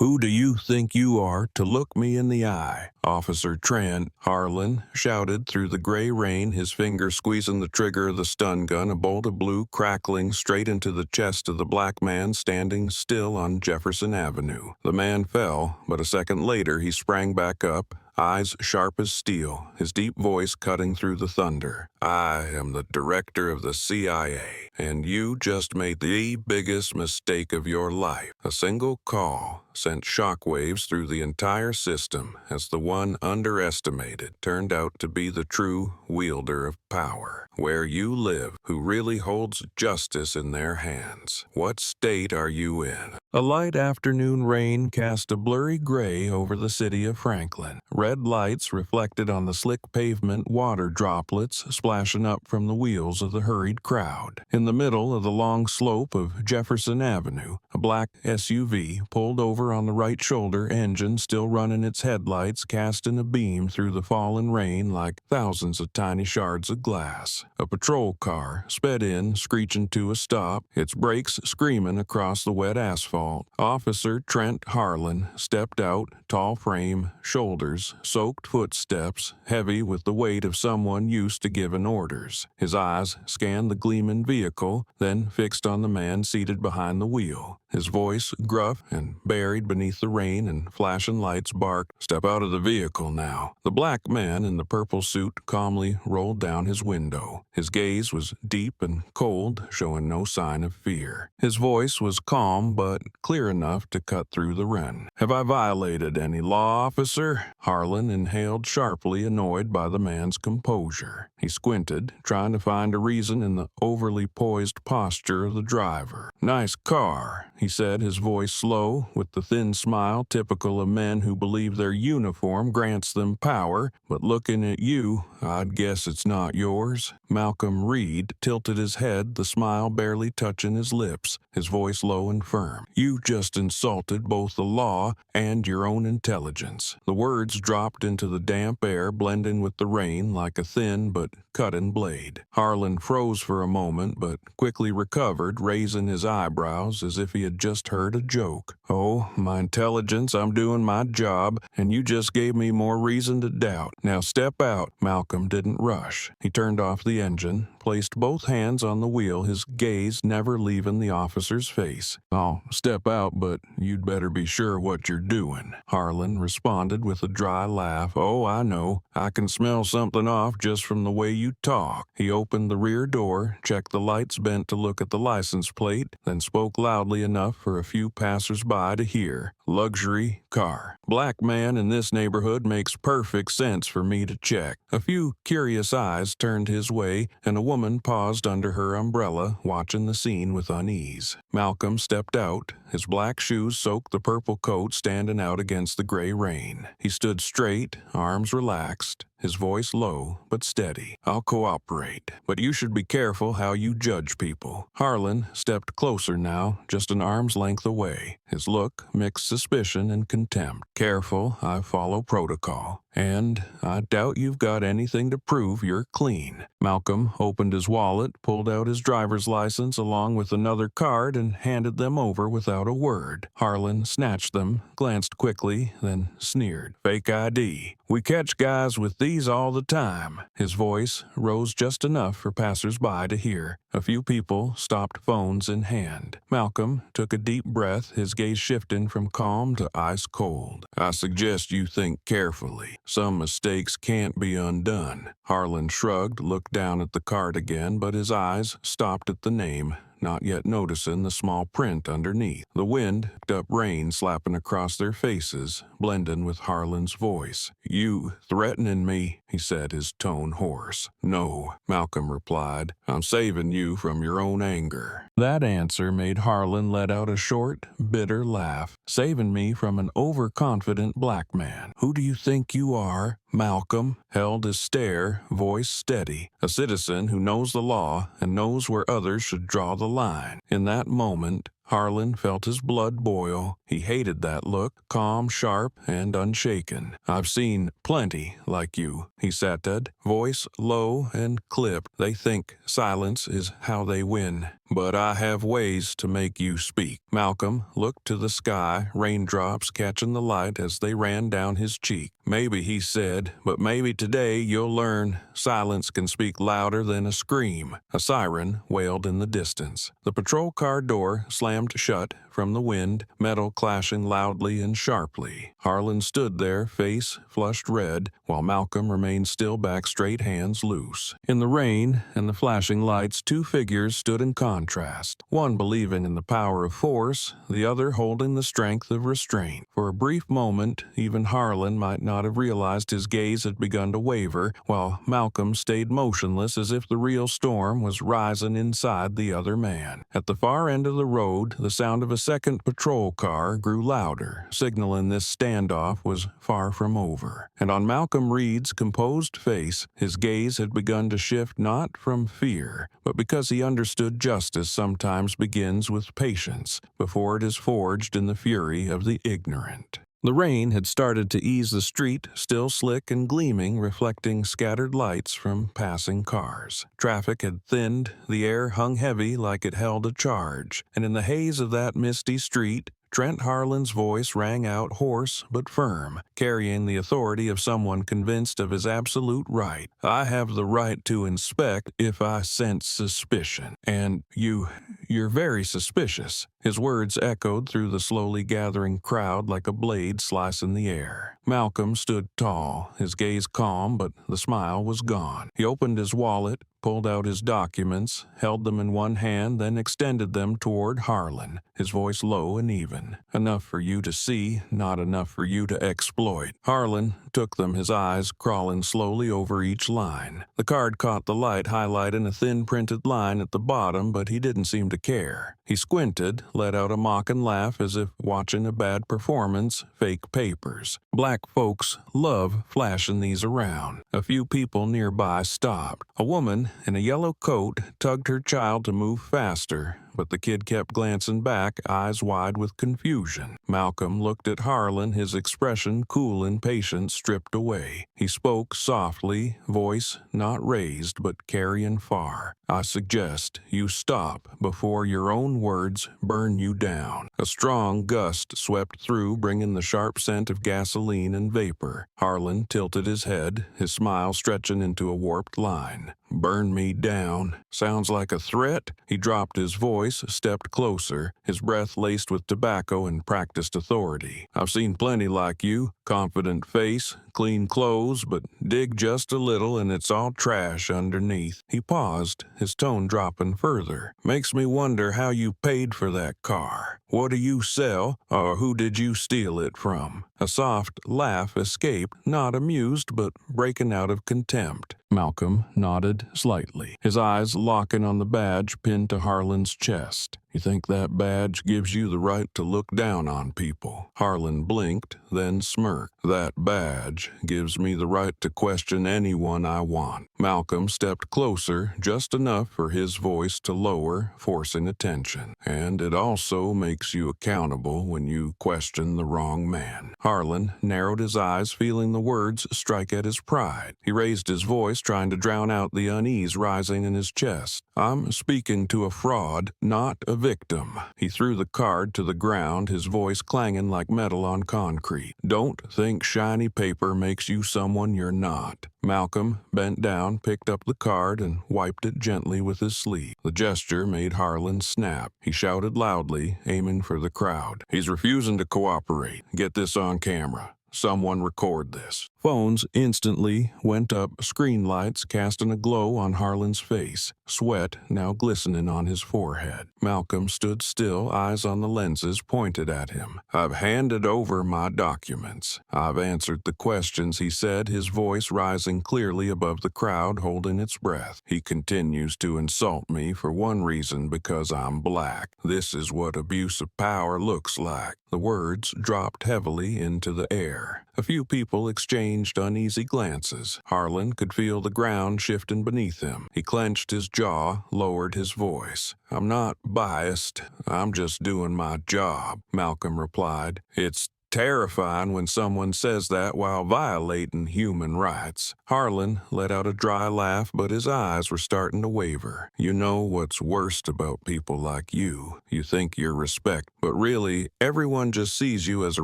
"Who do you think you are to look me in the eye?" Officer Trent Harlan shouted through the gray rain, his finger squeezing the trigger of the stun gun, a bolt of blue crackling straight into the chest of the black man standing still on Jefferson Avenue. The man fell, but a second later he sprang back up, eyes sharp as steel, his deep voice cutting through the thunder. "I am the director of the CIA, and you just made the biggest mistake of your life." A single call sent shockwaves through the entire system as the one underestimated turned out to be the true wielder of power. Where you live, who really holds justice in their hands? What state are you in? A light afternoon rain cast a blurry gray over the city of Franklin. Red lights reflected on the slick pavement, water droplets splashing up from the wheels of the hurried crowd. In the middle of the long slope of Jefferson Avenue, a black SUV pulled over on the right shoulder, engine still running, its headlights casting a beam through the fallen rain like thousands of tiny shards of glass. A patrol car sped in, screeching to a stop, its brakes screaming across the wet asphalt. Officer Trent Harlan stepped out, tall frame, shoulders, soaked footsteps, heavy with the weight of someone used to giving orders. His eyes scanned the gleaming vehicle, then fixed on the man seated behind the wheel. His voice, gruff and buried beneath the rain and flashing lights, barked, "Step out of the vehicle now." The black man in the purple suit calmly rolled down his window. His gaze was deep and cold, showing no sign of fear. His voice was calm but clear enough to cut through the wren. "Have I violated any law, officer?" Harlan inhaled sharply, annoyed by the man's composure. He squinted, trying to find a reason in the overly poised posture of the driver. "Nice car," he said, his voice slow, with the thin smile typical of men who believe their uniform grants them power. "But looking at you, I'd guess it's not yours." Malcolm Reed tilted his head, the smile barely touching his lips, his voice low and firm. "You just insulted both the law and your own intelligence." The words dropped into the damp air, blending with the rain like a thin but cutting blade. Harlan froze for a moment, but quickly recovered, raising his eyebrows as if he had just heard a joke. "Oh, my intelligence, I'm doing my job, and you just gave me more reason to doubt. Now step out." Malcolm didn't rush. He turned off the engine, placed both hands on the wheel, his gaze never leaving the officer's face. "I'll step out, but you'd better be sure what you're doing," Harlan responded with a dry laugh. "Oh, I know. I can smell something off just from the way you talk." He opened the rear door, checked the lights, bent to look at the license plate, then spoke loudly enough for a few passers-by to hear. "Luxury car. Black man in this neighborhood makes perfect sense for me to check." A few curious eyes turned his way, and a woman paused under her umbrella, watching the scene with unease. Malcolm stepped out. His black shoes soaked the purple coat standing out against the gray rain. He stood straight, arms relaxed, his voice low but steady. "I'll cooperate, but you should be careful how you judge people." Harlan stepped closer now, just an arm's length away. His look mixed suspicion and contempt. "Careful, I follow protocol. And I doubt you've got anything to prove you're clean." Malcolm opened his wallet, pulled out his driver's license along with another card, and handed them over without a word. Harlan snatched them, glanced quickly, then sneered. "Fake ID. We catch guys with these all the time." His voice rose just enough for passers-by to hear. A few people stopped, phones in hand. Malcolm took a deep breath, his gaze shifting from calm to ice cold. "I suggest you think carefully. Some mistakes can't be undone." Harlan shrugged, looked down at the card again, but his eyes stopped at the name, not yet noticing the small print underneath. The wind picked up rain slapping across their faces, blending with Harlan's voice. "You threatening me?" he said, his tone hoarse. "No," Malcolm replied. "I'm saving you from your own anger." That answer made Harlan let out a short, bitter laugh. "Saving me from an overconfident black man. Who do you think you are?" Malcolm held his stare, voice steady. "A citizen who knows the law and knows where others should draw the line." In that moment, Harlan felt his blood boil. He hated that look, calm, sharp, and unshaken. "I've seen plenty like you," he said, voice low and clipped. "They think silence is how they win. But I have ways to make you speak." Malcolm looked to the sky, raindrops catching the light as they ran down his cheek. "Maybe," he said, "but maybe today you'll learn silence can speak louder than a scream." A siren wailed in the distance. The patrol car door slammed shut from the wind, metal clashing loudly and sharply. Harlan stood there, face flushed red, while Malcolm remained still, back straight, hands loose. In the rain and the flashing lights, two figures stood in contrast, one believing in the power of force, the other holding the strength of restraint. For a brief moment, even Harlan might not have realized his gaze had begun to waver, while Malcolm stayed motionless as if the real storm was rising inside the other man. At the far end of the road, the sound of a second patrol car grew louder, signaling this standoff was far from over. And on Malcolm Reed's composed face, his gaze had begun to shift, not from fear, but because he understood justice sometimes begins with patience before it is forged in the fury of the ignorant. The rain had started to ease the street, still slick and gleaming, reflecting scattered lights from passing cars. Traffic had thinned, the air hung heavy like it held a charge, and in the haze of that misty street, Trent Harlan's voice rang out hoarse but firm, carrying the authority of someone convinced of his absolute right. "I have the right to inspect if I sense suspicion. And you're very suspicious." His words echoed through the slowly gathering crowd like a blade slicing the air. Malcolm stood tall, his gaze calm, but the smile was gone. He opened his wallet, pulled out his documents, held them in one hand, then extended them toward Harlan, his voice low and even. "Enough for you to see, not enough for you to exploit." Harlan took them, his eyes crawling slowly over each line. The card caught the light, highlighting a thin printed line at the bottom, but he didn't seem to care. He squinted, let out a mocking laugh as if watching a bad performance, fake papers. Black folks love flashing these around. A few people nearby stopped. A woman in a yellow coat tugged her child to move faster, but the kid kept glancing back, eyes wide with confusion. Malcolm looked at Harlan, his expression cool and patient stripped away. He spoke softly, voice not raised but carrying far. "I suggest you stop before your own words burn you down." A strong gust swept through, bringing the sharp scent of gasoline and vapor. Harlan tilted his head, his smile stretching into a warped line. "Burn me down. Sounds like a threat?" He dropped his voice, stepped closer, his breath laced with tobacco and practiced authority. "I've seen plenty like you. Confident face, clean clothes, but dig just a little and it's all trash underneath." He paused, his tone dropping further. "Makes me wonder how you paid for that car. What do you sell, or who did you steal it from?" A soft laugh escaped, not amused, but breaking out of contempt. Malcolm nodded slightly, his eyes locking on the badge pinned to Harlan's chest. "You think that badge gives you the right to look down on people?" Harlan blinked, then smirked. "That badge gives me the right to question anyone I want." Malcolm stepped closer, just enough for his voice to lower, forcing attention. "And it also makes you accountable when you question the wrong man." Harlan narrowed his eyes, feeling the words strike at his pride. He raised his voice, trying to drown out the unease rising in his chest. "I'm speaking to a fraud, not a victim." He threw the card to the ground, his voice clanging like metal on concrete. "Don't think shiny paper makes you someone you're not." Malcolm bent down, picked up the card, and wiped it gently with his sleeve. The gesture made Harlan snap. He shouted loudly, aiming for the crowd. "He's refusing to cooperate. Get this on camera. Someone record this." Phones instantly went up, screen lights casting a glow on Harlan's face, sweat now glistening on his forehead. Malcolm stood still, eyes on the lenses pointed at him. "I've handed over my documents. I've answered the questions," he said, his voice rising clearly above the crowd holding its breath. "He continues to insult me for one reason, because I'm black. This is what abuse of power looks like." The words dropped heavily into the air. A few people exchanged uneasy glances. Harlan could feel the ground shifting beneath him. He clenched his jaw, lowered his voice. "I'm not biased. I'm just doing my job," Malcolm replied. "It's terrifying when someone says that while violating human rights." Harlan let out a dry laugh, but his eyes were starting to waver. "You know what's worst about people like you? You think you're respect, but really, everyone just sees you as a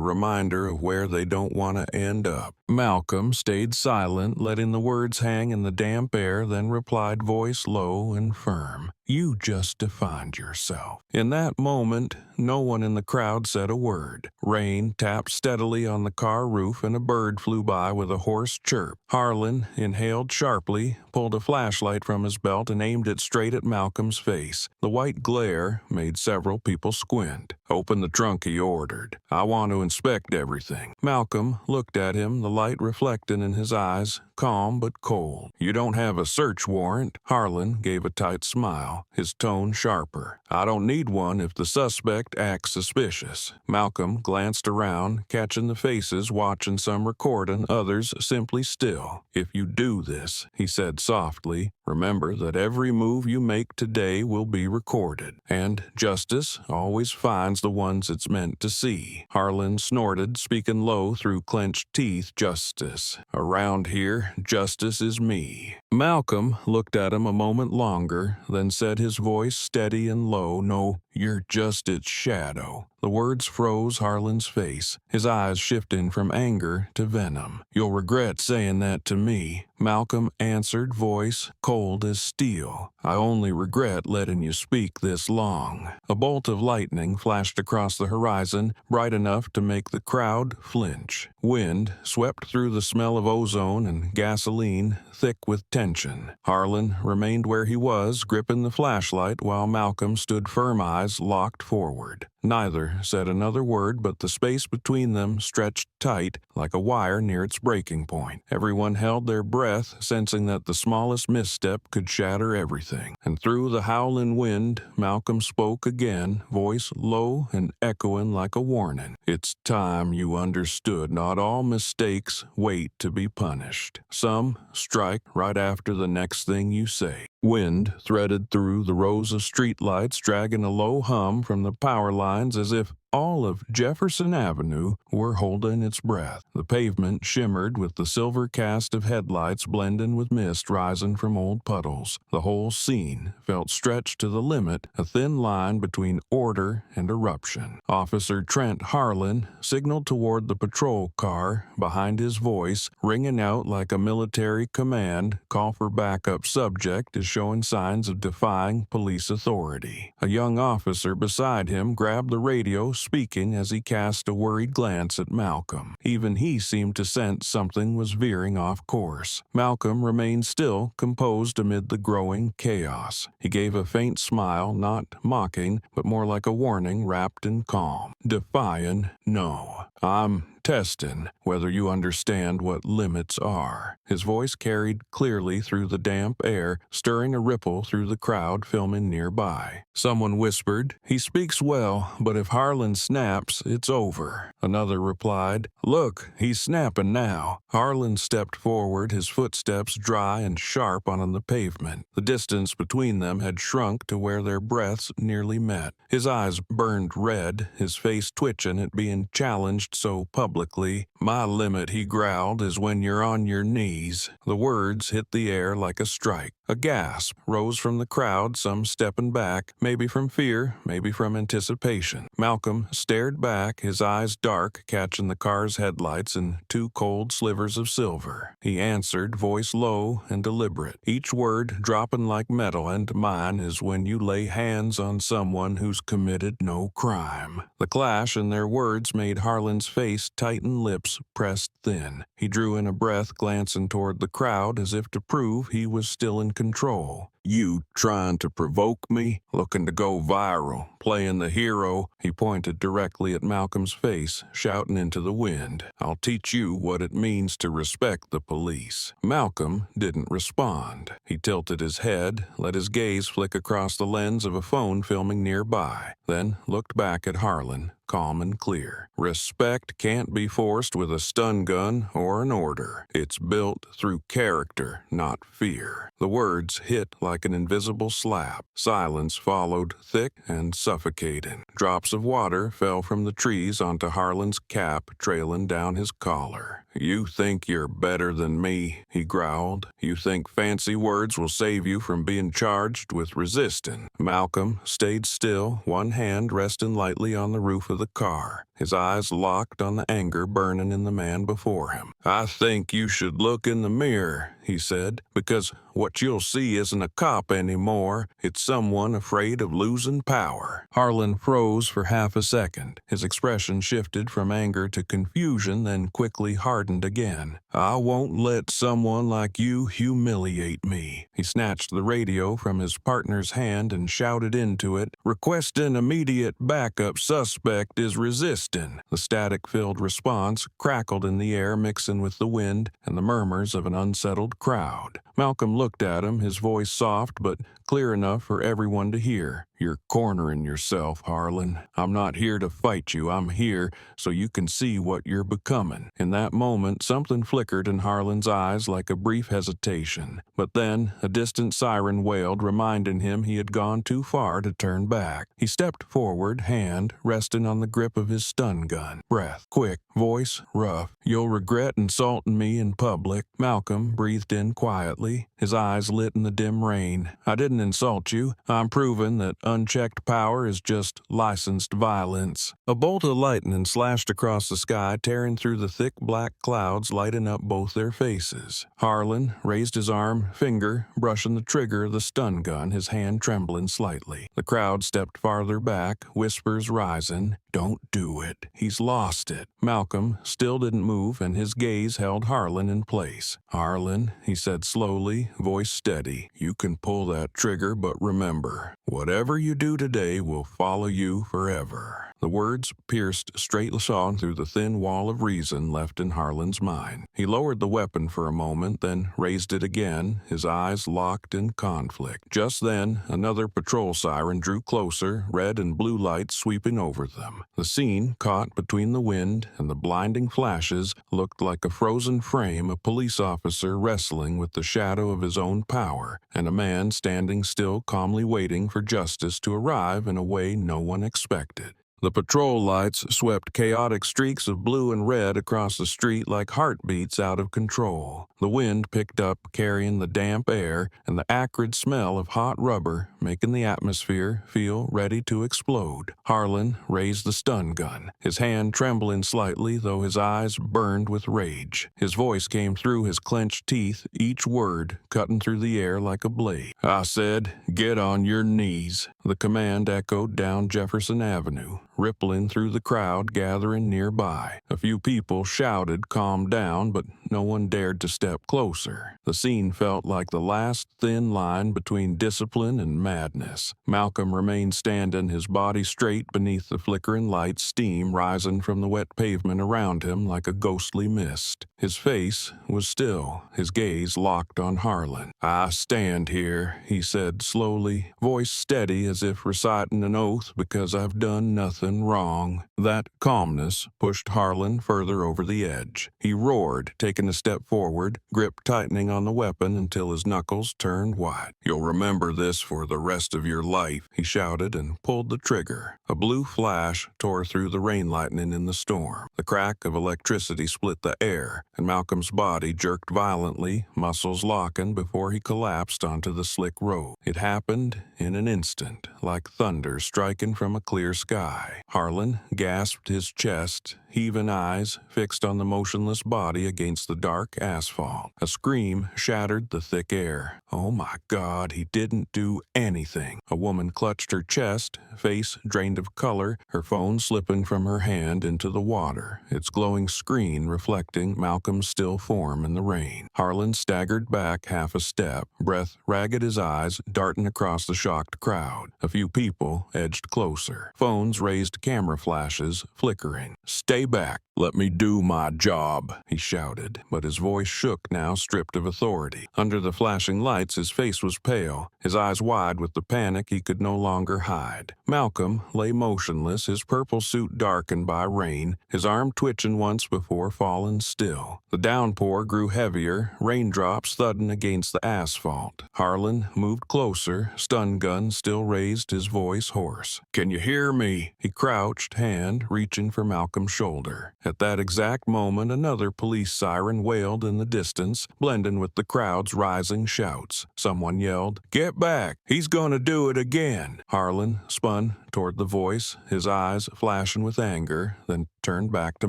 reminder of where they don't want to end up." Malcolm stayed silent, letting the words hang in the damp air, then replied, voice low and firm, "You just defined yourself." In that moment, no one in the crowd said a word. Rain tapped steadily on the car roof and a bird flew by with a hoarse chirp. Harlan inhaled sharply, pulled a flashlight from his belt and aimed it straight at Malcolm's face. The white glare made several people squint. "Open the trunk," he ordered. "I want to inspect everything." Malcolm looked at him, the light reflected in his eyes, calm but cold. "You don't have a search warrant?" Harlan gave a tight smile, his tone sharper. "I don't need one if the suspect acts suspicious." Malcolm glanced around, catching the faces, watching some recording, others simply still. "If you do this," he said softly, "remember that every move you make today will be recorded. And justice always finds the ones it's meant to see." Harlan snorted, speaking low through clenched teeth. "Justice. Around here, justice is me." Malcolm looked at him a moment longer, then said, his voice steady and low, "No, you're just its shadow." The words froze Harlan's face, his eyes shifting from anger to venom. "You'll regret saying that to me," Malcolm answered, voice cold as steel. "I only regret letting you speak this long." A bolt of lightning flashed across the horizon, bright enough to make the crowd flinch. Wind swept through the smell of ozone and gasoline, thick with tension. Harlan remained where he was, gripping the flashlight, while Malcolm stood firm, eyes locked forward. Neither said another word, but the space between them stretched tight, like a wire near its breaking point. Everyone held their breath, sensing that the smallest misstep could shatter everything. And through the howling wind, Malcolm spoke again, voice low and echoing like a warning. "It's time you understood not all mistakes wait to be punished. Some strike right after the next thing you say." Wind threaded through the rows of streetlights, dragging a low hum from the power lines as if all of Jefferson Avenue were holding its breath. The pavement shimmered with the silver cast of headlights blending with mist rising from old puddles. The whole scene felt stretched to the limit, a thin line between order and eruption. Officer Trent Harlan signaled toward the patrol car, behind his voice, ringing out like a military command, "Call for backup, subject is showing signs of defying police authority." A young officer beside him grabbed the radio, speaking as he cast a worried glance at Malcolm. Even he seemed to sense something was veering off course. Malcolm remained still, composed amid the growing chaos. He gave a faint smile, not mocking, but more like a warning wrapped in calm. "Defying? No. I'm testing whether you understand what limits are." His voice carried clearly through the damp air, stirring a ripple through the crowd filming nearby. Someone whispered, "He speaks well, but if Harlan snaps, it's over." Another replied, "Look, he's snapping now." Harlan stepped forward, his footsteps dry and sharp on the pavement. The distance between them had shrunk to where their breaths nearly met. His eyes burned red, his face twitching at being challenged so publicly. "My limit," he growled, "is when you're on your knees." The words hit the air like a strike. A gasp rose from the crowd, some stepping back, maybe from fear, maybe from anticipation. Malcolm stared back, his eyes dark, catching the car's headlights and two cold slivers of silver. He answered, voice low and deliberate, each word dropping like metal, "And mine is when you lay hands on someone who's committed no crime." The clash in their words made Harlan's face tighten, lips pressed thin. He drew in a breath, glancing toward the crowd as if to prove he was still in control. "You trying to provoke me? Looking to go viral? Playing the hero?" He pointed directly at Malcolm's face, shouting into the wind. "I'll teach you what it means to respect the police." Malcolm didn't respond. He tilted his head, let his gaze flick across the lens of a phone filming nearby, then looked back at Harlan, calm and clear. "Respect can't be forced with a stun gun or an order. It's built through character, not fear." The words hit like like an invisible slap. Silence followed, thick and suffocating. Drops of water fell from the trees onto Harlan's cap, trailing down his collar. "You think you're better than me," he growled. "You think fancy words will save you from being charged with resisting." Malcolm stayed still, one hand resting lightly on the roof of the car, his eyes locked on the anger burning in the man before him. "I think you should look in the mirror," he said, "because what you'll see isn't a cop anymore. It's someone afraid of losing power." Harlan froze for half a second. His expression shifted from anger to confusion, then quickly hardened again. "I won't let someone like you humiliate me." He snatched the radio from his partner's hand and shouted into it, "Requesting immediate backup. Suspect is resisting." The static-filled response crackled in the air, mixing with the wind and the murmurs of an unsettled crowd. Malcolm looked at him, his voice soft but clear enough for everyone to hear. "You're cornering yourself, Harlan. I'm not here to fight you. I'm here so you can see what you're becoming." In that moment, something flickered in Harlan's eyes like a brief hesitation. But then, a distant siren wailed, reminding him he had gone too far to turn back. He stepped forward, hand resting on the grip of his stun gun. Breath quick, voice rough. "You'll regret insulting me in public." Malcolm breathed in quietly, his eyes lit in the dim rain. "I didn't insult you. I'm proving that unchecked power is just licensed violence." A bolt of lightning slashed across the sky, tearing through the thick black clouds, lighting up both their faces. Harlan raised his arm, finger brushing the trigger of the stun gun, his hand trembling slightly. The crowd stepped farther back, whispers rising. "Don't do it. He's lost it." Malcolm still didn't move, and his gaze held Harlan in place. "Harlan," he said slowly, voice steady, "you can pull that trigger, but remember, whatever you do today will follow you forever." The words pierced straight on through the thin wall of reason left in Harlan's mind. He lowered the weapon for a moment, then raised it again, his eyes locked in conflict. Just then, another patrol siren drew closer, red and blue lights sweeping over them. The scene, caught between the wind and the blinding flashes, looked like a frozen frame, a police officer wrestling with the shadow of his own power, and a man standing still, calmly waiting for justice to arrive in a way no one expected. The patrol lights swept chaotic streaks of blue and red across the street like heartbeats out of control. The wind picked up, carrying the damp air and the acrid smell of hot rubber, making the atmosphere feel ready to explode. Harlan raised the stun gun, his hand trembling slightly, though his eyes burned with rage. His voice came through his clenched teeth, each word cutting through the air like a blade. "I said, get on your knees." The command echoed down Jefferson Avenue, rippling through the crowd gathering nearby. A few people shouted, "Calm down," but no one dared to step closer. The scene felt like the last thin line between discipline and madness. Malcolm remained standing, his body straight beneath the flickering lights, steam rising from the wet pavement around him like a ghostly mist. His face was still, his gaze locked on Harlan. "I stand here," he said slowly, voice steady as if reciting an oath, "because I've done nothing wrong." That calmness pushed Harlan further over the edge. He roared, taking a step forward, grip tightening on the weapon until his knuckles turned white. "You'll remember this for the rest of your life," he shouted and pulled the trigger. A blue flash tore through the rain lightning in the storm. The crack of electricity split the air, and Malcolm's body jerked violently, muscles locking before he collapsed onto the slick road. It happened in an instant, like thunder striking from a clear sky. Harlan gasped, his chest, heaving eyes fixed on the motionless body against the dark asphalt. A scream shattered the thick air. "Oh my God, he didn't do anything." A woman clutched her chest, face drained of color, her phone slipping from her hand into the water, its glowing screen reflecting Malcolm's still form in the rain. Harlan staggered back half a step, breath ragged, his eyes darting across the shocked crowd. A few people edged closer, phones raised, camera flashes flickering. "Stay back. "Let me do my job," he shouted, but his voice shook now, stripped of authority. Under the flashing lights, his face was pale, his eyes wide with the panic he could no longer hide. Malcolm lay motionless, his purple suit darkened by rain, his arm twitching once before falling still. The downpour grew heavier, raindrops thudding against the asphalt. Harlan moved closer, stun gun still raised, his voice hoarse. "Can you hear me?" He crouched, hand reaching for Malcolm's shoulder. At that exact moment, another police siren wailed in the distance, blending with the crowd's rising shouts. Someone yelled, "Get back! He's gonna do it again!" Harlan spun toward the voice, his eyes flashing with anger, then turned back to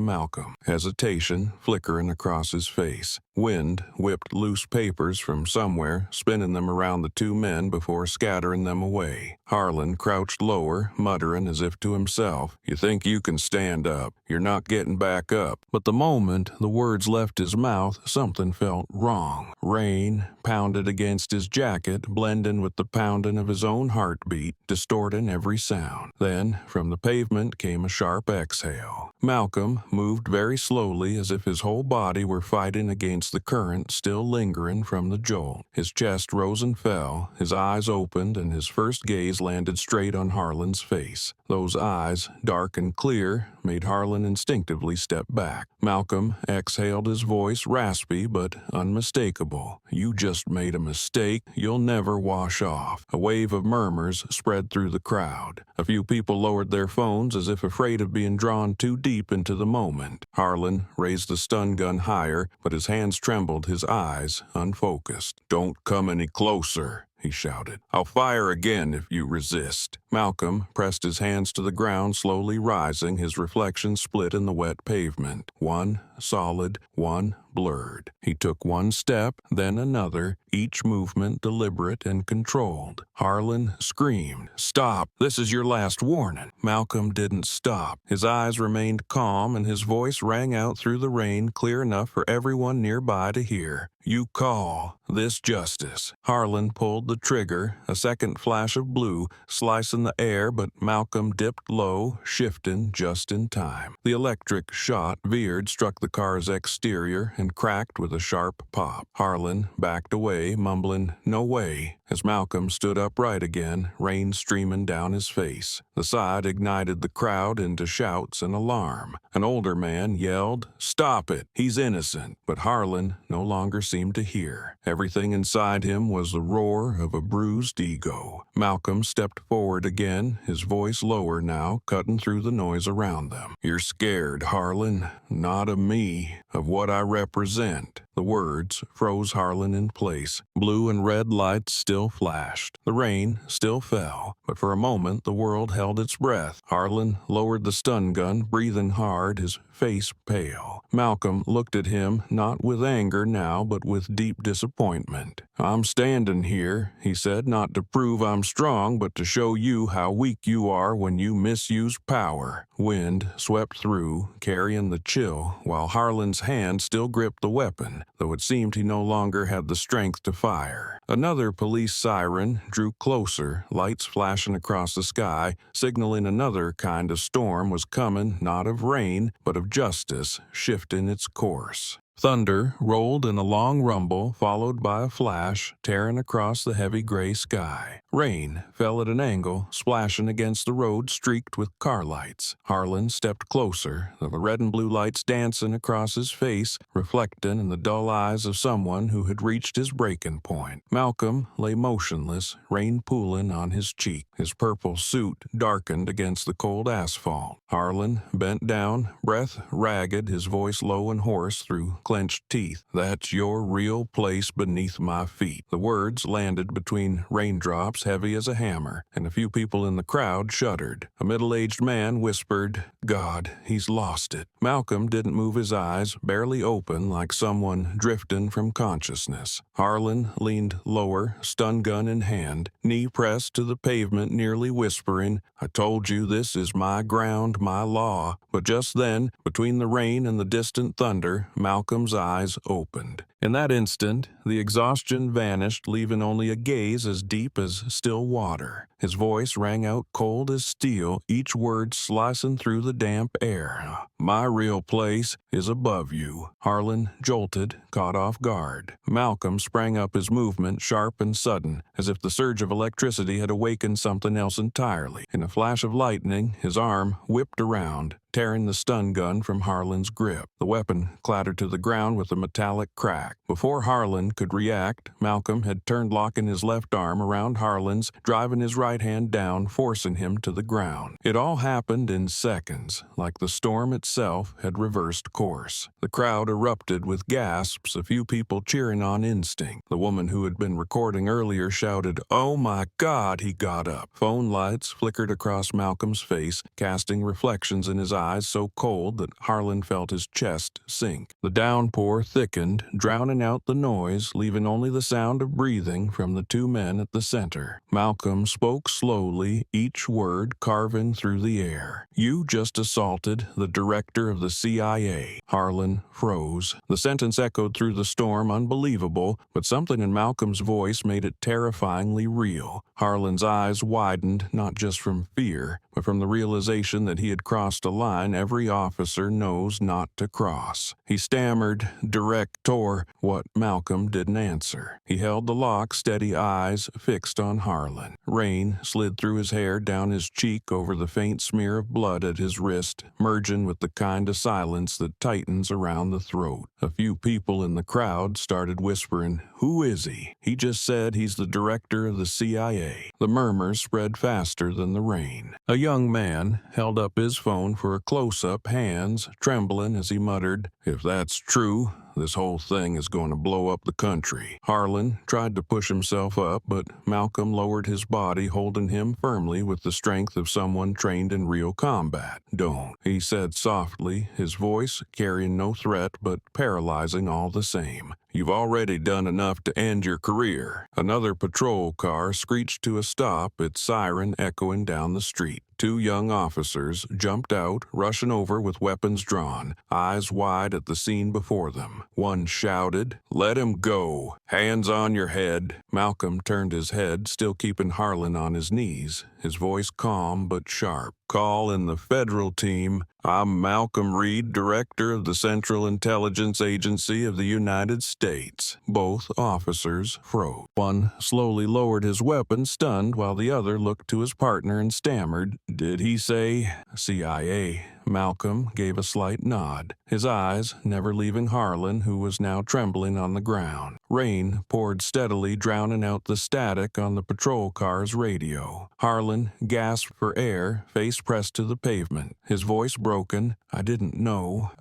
Malcolm, hesitation flickering across his face. Wind whipped loose papers from somewhere, spinning them around the two men before scattering them away. Harlan crouched lower, muttering as if to himself, "You think you can stand up. You're not getting back up." But the moment the words left his mouth, something felt wrong. Rain pounded against his jacket, blending with the pounding of his own heartbeat, distorting every sound. Then, from the pavement came a sharp exhale. Malcolm moved very slowly, as if his whole body were fighting against the current still lingering from the jolt. His chest rose and fell, his eyes opened, and his first gaze landed straight on Harlan's face. Those eyes, dark and clear, made Harlan instinctively step back. Malcolm exhaled, his voice raspy but unmistakable. "You just made a mistake. You'll never wash off." A wave of murmurs spread through the crowd. A few people lowered their phones as if afraid of being drawn too deep into the moment. Harlan raised the stun gun higher, but his hands trembled, his eyes unfocused. "Don't come any closer," he shouted. "I'll fire again if you resist." Malcolm pressed his hands to the ground, slowly rising, his reflection split in the wet pavement. One solid, one blurred. He took one step, then another, each movement deliberate and controlled. Harlan screamed, "Stop! This is your last warning." Malcolm didn't stop. His eyes remained calm, and his voice rang out through the rain, clear enough for everyone nearby to hear. "You call this justice." Harlan pulled the trigger, a second flash of blue, slicing the air, but Malcolm dipped low, shifting just in time. The electric shot veered, struck the car's exterior, and cracked with a sharp pop. Harlan backed away, mumbling, "No way," as Malcolm stood upright again, rain streaming down his face. The sight ignited the crowd into shouts and alarm. An older man yelled, "Stop it! He's innocent!" But Harlan no longer seemed to hear. Everything inside him was the roar of a bruised ego. Malcolm stepped forward again, his voice lower now, cutting through the noise around them. "You're scared, Harlan. Not of me, of what I represent." The words froze Harlan in place. Blue and red lights still flashed. The rain still fell, but for a moment the world held its breath. Harlan lowered the stun gun, breathing hard, his face pale. Malcolm looked at him, not with anger now, but with deep disappointment. "I'm standing here," he said, "not to prove I'm strong, but to show you how weak you are when you misuse power." Wind swept through, carrying the chill, while Harlan's hand still gripped the weapon, though it seemed he no longer had the strength to fire. Another police siren drew closer, lights flashing across the sky, signaling another kind of storm was coming, not of rain, but of justice, shifting its course. Thunder rolled in a long rumble, followed by a flash, tearing across the heavy gray sky. Rain fell at an angle, splashing against the road streaked with car lights. Harlan stepped closer, the red and blue lights dancing across his face, reflecting in the dull eyes of someone who had reached his breaking point. Malcolm lay motionless, rain pooling on his cheek. His purple suit darkened against the cold asphalt. Harlan bent down, breath ragged, his voice low and hoarse through clenched teeth. "That's your real place beneath my feet." The words landed between raindrops heavy as a hammer, and a few people in the crowd shuddered. A middle-aged man whispered, "God, he's lost it." Malcolm didn't move his eyes, barely open, like someone drifting from consciousness. Harlan leaned lower, stun gun in hand, knee pressed to the pavement, nearly whispering, "I told you this is my ground, my law." But just then, between the rain and the distant thunder, Malcolm's eyes opened. In that instant, the exhaustion vanished, leaving only a gaze as deep as still water. His voice rang out cold as steel, each word slicing through the damp air. "My real place is above you." Harlan jolted, caught off guard. Malcolm sprang up, his movement sharp and sudden, as if the surge of electricity had awakened something else entirely. In a flash of lightning, his arm whipped around, tearing the stun gun from Harlan's grip. The weapon clattered to the ground with a metallic crack. Before Harlan could react, Malcolm had turned, locking his left arm around Harlan's, driving his right hand down, forcing him to the ground. It all happened in seconds, like the storm itself had reversed course. The crowd erupted with gasps, a few people cheering on instinct. The woman who had been recording earlier shouted, "Oh my God!" He got up. Phone lights flickered across Malcolm's face, casting reflections in his eyes so cold that Harlan felt his chest sink. The downpour thickened, drowning out the noise, leaving only the sound of breathing from the two men at the center. Malcolm spoke slowly, each word carving through the air. "You just assaulted the director of the CIA." Harlan froze. The sentence echoed through the storm, unbelievable, but something in Malcolm's voice made it terrifyingly real. Harlan's eyes widened, not just from fear, but from the realization that he had crossed a line every officer knows not to cross. He stammered, "Director," what Malcolm didn't answer. He held the lock, steady eyes fixed on Harlan. Rain slid through his hair, down his cheek, over the faint smear of blood at his wrist, merging with the kind of silence that tightens around the throat. A few people in the crowd started whispering, "Who is he? He just said he's the director of the CIA." The murmurs spread faster than the rain. A young man held up his phone for a close-up, hands trembling as he muttered, "If that's true, this whole thing is going to blow up the country." Harlan tried to push himself up, but Malcolm lowered his body, holding him firmly with the strength of someone trained in real combat. "Don't," he said softly, his voice carrying no threat but paralyzing all the same. "You've already done enough to end your career." Another patrol car screeched to a stop, its siren echoing down the street. Two young officers jumped out, rushing over with weapons drawn, eyes wide at the scene before them. One shouted, "Let him go! Hands on your head!" Malcolm turned his head, still keeping Harlan on his knees, his voice calm but sharp. "Call in the federal team. I'm Malcolm Reed, director of the Central Intelligence Agency of the United States." Both officers froze. One slowly lowered his weapon, stunned, while the other looked to his partner and stammered, "Did he say CIA?" Malcolm gave a slight nod, his eyes never leaving Harlan, who was now trembling on the ground. Rain poured steadily, drowning out the static on the patrol car's radio. Harlan gasped for air, face pressed to the pavement, his voice broken. I didn't know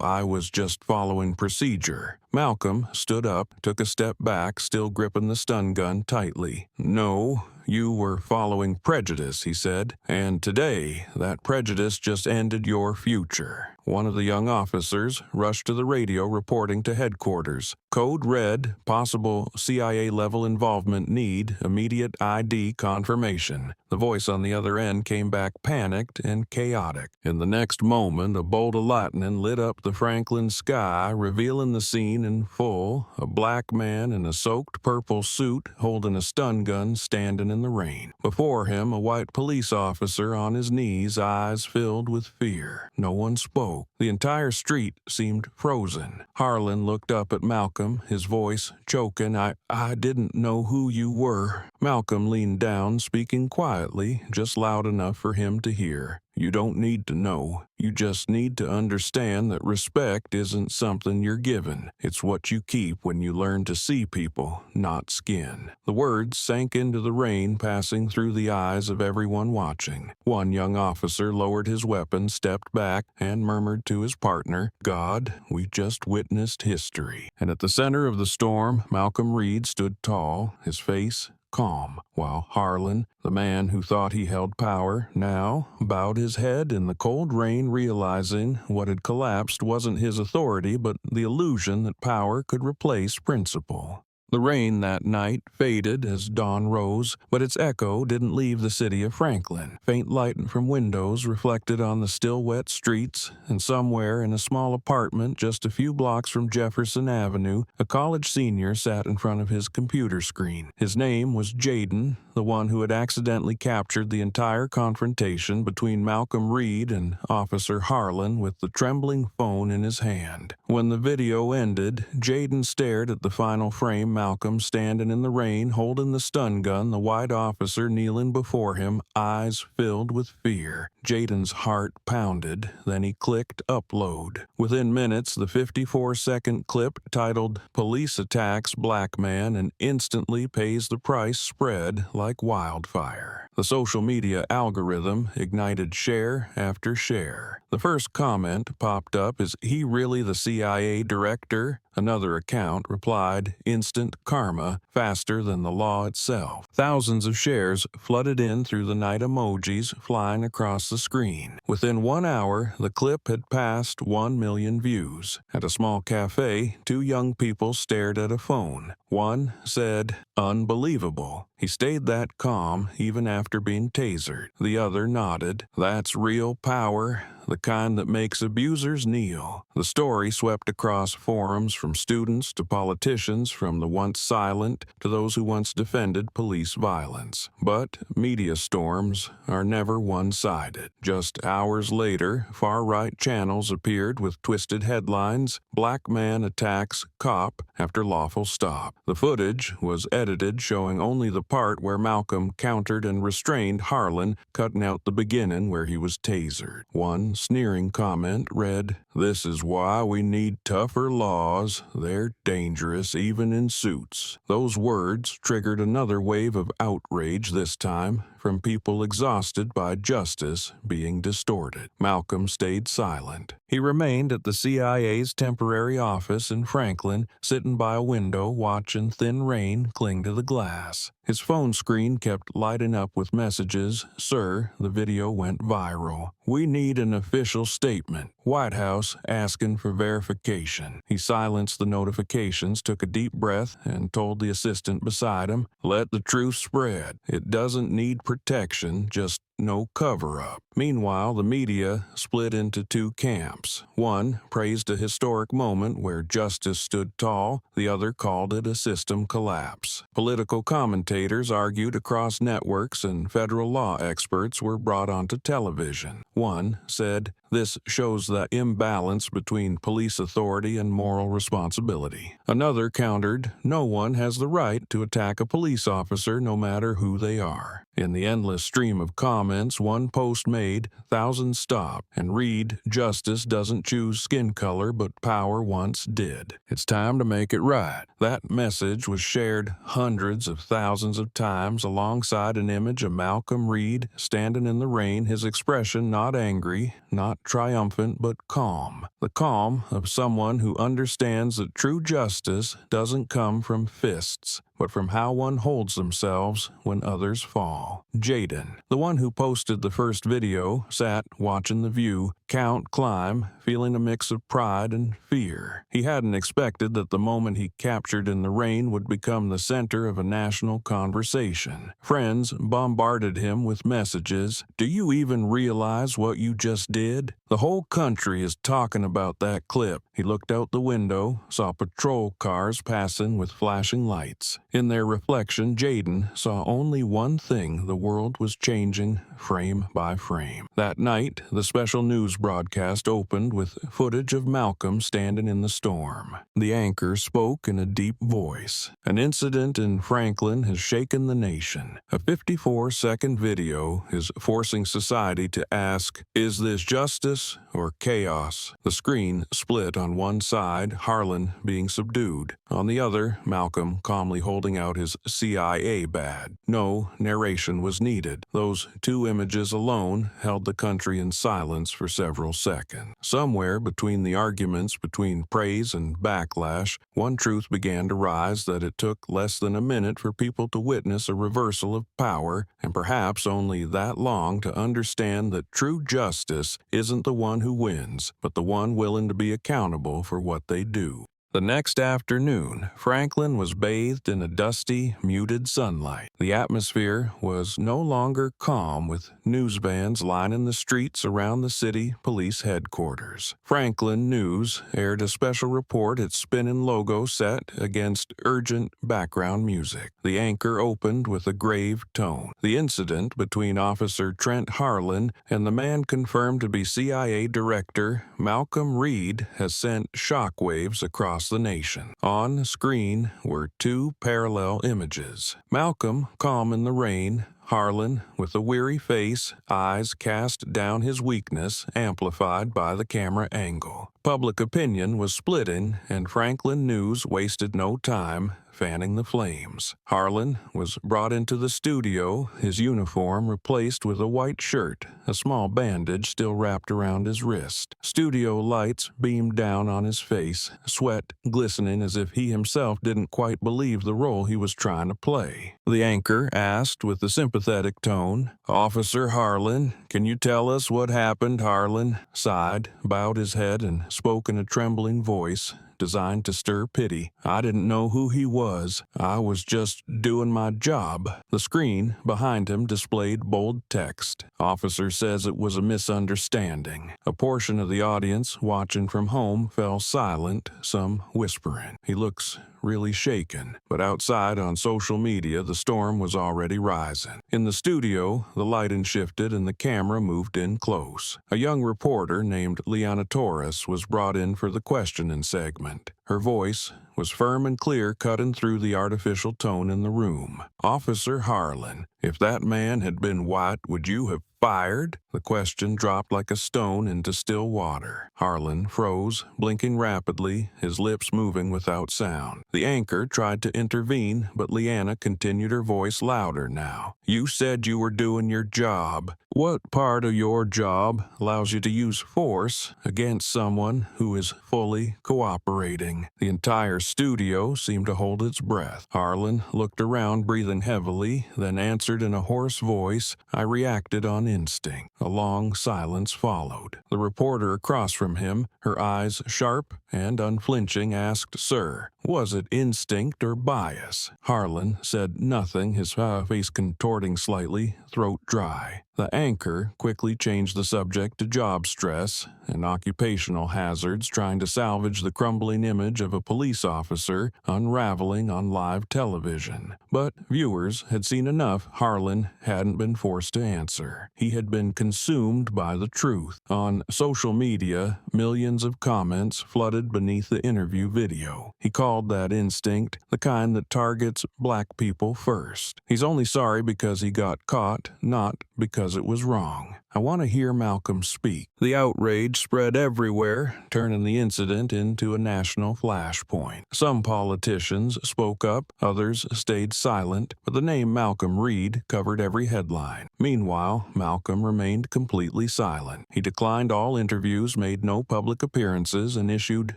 I was just following procedure." Malcolm stood up, took a step back, still gripping the stun gun tightly. "No, you were following prejudice," he said, "and today that prejudice just ended your future." One of the young officers rushed to the radio, reporting to headquarters. "Code red, possible CIA-level involvement, need immediate ID confirmation." The voice on the other end came back panicked and chaotic. In the next moment, a bolt of lightning lit up the Franklin sky, revealing the scene in full, a black man in a soaked purple suit holding a stun gun standing in the rain. Before him, a white police officer on his knees, eyes filled with fear. No one spoke. The entire street seemed frozen. Harlan looked up at Malcolm, his voice choking. I didn't know who you were." Malcolm leaned down, speaking quietly, just loud enough for him to hear. "You don't need to know. You just need to understand that respect isn't something you're given. It's what you keep when you learn to see people, not skin." The words sank into the rain, passing through the eyes of everyone watching. One young officer lowered his weapon, stepped back, and murmured to his partner, "God, we just witnessed history." And at the center of the storm, Malcolm Reed stood tall, his face calm, while Harlan, the man who thought he held power, now bowed his head in the cold rain, realizing what had collapsed wasn't his authority but the illusion that power could replace principle. The rain that night faded as dawn rose, but its echo didn't leave the city of Franklin. Faint light from windows reflected on the still wet streets, and somewhere in a small apartment just a few blocks from Jefferson Avenue, a college senior sat in front of his computer screen. His name was Jaden, the one who had accidentally captured the entire confrontation between Malcolm Reed and Officer Harlan with the trembling phone in his hand. When the video ended, Jaden stared at the final frame, Malcolm standing in the rain holding the stun gun, the white officer kneeling before him, eyes filled with fear. Jaden's heart pounded, then he clicked upload. Within minutes, the 54-second clip titled "Police Attacks Black Man and Instantly Pays the Price" spread like wildfire. The social media algorithm ignited share after share. The first comment popped up, "Is he really the CIA director?" Another account replied, "Instant karma, faster than the law itself." Thousands of shares flooded in through the night, emojis flying across the screen. Within 1 hour, the clip had passed 1 million views. At a small cafe, two young people stared at a phone. One said, "Unbelievable." He stayed that calm even after being tasered. The other nodded. "That's real power, the kind that makes abusers kneel." The story swept across forums, from students to politicians, from the once silent to those who once defended police violence. But media storms are never one-sided. Just hours later, far-right channels appeared with twisted headlines, "Black Man Attacks Cop After Lawful Stop." The footage was edited, showing only the part where Malcolm countered and restrained Harlan, cutting out the beginning where he was tasered. One sneering comment read, "This is why we need tougher laws. They're dangerous even in suits." Those words triggered another wave of outrage, this time from people exhausted by justice being distorted. Malcolm stayed silent. He remained at the CIA's temporary office in Franklin, sitting by a window watching thin rain cling to the glass. His phone screen kept lighting up with messages. "Sir, the video went viral. We need an official statement. White House asking for verification." He silenced the notifications, took a deep breath, and told the assistant beside him, "Let the truth spread. It doesn't need protection, just no cover-up." Meanwhile, the media split into two camps. One praised a historic moment where justice stood tall. The other called it a system collapse. Political commentators argued across networks, and federal law experts were brought onto television. One said, "This shows the imbalance between police authority and moral responsibility." Another countered, "No one has the right to attack a police officer, no matter who they are." In the endless stream of comments one post made, thousands stopped and read, "Justice doesn't choose skin color, but power once did. It's time to make it right." That message was shared hundreds of thousands of times alongside an image of Malcolm Reed standing in the rain, his expression not angry, not triumphant, but calm. The calm of someone who understands that true justice doesn't come from fists, but from how one holds themselves when others fall. Jaden, the one who posted the first video, sat watching the view count climb, feeling a mix of pride and fear. He hadn't expected that the moment he captured in the rain would become the center of a national conversation. Friends bombarded him with messages. "Do you even realize what you just did? The whole country is talking about that clip." He looked out the window, saw patrol cars passing with flashing lights. In their reflection, Jaden saw only one thing: the world was changing frame by frame. That night, the special news broadcast opened with footage of Malcolm standing in the storm. The anchor spoke in a deep voice. "An incident in Franklin has shaken the nation. A 54-second video is forcing society to ask, is this justice or chaos?" The screen split on one side, Harlan being subdued. On the other, Malcolm calmly holding out his CIA badge. No narration was needed. Those two images alone held the country in silence for several seconds. Somewhere between the arguments between praise and backlash, one truth began to rise: that it took less than a minute for people to witness a reversal of power, and perhaps only that long to understand that true justice isn't the one who wins, but the one willing to be accountable for what they do. The next afternoon, Franklin was bathed in a dusty, muted sunlight. The atmosphere was no longer calm, with news vans lining the streets around the city police headquarters. Franklin News aired a special report, its spinning logo set against urgent background music. The anchor opened with a grave tone. The incident between Officer Trent Harlan and the man confirmed to be CIA Director Malcolm Reed has sent shockwaves across the nation. On screen were two parallel images. Malcolm, calm in the rain, Harlan, with a weary face, eyes cast down, his weakness amplified by the camera angle. Public opinion was splitting, and Franklin News wasted no time fanning the flames. Harlan was brought into the studio, his uniform replaced with a white shirt, a small bandage still wrapped around his wrist. Studio lights beamed down on his face, sweat glistening as if he himself didn't quite believe the role he was trying to play. The anchor asked with a sympathetic tone, "Officer Harlan, can you tell us what happened?" Harlan sighed, bowed his head, and spoke in a trembling voice designed to stir pity. "I didn't know who he was. I was just doing my job." The screen behind him displayed bold text. "Officer says it was a misunderstanding." A portion of the audience watching from home fell silent, some whispering. "He looks really shaken." But outside on social media, the storm was already rising. In the studio, the lighting shifted and the camera moved in close. A young reporter named Liana Torres was brought in for the questioning segment. Her voice was firm and clear, cutting through the artificial tone in the room. "Officer Harlan, if that man had been white, would you have fired?" The question dropped like a stone into still water. Harlan froze, blinking rapidly, his lips moving without sound. The anchor tried to intervene, but Leanna continued, her voice louder now. "You said you were doing your job. What part of your job allows you to use force against someone who is fully cooperating?" The entire studio seemed to hold its breath. Harlan looked around, breathing heavily, then answered in a hoarse voice, "I reacted on instinct." A long silence followed. The reporter across from him, her eyes sharp and unflinching, asked, "Sir, was it instinct or bias?" Harlan said nothing, his face contorting slightly, throat dry. The anchor quickly changed the subject to job stress and occupational hazards, trying to salvage the crumbling image of a police officer unraveling on live television. But viewers had seen enough. Harlan hadn't been forced to answer. He had been consumed by the truth. On social media, millions of comments flooded beneath the interview video. He called that instinct, the kind that targets black people first. He's only sorry because he got caught, not because it was wrong. I want to hear Malcolm speak. The outrage spread everywhere, turning the incident into a national flashpoint. Some politicians spoke up, others stayed silent, but the name Malcolm Reed covered every headline. Meanwhile, Malcolm remained completely silent. He declined all interviews, made no public appearances, and issued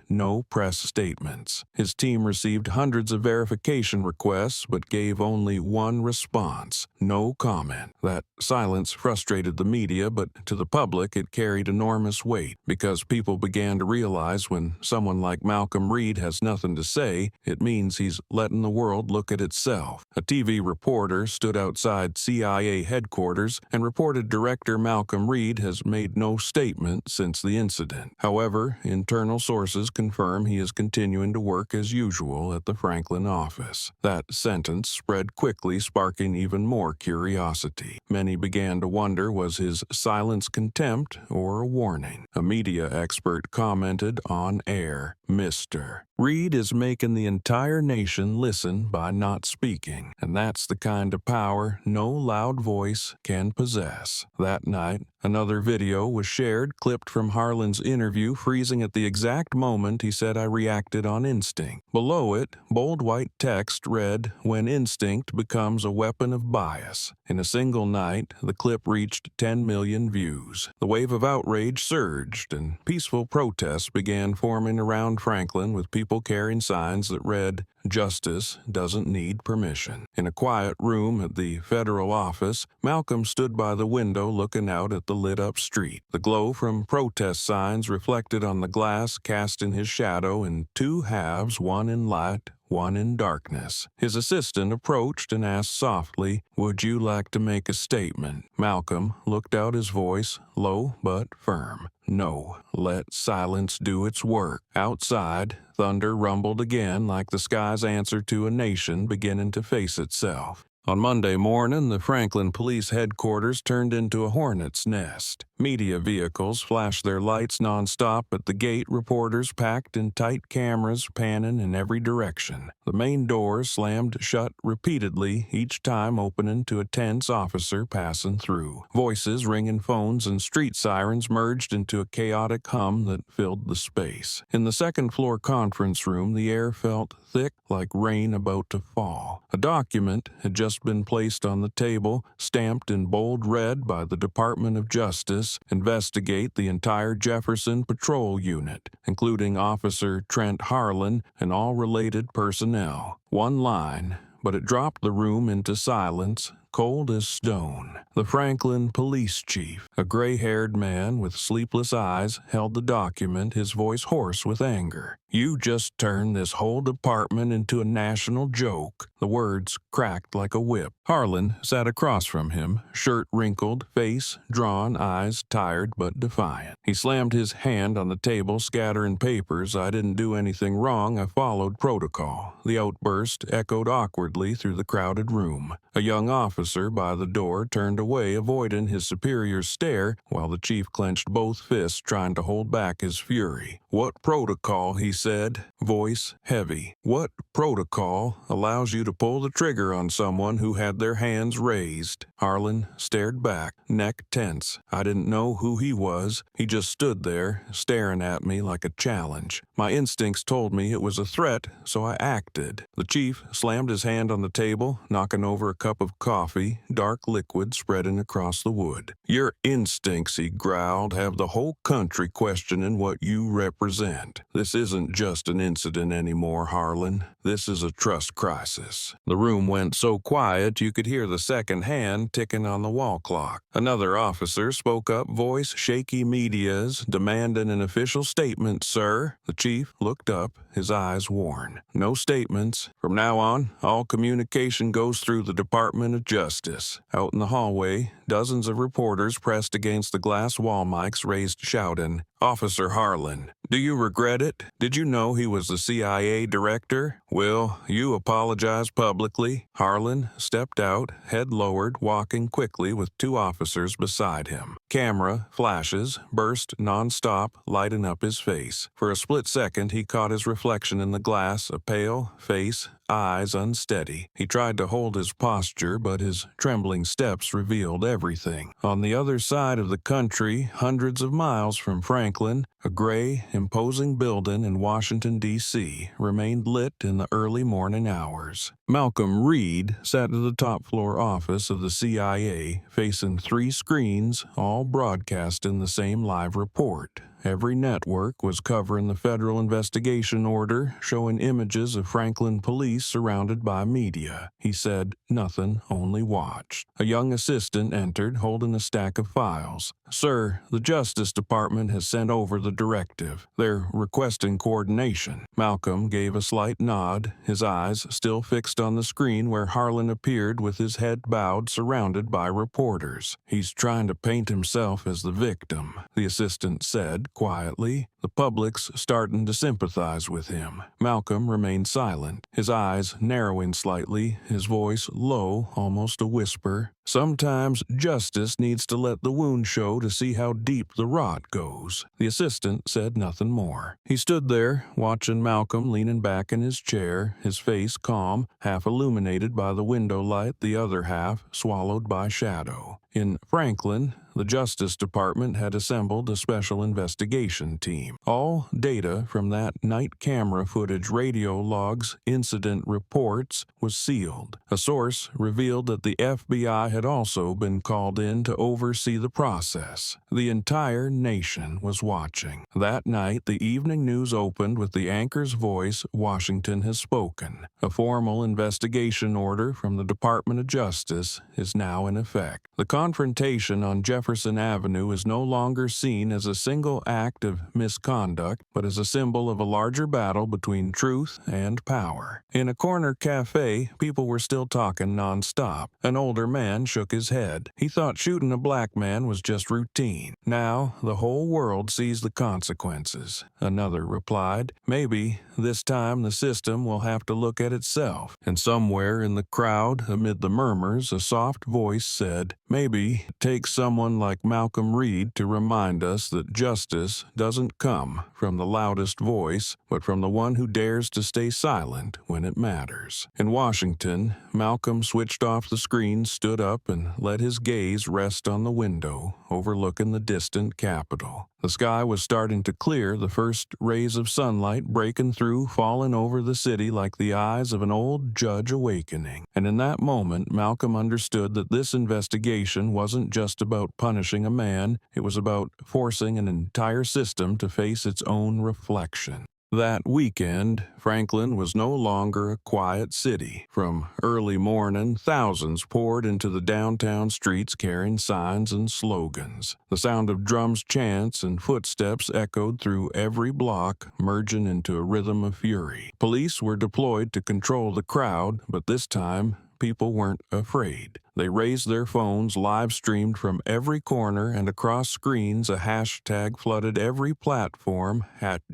no press statements. His team received hundreds of verification requests, but gave only one response: no comment. That silence frustrated the media, but to the public it carried enormous weight, because people began to realize when someone like Malcolm Reed has nothing to say, it means he's letting the world look at itself. A TV reporter stood outside CIA headquarters and reported Director Malcolm Reed has made no statement since the incident. However, internal sources confirm he is continuing to work as usual at the Franklin office. That sentence spread quickly, sparking even more curiosity. Many began to wonder, was his silence contempt or a warning? A media expert commented on air, "Mr. Reed is making the entire nation listen by not speaking, and that's the kind of power no loud voice can possess." That night, another video was shared, clipped from Harlan's interview, freezing at the exact moment he said, "I reacted on instinct." Below it, bold white text read, "When instinct becomes a weapon of bias." In a single night, the clip reached 10 million views. The wave of outrage surged, and peaceful protests began forming around Franklin, with people carrying signs that read, Justice doesn't need permission. In a quiet room at the federal office, Malcolm stood by the window looking out at the lit-up street. The glow from protest signs reflected on the glass, casting his shadow in two halves, one in light, one in darkness. His assistant approached and asked softly, "Would you like to make a statement?" Malcolm looked out, his voice low but firm. "No, let silence do its work." Outside, thunder rumbled again like the sky's answer to a nation beginning to face itself. On Monday morning, the Franklin Police Headquarters turned into a hornet's nest. Media vehicles flashed their lights nonstop at the gate, reporters packed in tight, cameras panning in every direction. The main doors slammed shut repeatedly, each time opening to a tense officer passing through. Voices ringing phones and street sirens merged into a chaotic hum that filled the space. In the second-floor conference room, the air felt thick like rain about to fall. A document had just been placed on the table, stamped in bold red by the Department of Justice. Investigate the entire Jefferson Patrol Unit, including Officer Trent Harlan and all related personnel. One line, but it dropped the room into silence, cold as stone. The Franklin police chief, a gray-haired man with sleepless eyes, held the document, his voice hoarse with anger. "You just turned this whole department into a national joke." The words cracked like a whip. Harlan sat across from him, shirt wrinkled, face drawn, eyes tired but defiant. He slammed his hand on the table, scattering papers. "I didn't do anything wrong. I followed protocol." The outburst echoed awkwardly through the crowded room. A young officer by the door turned away, avoiding his superior's stare, while the chief clenched both fists, trying to hold back his fury. "What protocol?" he said, voice heavy. "What protocol allows you to pull the trigger on someone who had their hands raised?" Harlan stared back, neck tense. "I didn't know who he was. He just stood there, staring at me like a challenge. My instincts told me it was a threat, so I acted." The chief slammed his hand on the table, knocking over a cup of coffee, dark liquid spreading across the wood. "Your instincts," he growled, "have the whole country questioning what you represent. This isn't just an incident anymore, Harlan. This is a trust crisis." The room went so quiet you could hear the second hand ticking on the wall clock. Another officer spoke up, voice shaky. "Media's demanding an official statement, sir." The chief looked up, his eyes worn. "No statements. From now on, all communication goes through the Department of Justice." Out in the hallway, dozens of reporters pressed against the glass wall mics, raised shouting, "Officer Harlan, do you regret it? Did you know he was the CIA director? Will you apologize publicly?" Harlan stepped out, head lowered, walking quickly with two officers beside him. Camera flashes burst nonstop, lighting up his face. For a split second, he caught his reflection in the glass, a pale face, eyes unsteady. He tried to hold his posture, but his trembling steps revealed everything. On the other side of the country, hundreds of miles from Franklin, a gray, imposing building in Washington, D.C., remained lit in the early morning hours. Malcolm Reed sat in the top-floor office of the CIA, facing three screens, all broadcasting the same live report. Every network was covering the federal investigation order, showing images of Franklin police surrounded by media. He said nothing, only watched. A young assistant entered, holding a stack of files. "Sir, the Justice Department has sent over the directive. They're requesting coordination." Malcolm gave a slight nod, his eyes still fixed on the screen where Harlan appeared with his head bowed, surrounded by reporters. "He's trying to paint himself as the victim," the assistant said quietly. "The public's starting to sympathize with him." Malcolm remained silent, his eyes narrowing slightly, his voice low, almost a whisper. "Sometimes justice needs to let the wound show to see how deep the rot goes." The assistant said nothing more. He stood there, watching Malcolm leaning back in his chair, his face calm, half illuminated by the window light, the other half swallowed by shadow. In Franklin, the Justice Department had assembled a special investigation team. All data from that night camera footage, radio logs, incident reports was sealed. A source revealed that the FBI had also been called in to oversee the process. The entire nation was watching. That night, the evening news opened with the anchor's voice, "Washington has spoken." A formal investigation order from the Department of Justice is now in effect. The confrontation on Jefferson Avenue is no longer seen as a single act of misconduct, but as a symbol of a larger battle between truth and power. In a corner cafe, people were still talking nonstop. An older man shook his head. He thought shooting a black man was just routine. Now, the whole world sees the consequences. Another replied, "Maybe this time the system will have to look at itself." And somewhere in the crowd, amid the murmurs, a soft voice said, "Maybe it takes someone like Malcolm Reed to remind us that justice doesn't come from the loudest voice, but from the one who dares to stay silent when it matters." In Washington, Malcolm switched off the screen, stood up, and let his gaze rest on the window overlooking the distant Capitol. The sky was starting to clear, the first rays of sunlight breaking through, falling over the city like the eyes of an old judge awakening. And in that moment, Malcolm understood that this investigation wasn't just about punishing a man, it was about forcing an entire system to face its own reflection. That weekend, Franklin was no longer a quiet city. From early morning, thousands poured into the downtown streets carrying signs and slogans. The sound of drums, chants, and footsteps echoed through every block, merging into a rhythm of fury. Police were deployed to control the crowd, but this time, people weren't afraid. They raised their phones, live-streamed from every corner, and across screens a hashtag flooded every platform,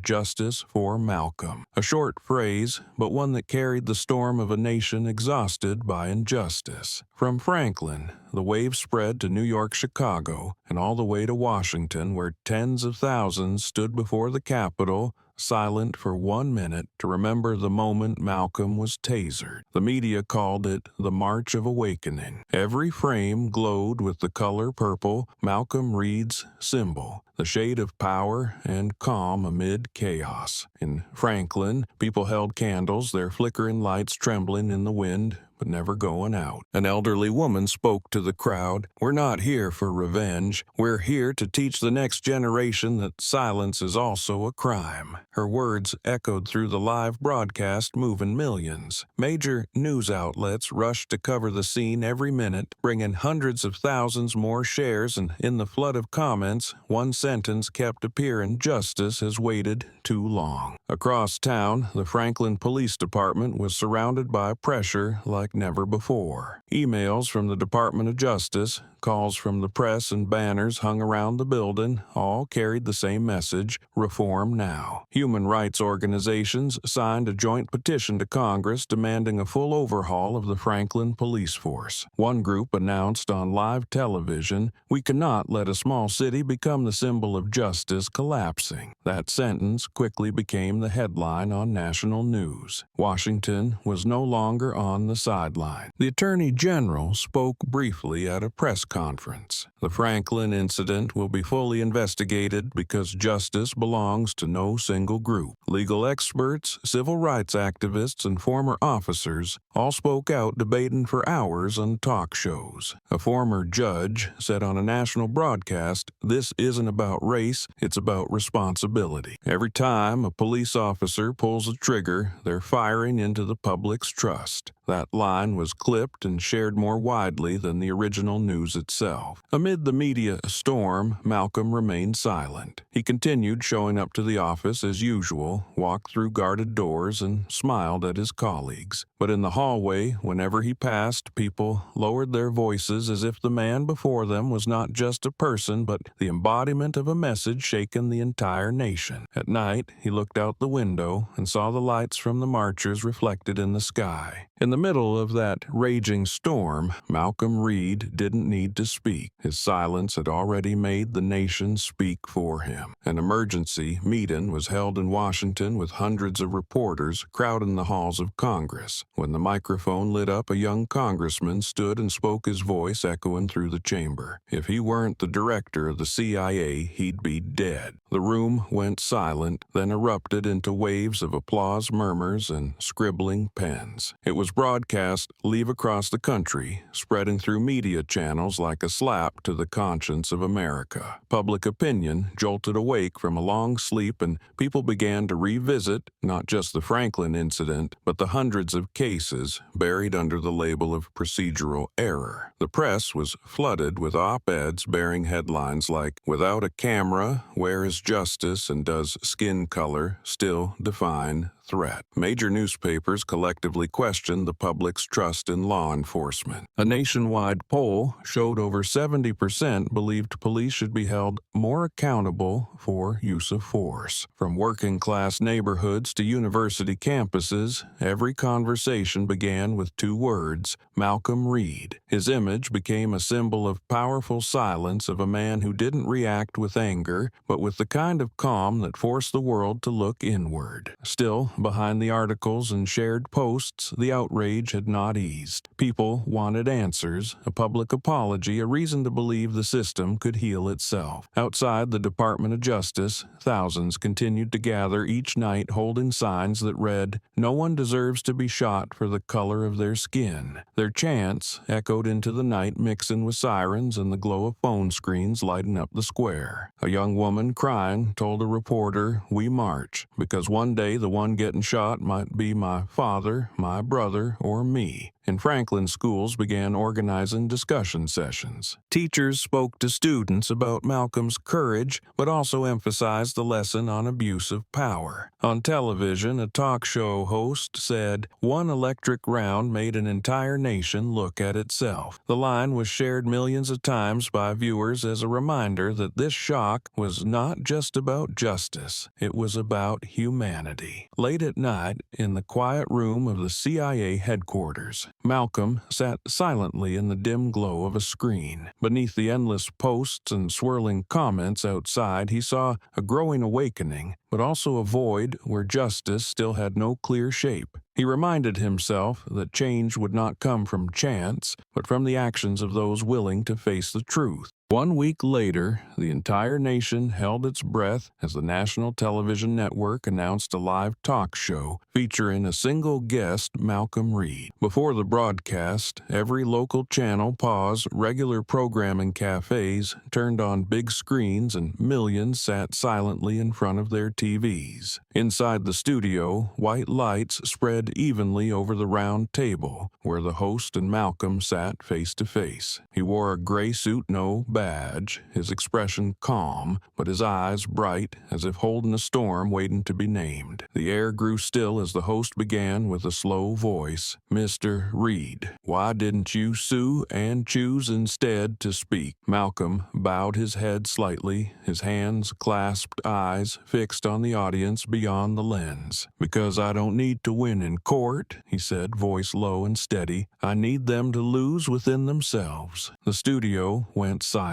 #Justice for Malcolm. A short phrase, but one that carried the storm of a nation exhausted by injustice. From Franklin, the wave spread to New York, Chicago, and all the way to Washington, where tens of thousands stood before the Capitol, silent for 1 minute to remember the moment Malcolm was tasered. The media called it the March of Awakening. Every frame glowed with the color purple, Malcolm Reed's symbol, the shade of power and calm amid chaos. In Franklin, people held candles, their flickering lights trembling in the wind, but never going out. An elderly woman spoke to the crowd, "We're not here for revenge. We're here to teach the next generation that silence is also a crime." Her words echoed through the live broadcast, moving millions. Major news outlets rushed to cover the scene every minute, bringing hundreds of thousands more shares, and in the flood of comments, one sentence kept appearing: "Justice has waited too long." Across town, the Franklin Police Department was surrounded by pressure like never before. Emails from the Department of Justice, calls from the press, and banners hung around the building all carried the same message: reform now. Human rights organizations signed a joint petition to Congress demanding a full overhaul of the Franklin police force. One group announced on live television, "We cannot let a small city become the symbol of justice collapsing." That sentence quickly became the headline on national news. Washington was no longer on the sideline. The Attorney General spoke briefly at a press conference. "The Franklin incident will be fully investigated because justice belongs to no single group." Legal experts, civil rights activists, and former officers all spoke out, debating for hours on talk shows. A former judge said on a national broadcast, "This isn't about race, it's about responsibility. Every time a police officer pulls a trigger, they're firing into the public's trust." That line was clipped and shared more widely than the original news itself. Amid the media storm, Malcolm remained silent. He continued showing up to the office as usual, walked through guarded doors, and smiled at his colleagues. But in the hallway, whenever he passed, people lowered their voices as if the man before them was not just a person, but the embodiment of a message shaking the entire nation. At night, he looked out the window and saw the lights from the marchers reflected in the sky. In the middle of that raging storm, Malcolm Reed didn't need to speak. His silence had already made the nation speak for him. An emergency meeting was held in Washington with hundreds of reporters crowding the halls of Congress. When the microphone lit up, a young congressman stood and spoke, his voice echoing through the chamber. If he weren't the director of the CIA, he'd be dead. The room went silent, then erupted into waves of applause, murmurs, and scribbling pens. It was broadcast live across the country, spreading through media channels like a slap to the conscience of America. Public opinion jolted awake from a long sleep, and people began to revisit not just the Franklin incident, but the hundreds of cases buried under the label of procedural error. The press was flooded with op-eds bearing headlines like, "Without a camera, where is justice, and does skin color still define threat?" Major newspapers collectively questioned the public's trust in law enforcement. A nationwide poll showed over 70% believed police should be held more accountable for use of force. From working-class neighborhoods to university campuses, every conversation began with two words: Malcolm Reed. His image became a symbol of powerful silence, of a man who didn't react with anger, but with the kind of calm that forced the world to look inward. Still, behind the articles and shared posts, the outrage had not eased. People wanted answers, a public apology, a reason to believe the system could heal itself. Outside the Department of Justice, thousands continued to gather each night holding signs that read, "No one deserves to be shot for the color of their skin." Their chants echoed into the night, mixing with sirens and the glow of phone screens lighting up the square. A young woman crying told a reporter, "We march, because one day the one getting shot might be my father, my brother, or me." And Franklin schools began organizing discussion sessions. Teachers spoke to students about Malcolm's courage, but also emphasized the lesson on abuse of power. On television, a talk show host said, "One electric round made an entire nation look at itself." The line was shared millions of times by viewers as a reminder that this shock was not just about justice, it was about humanity. Late at night, in the quiet room of the CIA headquarters, Malcolm sat silently in the dim glow of a screen. Beneath the endless posts and swirling comments outside, he saw a growing awakening, but also a void where justice still had no clear shape. He reminded himself that change would not come from chance, but from the actions of those willing to face the truth. 1 week later, the entire nation held its breath as the national television network announced a live talk show featuring a single guest, Malcolm Reed. Before the broadcast, every local channel paused, regular programming cafes turned on big screens, and millions sat silently in front of their TVs. Inside the studio, white lights spread evenly over the round table, where the host and Malcolm sat face to face. He wore a gray suit, no badge, his expression calm, but his eyes bright as if holding a storm waiting to be named. The air grew still as the host began with a slow voice, "Mr. Reed, why didn't you sue and choose instead to speak?" Malcolm bowed his head slightly, his hands clasped, eyes fixed on the audience beyond the lens. "Because I don't need to win in court," he said, voice low and steady. "I need them to lose within themselves." The studio went silent.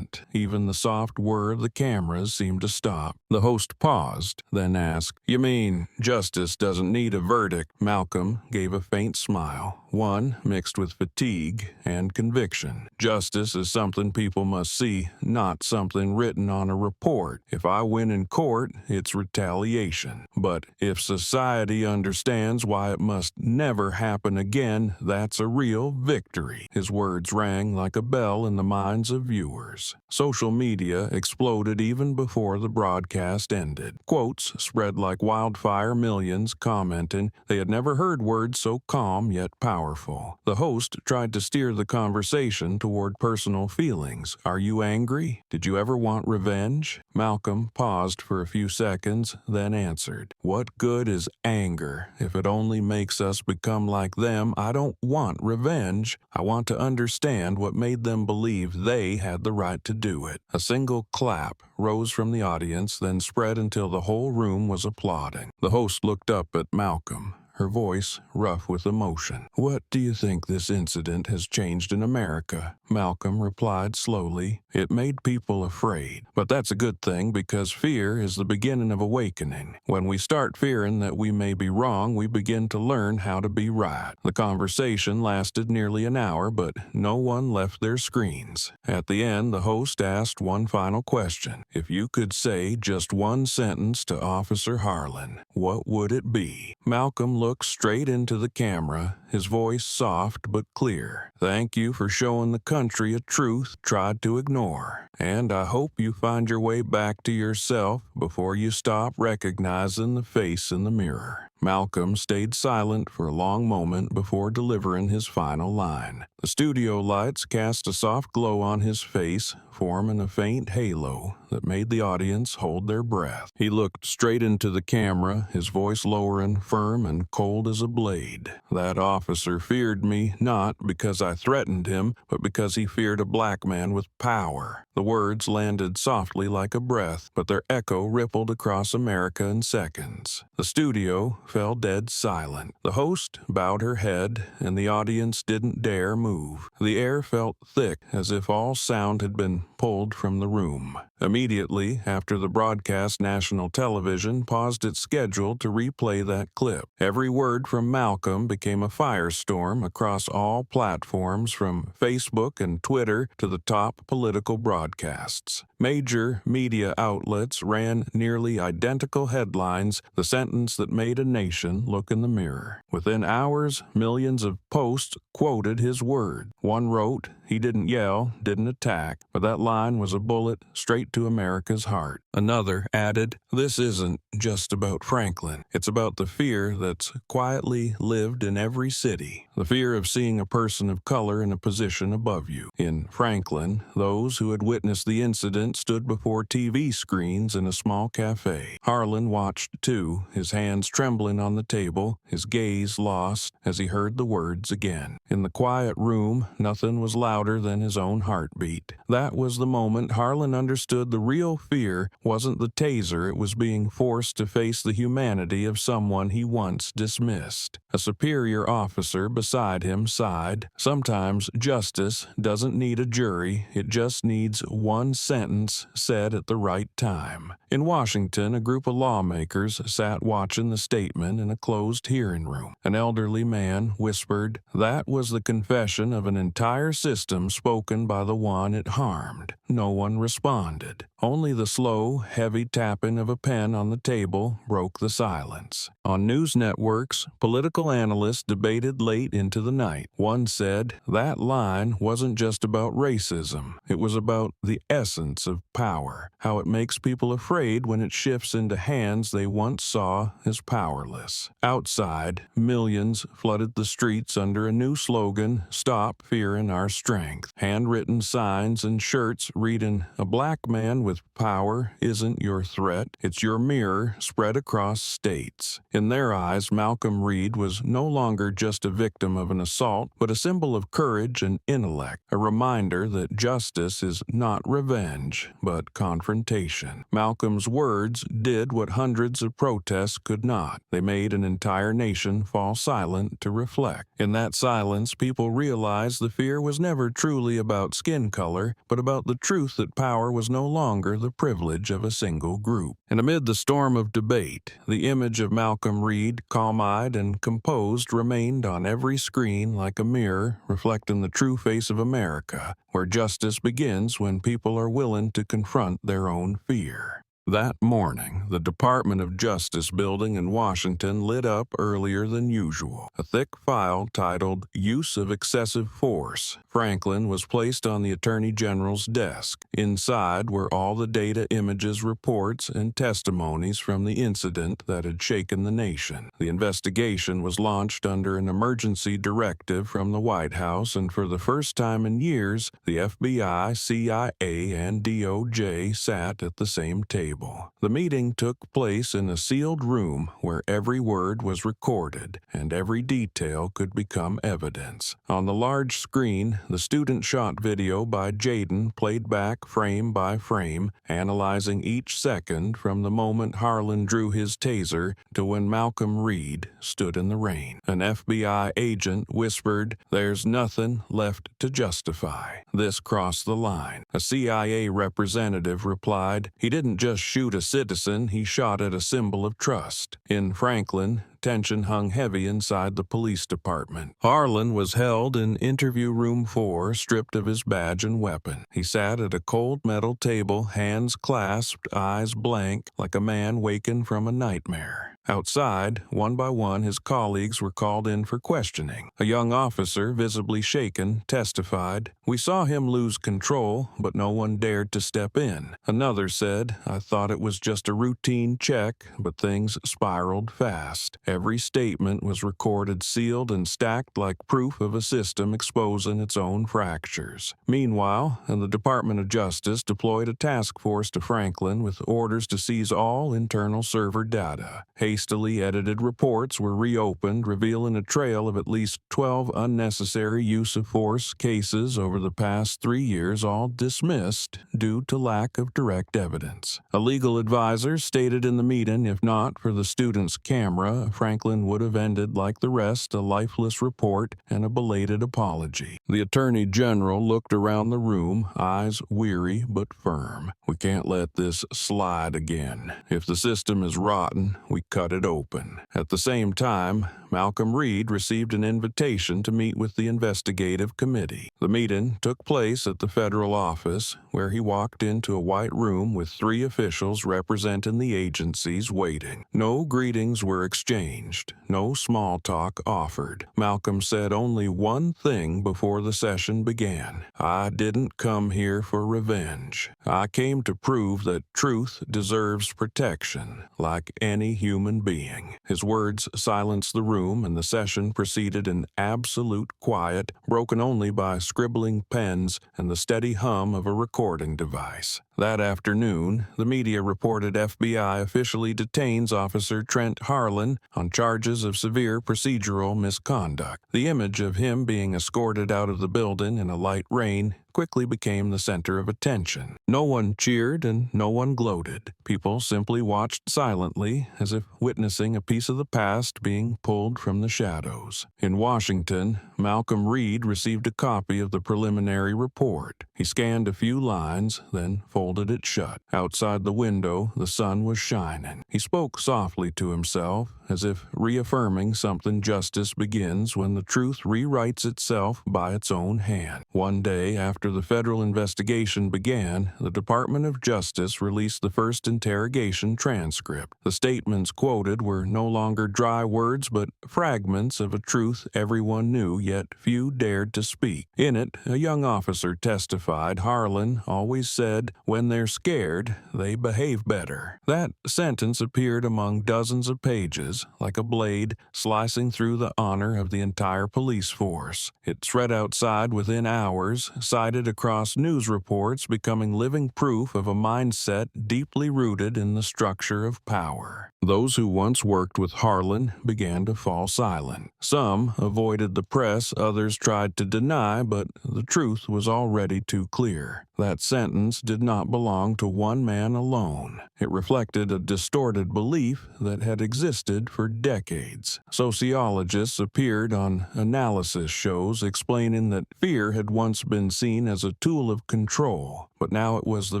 Even the soft whir of the cameras seemed to stop. The host paused, then asked, "You mean justice doesn't need a verdict?" Malcolm gave a faint smile, one mixed with fatigue and conviction. "Justice is something people must see, not something written on a report. If I win in court, it's retaliation. But if society understands why it must never happen again, that's a real victory." His words rang like a bell in the minds of viewers. Social media exploded even before the broadcast ended. Quotes spread like wildfire, millions commenting they had never heard words so calm yet powerful. The host tried to steer the conversation toward personal feelings. "Are you angry? Did you ever want revenge?" Malcolm paused for a few seconds, then answered, "What good is anger if it only makes us become like them? I don't want revenge. I want to understand what made them believe they had the right to do it." A single clap rose from the audience, then spread until the whole room was applauding. The host looked up at Malcolm, her voice rough with emotion. "What do you think this incident has changed in America?" Malcolm replied slowly. "It made people afraid. But that's a good thing because fear is the beginning of awakening. When we start fearing that we may be wrong, we begin to learn how to be right." The conversation lasted nearly an hour, but no one left their screens. At the end, the host asked one final question. "If you could say just one sentence to Officer Harlan, what would it be?" Malcolm looked straight into the camera, his voice soft but clear. "Thank you for showing the country a truth tried to ignore. And I hope you find your way back to yourself before you stop recognizing the face in the mirror." Malcolm stayed silent for a long moment before delivering his final line. The studio lights cast a soft glow on his face, forming a faint halo that made the audience hold their breath. He looked straight into the camera, his voice lowering, firm and cold as a blade. "That officer feared me not because I threatened him, but because he feared a black man with power." The words landed softly like a breath, but their echo rippled across America in seconds. The studio fell dead silent. The host bowed her head, and the audience didn't dare move. The air felt thick, as if all sound had been pulled from the room. Immediately after the broadcast, national television paused its schedule to replay that clip. Every word from Malcolm became a firestorm across all platforms, from Facebook and Twitter to the top political broadcasts. Major media outlets ran nearly identical headlines, the sentence that made a nation look in the mirror. Within hours, millions of posts quoted his word. One wrote, "He didn't yell, didn't attack, but that line was a bullet straight to America's heart." Another added, "This isn't just about Franklin. It's about the fear that's quietly lived in every city. The fear of seeing a person of color in a position above you." In Franklin, those who had witnessed the incident stood before TV screens in a small cafe. Harlan watched too, his hands trembling on the table, his gaze lost as he heard the words again. In the quiet room, nothing was louder than his own heartbeat. That was the moment Harlan understood the real fear wasn't the taser, it was being forced to face the humanity of someone he once dismissed. A superior officer beside him sighed. "Sometimes justice doesn't need a jury, it just needs one sentence said at the right time." In Washington, a group of lawmakers sat watching the statement in a closed hearing room. An elderly man whispered, "That was the confession of an entire system spoken by the one it harmed." No one responded. Only the slow, heavy tapping of a pen on the table broke the silence. On news networks, political analysts debated late into the night. One said, "That line wasn't just about racism. It was about the essence of power, how it makes people afraid when it shifts into hands they once saw as powerless." Outside, millions flooded the streets under a new slogan, "Stop Fearing Our Strength." Handwritten signs and shirts reading, "A black man with power isn't your threat, it's your mirror," spread across states. In their eyes, Malcolm Reed was no longer just a victim of an assault, but a symbol of courage and intellect, a reminder that justice is not revenge, but confrontation. Malcolm's words did what hundreds of protests could not. They made an entire nation fall silent to reflect. In that silence, people realized the fear was never truly about skin color, but about the truth that power was no longer the privilege of a single group. And amid the storm of debate, the image of Malcolm Reed, calm-eyed and composed, remained on every screen like a mirror reflecting the true face of America, where justice begins when people are willing to confront their own fear. That morning, the Department of Justice building in Washington lit up earlier than usual. A thick file titled "Use of Excessive Force" Franklin was placed on the Attorney General's desk. Inside were all the data, images, reports, and testimonies from the incident that had shaken the nation. The investigation was launched under an emergency directive from the White House, and for the first time in years, the FBI, CIA, and DOJ sat at the same table. table. The meeting took place in a sealed room where every word was recorded and every detail could become evidence. On the large screen, the student-shot video by Jaden played back frame by frame, analyzing each second from the moment Harlan drew his taser to when Malcolm Reed stood in the rain. An FBI agent whispered, "There's nothing left to justify. This crossed the line." A CIA representative replied, "He didn't just shoot a citizen, he shot at a symbol of trust." In Franklin, tension hung heavy inside the police department. Harlan was held in interview room 4, stripped of his badge and weapon. He sat at a cold metal table, hands clasped, eyes blank, like a man wakened from a nightmare. Outside, one by one, his colleagues were called in for questioning. A young officer, visibly shaken, testified, "We saw him lose control, but no one dared to step in." Another said, "I thought it was just a routine check, but things spiraled fast." Every statement was recorded, sealed, and stacked like proof of a system exposing its own fractures. Meanwhile, the Department of Justice deployed a task force to Franklin with orders to seize all internal server data. Hastily edited reports were reopened, revealing a trail of at least 12 unnecessary use-of-force cases over the past 3 years, all dismissed due to lack of direct evidence. A legal advisor stated in the meeting, if not for the student's camera, Franklin would have ended like the rest, a lifeless report and a belated apology. The Attorney General looked around the room, eyes weary but firm. "We can't let this slide again. If the system is rotten, we cut it open." At the same time, Malcolm Reed received an invitation to meet with the investigative committee. The meeting took place at the federal office, where he walked into a white room with 3 officials representing the agencies waiting. No greetings were exchanged, no small talk offered. Malcolm said only one thing before the session began: "I didn't come here for revenge. I came to prove that truth deserves protection, like any human being." His words silenced the room, and the session proceeded in absolute quiet, broken only by scribbling pens and the steady hum of a recording device. That afternoon, the media reported FBI officially detains Officer Trent Harlan on charges of severe procedural misconduct. The image of him being escorted out of the building in a light rain quickly became the center of attention. No one cheered and no one gloated. People simply watched silently, as if witnessing a piece of the past being pulled from the shadows. In Washington, Malcolm Reed received a copy of the preliminary report. He scanned a few lines, then folded it shut. Outside the window, the sun was shining. He spoke softly to himself, as if reaffirming something: justice begins when the truth rewrites itself by its own hand. One day after the federal investigation began, the Department of Justice released the first interrogation transcript. The statements quoted were no longer dry words, but fragments of a truth everyone knew, yet few dared to speak. In it, a young officer testified Harlan always said, "When they're scared, they behave better." That sentence appeared among dozens of pages, like a blade slicing through the honor of the entire police force. It spread outside within hours, cited across news reports, becoming living proof of a mindset deeply rooted in the structure of power. Those who once worked with Harlan began to fall silent. Some avoided the press, others tried to deny, but the truth was already too clear. That sentence did not belong to one man alone. It reflected a distorted belief that had existed for decades. Sociologists appeared on analysis shows explaining that fear had once been seen as a tool of control, but now it was the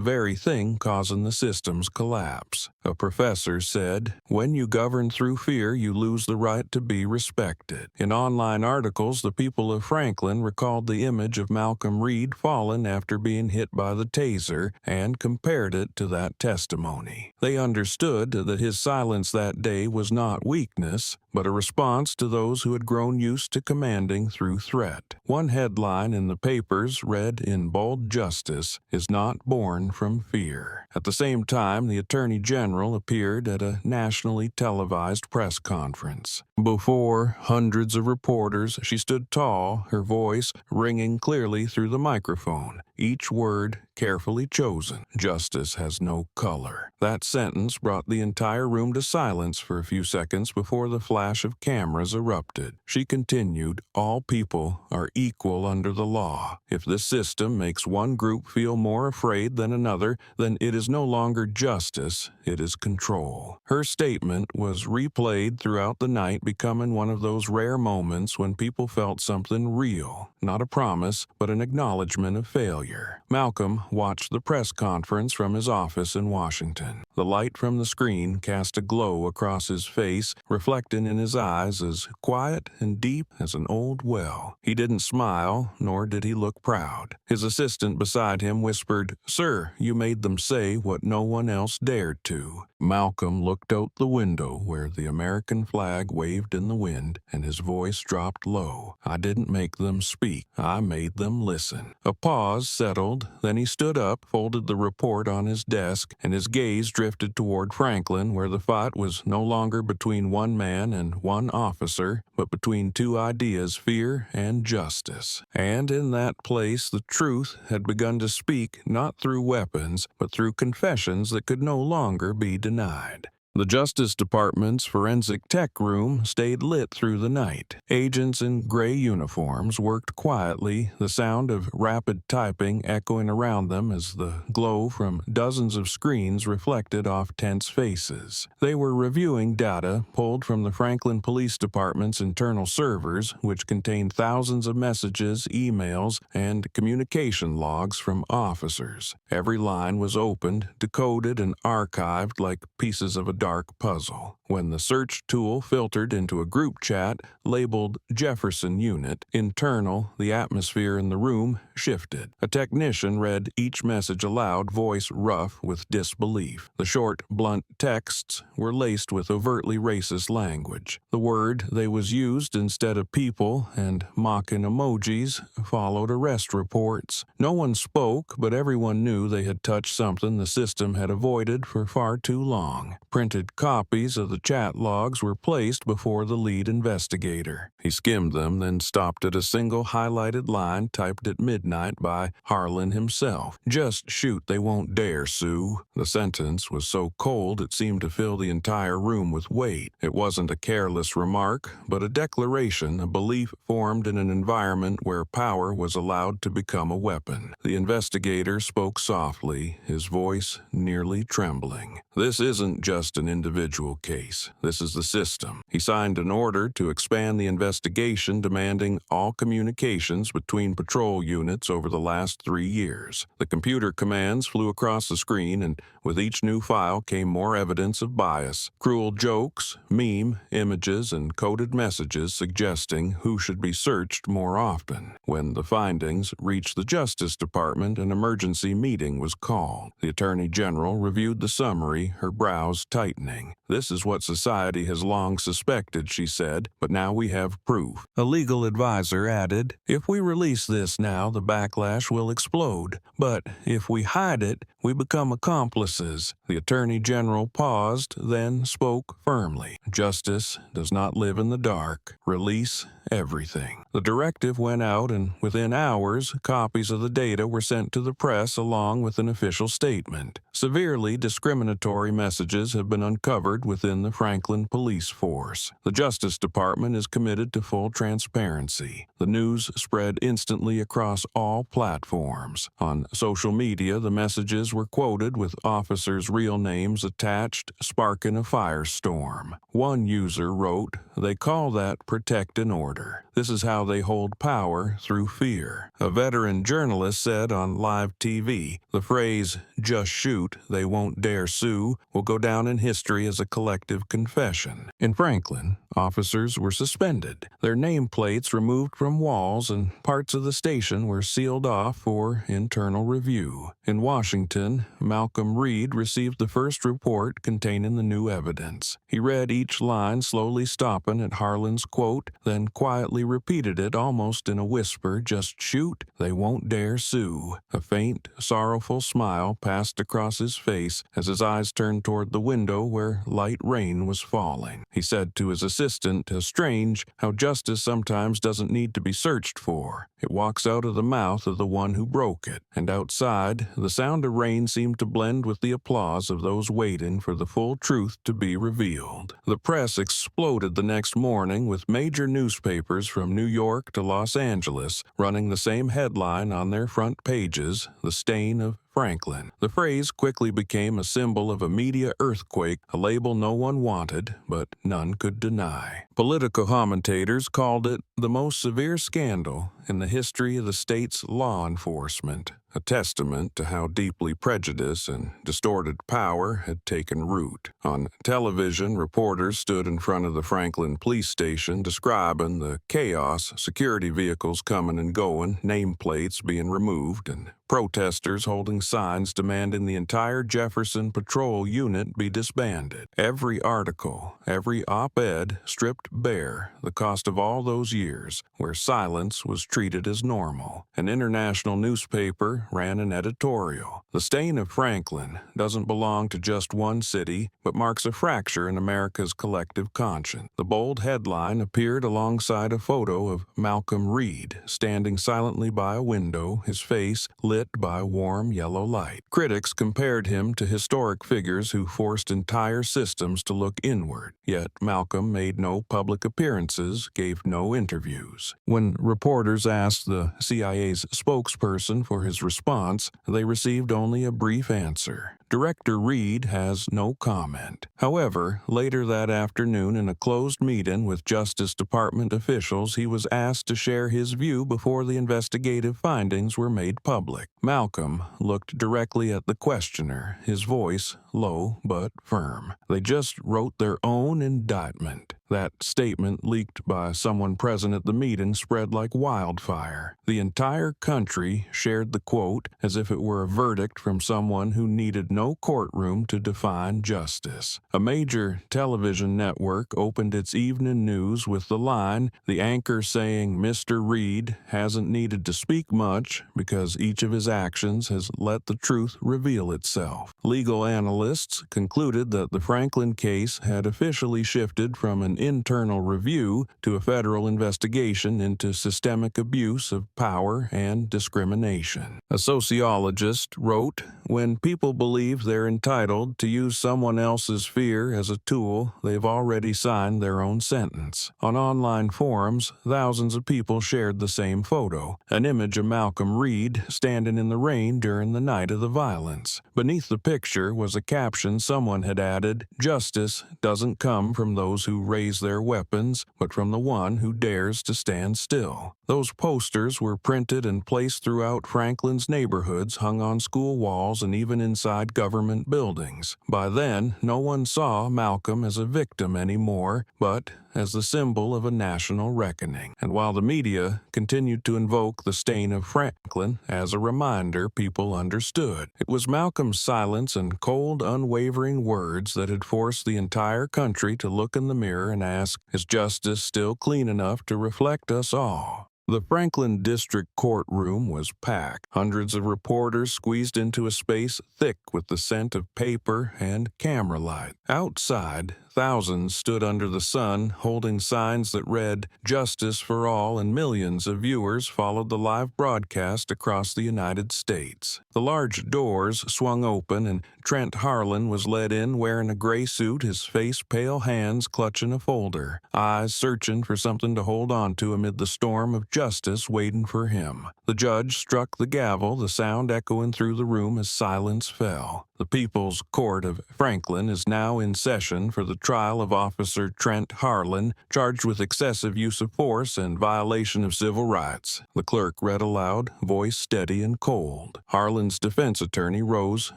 very thing causing the system's collapse. A professor said, "When you govern through fear, you lose the right to be respected." In online articles, the people of Franklin recalled the image of Malcolm Reed fallen after being hit by the taser and compared it to that testimony. They understood that his silence that day was not weakness, but a response to those who had grown used to commanding through threat. One headline in the papers read in bold, "Justice is not born from fear." At the same time, the Attorney General appeared at a nationally televised press conference. Before hundreds of reporters, she stood tall, her voice ringing clearly through the microphone. each word carefully chosen. Justice has no color. That sentence brought the entire room to silence for a few seconds before the flash of cameras erupted. She continued, all people are equal under the law. If this system makes one group feel more afraid than another, then it is no longer justice, it is control. Her statement was replayed throughout the night, becoming one of those rare moments when people felt something real, not a promise, but an acknowledgement of failure. Malcolm watched the press conference from his office in Washington. The light from the screen cast a glow across his face, reflecting in his eyes as quiet and deep as an old well. He didn't smile, nor did he look proud. His assistant beside him whispered, "Sir, you made them say what no one else dared to." Malcolm looked out the window where the American flag waved in the wind, and his voice dropped low. "I didn't make them speak. I made them listen." A pause settled, then he stood up, folded the report on his desk, and his gaze drifted toward Franklin, where the fight was no longer between one man and one officer, but between two ideas, fear and justice. And in that place, the truth had begun to speak, not through weapons, but through confessions that could no longer be denied. The Justice Department's forensic tech room stayed lit through the night. Agents in gray uniforms worked quietly, the sound of rapid typing echoing around them as the glow from dozens of screens reflected off tense faces. They were reviewing data pulled from the Franklin Police Department's internal servers, which contained thousands of messages, emails, and communication logs from officers. Every line was opened, decoded, and archived like pieces of a dark puzzle. When the search tool filtered into a group chat labeled Jefferson Unit Internal, the atmosphere in the room shifted. A technician read each message aloud, voice rough with disbelief. The short, blunt texts were laced with overtly racist language. The word they was used instead of people, and mocking emojis followed arrest reports. No one spoke, but everyone knew they had touched something the system had avoided for far too long. Printed copies of the chat logs were placed before the lead investigator. He skimmed them, then stopped at a single highlighted line typed at midnight by Harlan himself. "Just shoot, they won't dare, Sue." The sentence was so cold it seemed to fill the entire room with weight. It wasn't a careless remark, but a declaration, a belief formed in an environment where power was allowed to become a weapon. The investigator spoke softly, his voice nearly trembling. "This isn't just an individual case. This is the system." He signed an order to expand the investigation, demanding all communications between patrol units over the last 3 years. The computer commands flew across the screen, and with each new file came more evidence of bias. Cruel jokes, meme images, and coded messages suggesting who should be searched more often. When the findings reached the Justice Department, an emergency meeting was called. The Attorney General reviewed the summary, her brows tightening. "This is what society has long suspected," she said, "but now we have proof." A legal advisor added, "If we release this now, the backlash will explode. But if we hide it, we become accomplices." The Attorney General paused, then spoke firmly. "Justice does not live in the dark. Release everything." The directive went out, and within hours, copies of the data were sent to the press along with an official statement. Severely discriminatory messages have been uncovered within the Franklin police force. The Justice Department is committed to full transparency. The news spread instantly across all platforms. On social media, the messages were quoted with officers' real names attached, sparking a firestorm. One user wrote, "They call that protect and order. This is how they hold power through fear." A veteran journalist said on live TV, "The phrase, 'just shoot, they won't dare sue,' will go down in history as a collective confession." In Franklin, officers were suspended, their nameplates removed from walls, and parts of the station were sealed off for internal review. In Washington, Malcolm Reed received the first report containing the new evidence. He read each line, slowly stopping at Harlan's quote, then quietly repeated it almost in a whisper, "Just shoot, they won't dare sue." A faint, sorrowful smile passed across his face as his eyes turned toward the window where light rain was falling. He said to his assistant, insistent as strange how justice sometimes doesn't need to be searched for. It walks out of the mouth of the one who broke it. And outside, the sound of rain seemed to blend with the applause of those waiting for the full truth to be revealed. The press exploded the next morning with major newspapers from New York to Los Angeles running the same headline on their front pages, "The Stain of Franklin." The phrase quickly became a symbol of a media earthquake, a label no one wanted, but none could deny. Political commentators called it the most severe scandal in the history of the state's law enforcement, a testament to how deeply prejudice and distorted power had taken root. On television, reporters stood in front of the Franklin police station describing the chaos, security vehicles coming and going, nameplates being removed, and protesters holding signs demanding the entire Jefferson patrol unit be disbanded. Every article, every op-ed stripped bare the cost of all those years where silence was treated as normal. An international newspaper ran an editorial. "The stain of Franklin doesn't belong to just one city, but marks a fracture in America's collective conscience." The bold headline appeared alongside a photo of Malcolm Reed standing silently by a window, his face lit by warm yellow light. Critics compared him to historic figures who forced entire systems to look inward. Yet Malcolm made no public appearances, gave no interviews. When reporters asked the CIA's spokesperson for his response, they received only a brief answer. Director Reed has no comment. However, later that afternoon in a closed meeting with Justice Department officials, he was asked to share his view before the investigative findings were made public. Malcolm looked directly at the questioner, his voice low but firm. "They just wrote their own indictment." That statement, leaked by someone present at the meeting, spread like wildfire. The entire country shared the quote as if it were a verdict from someone who needed no courtroom to define justice. A major television network opened its evening news with the line, the anchor saying Mr. Reed hasn't needed to speak much because each of his actions has let the truth reveal itself. Legal analysts concluded that the Franklin case had officially shifted from an internal review to a federal investigation into systemic abuse of power and discrimination. A sociologist wrote, "When people believe they're entitled to use someone else's fear as a tool, they've already signed their own sentence." On online forums, thousands of people shared the same photo, an image of Malcolm Reed standing in the rain during the night of the violence. Beneath the picture was a caption someone had added, "Justice doesn't come from those who raise their weapons, but from the one who dares to stand still." Those posters were printed and placed throughout Franklin's neighborhoods, hung on school walls, and even inside government buildings. By then, no one saw Malcolm as a victim anymore, but as the symbol of a national reckoning. And while the media continued to invoke the stain of Franklin as a reminder, people understood. It was Malcolm's silence and cold, unwavering words that had forced the entire country to look in the mirror and ask, is justice still clean enough to reflect us all? The Franklin District Courtroom was packed. Hundreds of reporters squeezed into a space thick with the scent of paper and camera light. Outside, thousands stood under the sun, holding signs that read, "Justice for All," and millions of viewers followed the live broadcast across the United States. The large doors swung open, and Trent Harlan was led in wearing a gray suit, his face pale, hands clutching a folder, eyes searching for something to hold on to amid the storm of justice waiting for him. The judge struck the gavel, the sound echoing through the room as silence fell. The People's Court of Franklin is now in session for the trial of Officer Trent Harlan, charged with excessive use of force and violation of civil rights. The clerk read aloud, voice steady and cold. Harlan's defense attorney rose,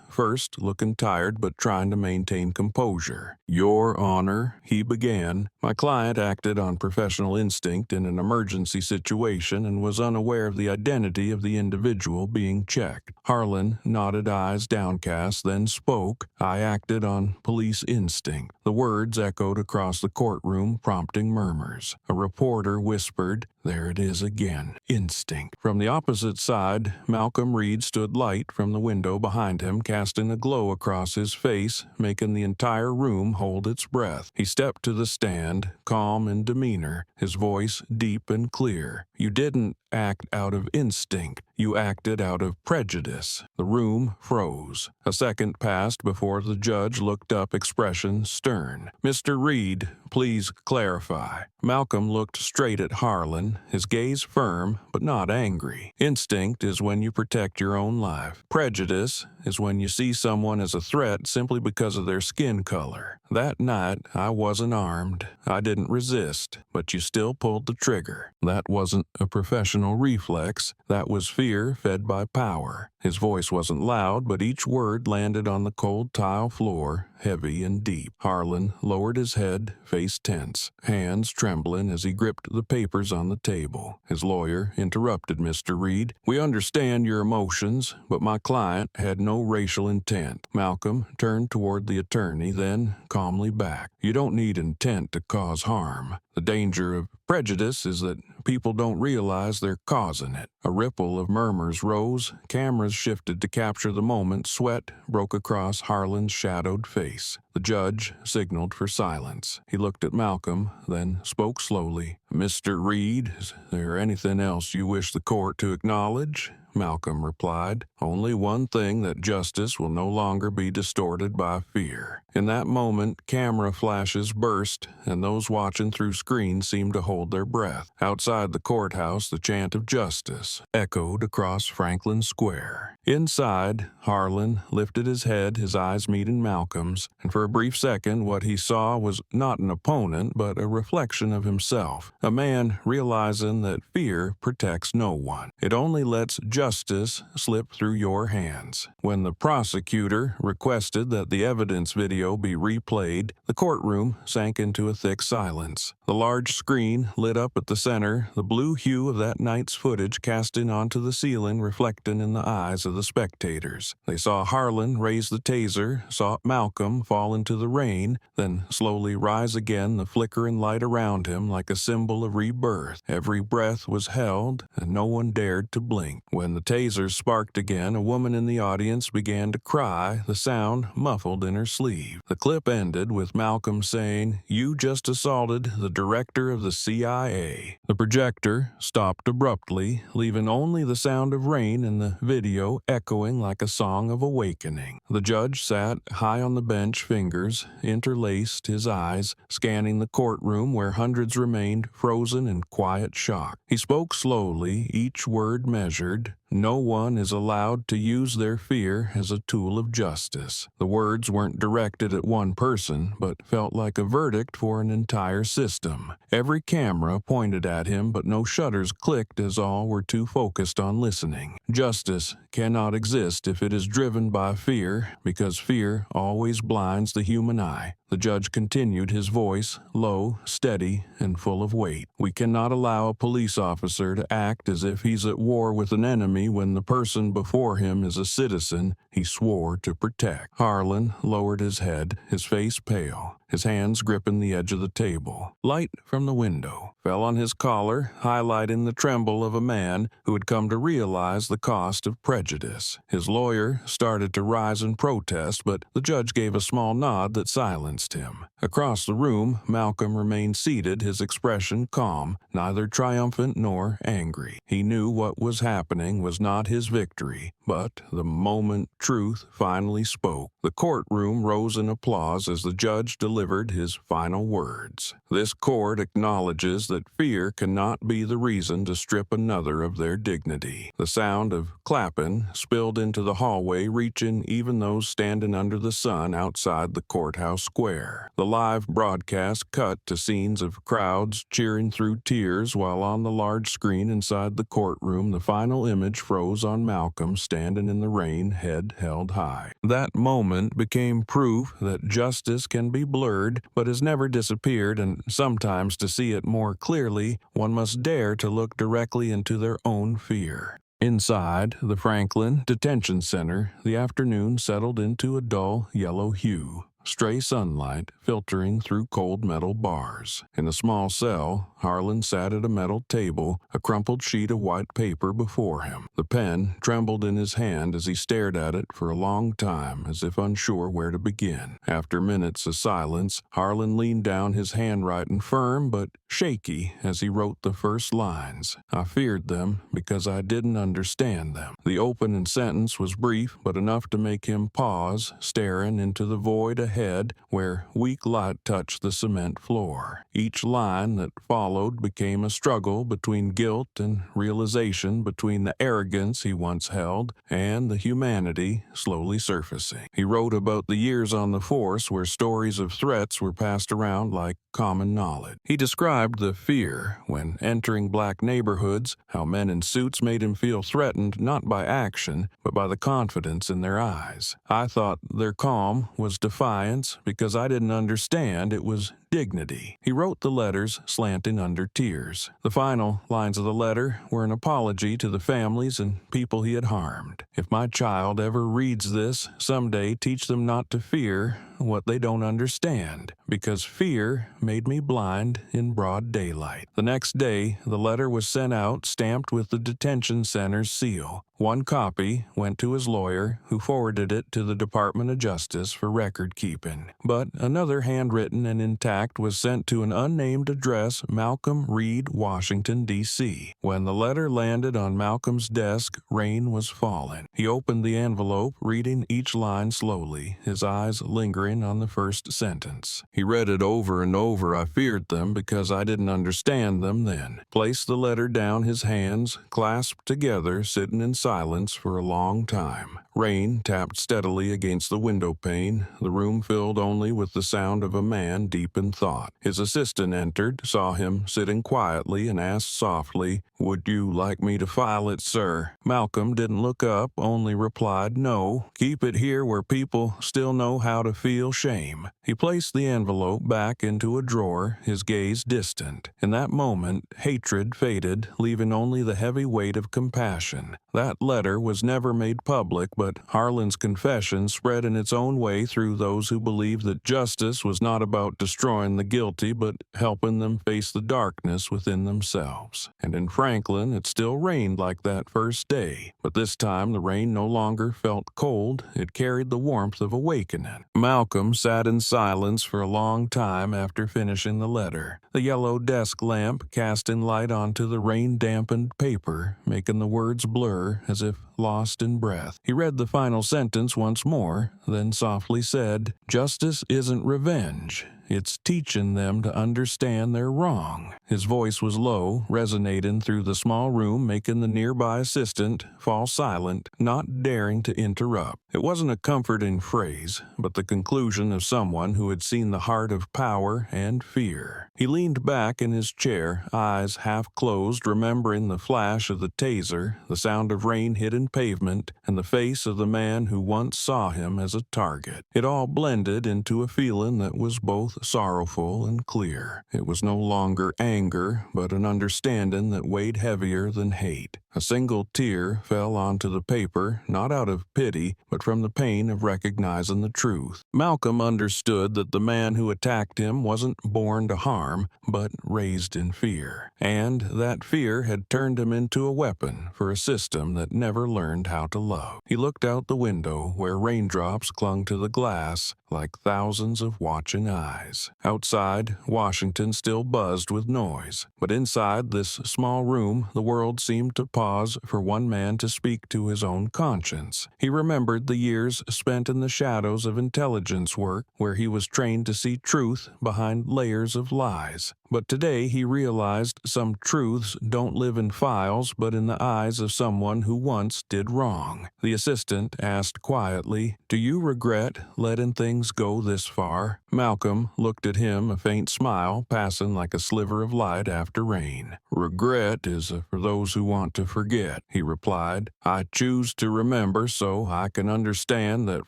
first looking tired but trying to maintain composure. "Your Honor," he began, "my client acted on professional instinct in an emergency situation and was unaware of the identity of the individual being checked." Harlan nodded, eyes downcast, then spoke, "I acted on police instinct." The words words echoed across the courtroom, prompting murmurs. A reporter whispered, "There it is again. Instinct." From the opposite side, Malcolm Reed stood light from the window behind him, casting a glow across his face, making the entire room hold its breath. He stepped to the stand, calm in demeanor, his voice deep and clear. "You didn't act out of instinct. You acted out of prejudice." The room froze. A second passed before the judge looked up, expression stern. "Mr. Reed, please clarify." Malcolm looked straight at Harlan, his gaze firm but not angry. "Instinct is when you protect your own life. Prejudice is when you see someone as a threat simply because of their skin color. That night, I wasn't armed. I didn't resist, but you still pulled the trigger. That wasn't a professional reflex. That was fear fed by power." His voice wasn't loud, but each word landed on the cold tile floor, heavy and deep. Harlan lowered his head, face tense, hands trembling as he gripped the papers on the table. His lawyer interrupted Mr. Reed. "We understand your emotions, but my client had no racial intent." Malcolm turned toward the attorney, then calmly back. "You don't need intent to cause harm. The danger of prejudice is that people don't realize they're causing it." A ripple of murmurs rose, cameras shifted to capture the moment, sweat broke across Harlan's shadowed face. The judge signaled for silence. He looked at Malcolm, then spoke slowly. "Mr. Reed, is there anything else you wish the court to acknowledge?" Malcolm replied. "Only one thing, that justice will no longer be distorted by fear." In that moment, camera flashes burst, and those watching through screens seemed to hold their breath. Outside the courthouse, the chant of justice echoed across Franklin Square. Inside, Harlan lifted his head, his eyes meeting Malcolm's, and for a brief second what he saw was not an opponent, but a reflection of himself. A man realizing that fear protects no one. It only lets justice slip through your hands. When the prosecutor requested that the evidence video be replayed, the courtroom sank into a thick silence. The large screen lit up at the center, the blue hue of that night's footage casting onto the ceiling, reflecting in the eyes of the spectators. They saw Harlan raise the taser, saw Malcolm fall into the rain, then slowly rise again, the flickering light around him like a symbol of rebirth. Every breath was held, and no one dared to blink. When the taser sparked again, a woman in the audience began to cry, the sound muffled in her sleeve. The clip ended with Malcolm saying, "You just assaulted the director of the CIA." The projector stopped abruptly, leaving only the sound of rain in the video echoing like a song of awakening. The judge sat high on the bench, fingers interlaced, his eyes scanning the courtroom where hundreds remained frozen in quiet shock. He spoke slowly, each word measured. "No one is allowed to use their fear as a tool of justice." The words weren't directed at one person, but felt like a verdict for an entire system. Every camera pointed at him, but no shutters clicked as all were too focused on listening. Justice cannot exist if it is driven by fear, because fear always blinds the human eye. The judge continued, his voice low, steady, and full of weight. "We cannot allow a police officer to act as if he's at war with an enemy when the person before him is a citizen he swore to protect." Harlan lowered his head, his face pale, his hands gripping the edge of the table. Light from the window fell on his collar, highlighting the tremble of a man who had come to realize the cost of prejudice. His lawyer started to rise in protest, but the judge gave a small nod that silenced him. Across the room, Malcolm remained seated, his expression calm, neither triumphant nor angry. He knew what was happening was not his victory, but the moment truth finally spoke. The courtroom rose in applause as the judge delivered his final words. "This court acknowledges that fear cannot be the reason to strip another of their dignity." The sound of clapping spilled into the hallway, reaching even those standing under the sun outside the courthouse square. The live broadcast cut to scenes of crowds cheering through tears, while on the large screen inside the courtroom the final image froze on Malcolm standing in the rain, head held high. That moment became proof that justice can be blurred but has never disappeared, and sometimes to see it more clearly, one must dare to look directly into their own fear. Inside the Franklin Detention Center, the afternoon settled into a dull yellow hue. stray sunlight filtering through cold metal bars. In the small cell, Harlan sat at a metal table, a crumpled sheet of white paper before him. The pen trembled in his hand as he stared at it for a long time, as if unsure where to begin. After minutes of silence, Harlan leaned down, his handwriting firm but shaky as he wrote the first lines. I feared them because I didn't understand them. The opening sentence was brief, but enough to make him pause, staring into the void ahead where weak light touched the cement floor. Each line that followed became a struggle between guilt and realization, between the arrogance he once held and the humanity slowly surfacing. He wrote about the years on the force where stories of threats were passed around like common knowledge. He described the fear when entering black neighborhoods, how men in suits made him feel threatened not by action, but by the confidence in their eyes. I thought their calm was defiance because I didn't understand it was dignity. He wrote the letters slanting under tears. The final lines of the letter were an apology to the families and people he had harmed. If my child ever reads this, someday teach them not to fear what they don't understand, because fear made me blind in broad daylight. The next day, the letter was sent out stamped with the detention center's seal. One copy went to his lawyer, who forwarded it to the Department of Justice for record keeping. But another, handwritten and intact, was sent to an unnamed address, Malcolm Reed, Washington, D.C. When the letter landed on Malcolm's desk, rain was falling. He opened the envelope, reading each line slowly, his eyes lingering on the first sentence. He read it over and over. I feared them because I didn't understand them then. Placed the letter down, his hands clasped together, sitting in silence for a long time. Rain tapped steadily against the window pane, the room filled only with the sound of a man deep in thought. His assistant entered, saw him sitting quietly, and asked softly, "Would you like me to file it, sir?" Malcolm didn't look up, only replied, "No, keep it here where people still know how to feel shame." He placed the envelope back into a drawer, his gaze distant. In that moment, hatred faded, leaving only the heavy weight of compassion. That letter was never made public, but Harlan's confession spread in its own way through those who believed that justice was not about destroying the guilty, but helping them face the darkness within themselves. And in Franklin, it still rained like that first day, but this time the rain no longer felt cold. It carried the warmth of awakening. Malcolm sat in silence for a long time after finishing the letter, the yellow desk lamp casting light onto the rain-dampened paper, making the words blur as if lost in breath. He read the final sentence once more, then softly said, "Justice isn't revenge. It's teaching them to understand they're wrong." His voice was low, resonating through the small room, making the nearby assistant fall silent, not daring to interrupt. It wasn't a comforting phrase, but the conclusion of someone who had seen the heart of power and fear. He leaned back in his chair, eyes half closed, remembering the flash of the taser, the sound of rain hitting pavement, and the face of the man who once saw him as a target. It all blended into a feeling that was both sorrowful and clear. It was no longer anger, but an understanding that weighed heavier than hate. A single tear fell onto the paper, not out of pity, but from the pain of recognizing the truth. Malcolm understood that the man who attacked him wasn't born to harm, but raised in fear. And that fear had turned him into a weapon for a system that never learned how to love. He looked out the window, where raindrops clung to the glass like thousands of watching eyes. Outside, Washington still buzzed with noise, but inside this small room, the world seemed to pause for one man to speak to his own conscience. He remembered the years spent in the shadows of intelligence work, where he was trained to see truth behind layers of lies. But today he realized some truths don't live in files, but in the eyes of someone who once did wrong. The assistant asked quietly, "Do you regret letting things go this far?" Malcolm looked at him, a faint smile passing like a sliver of light after rain. "Regret is for those who want to forget," he replied. "I choose to remember so I can understand that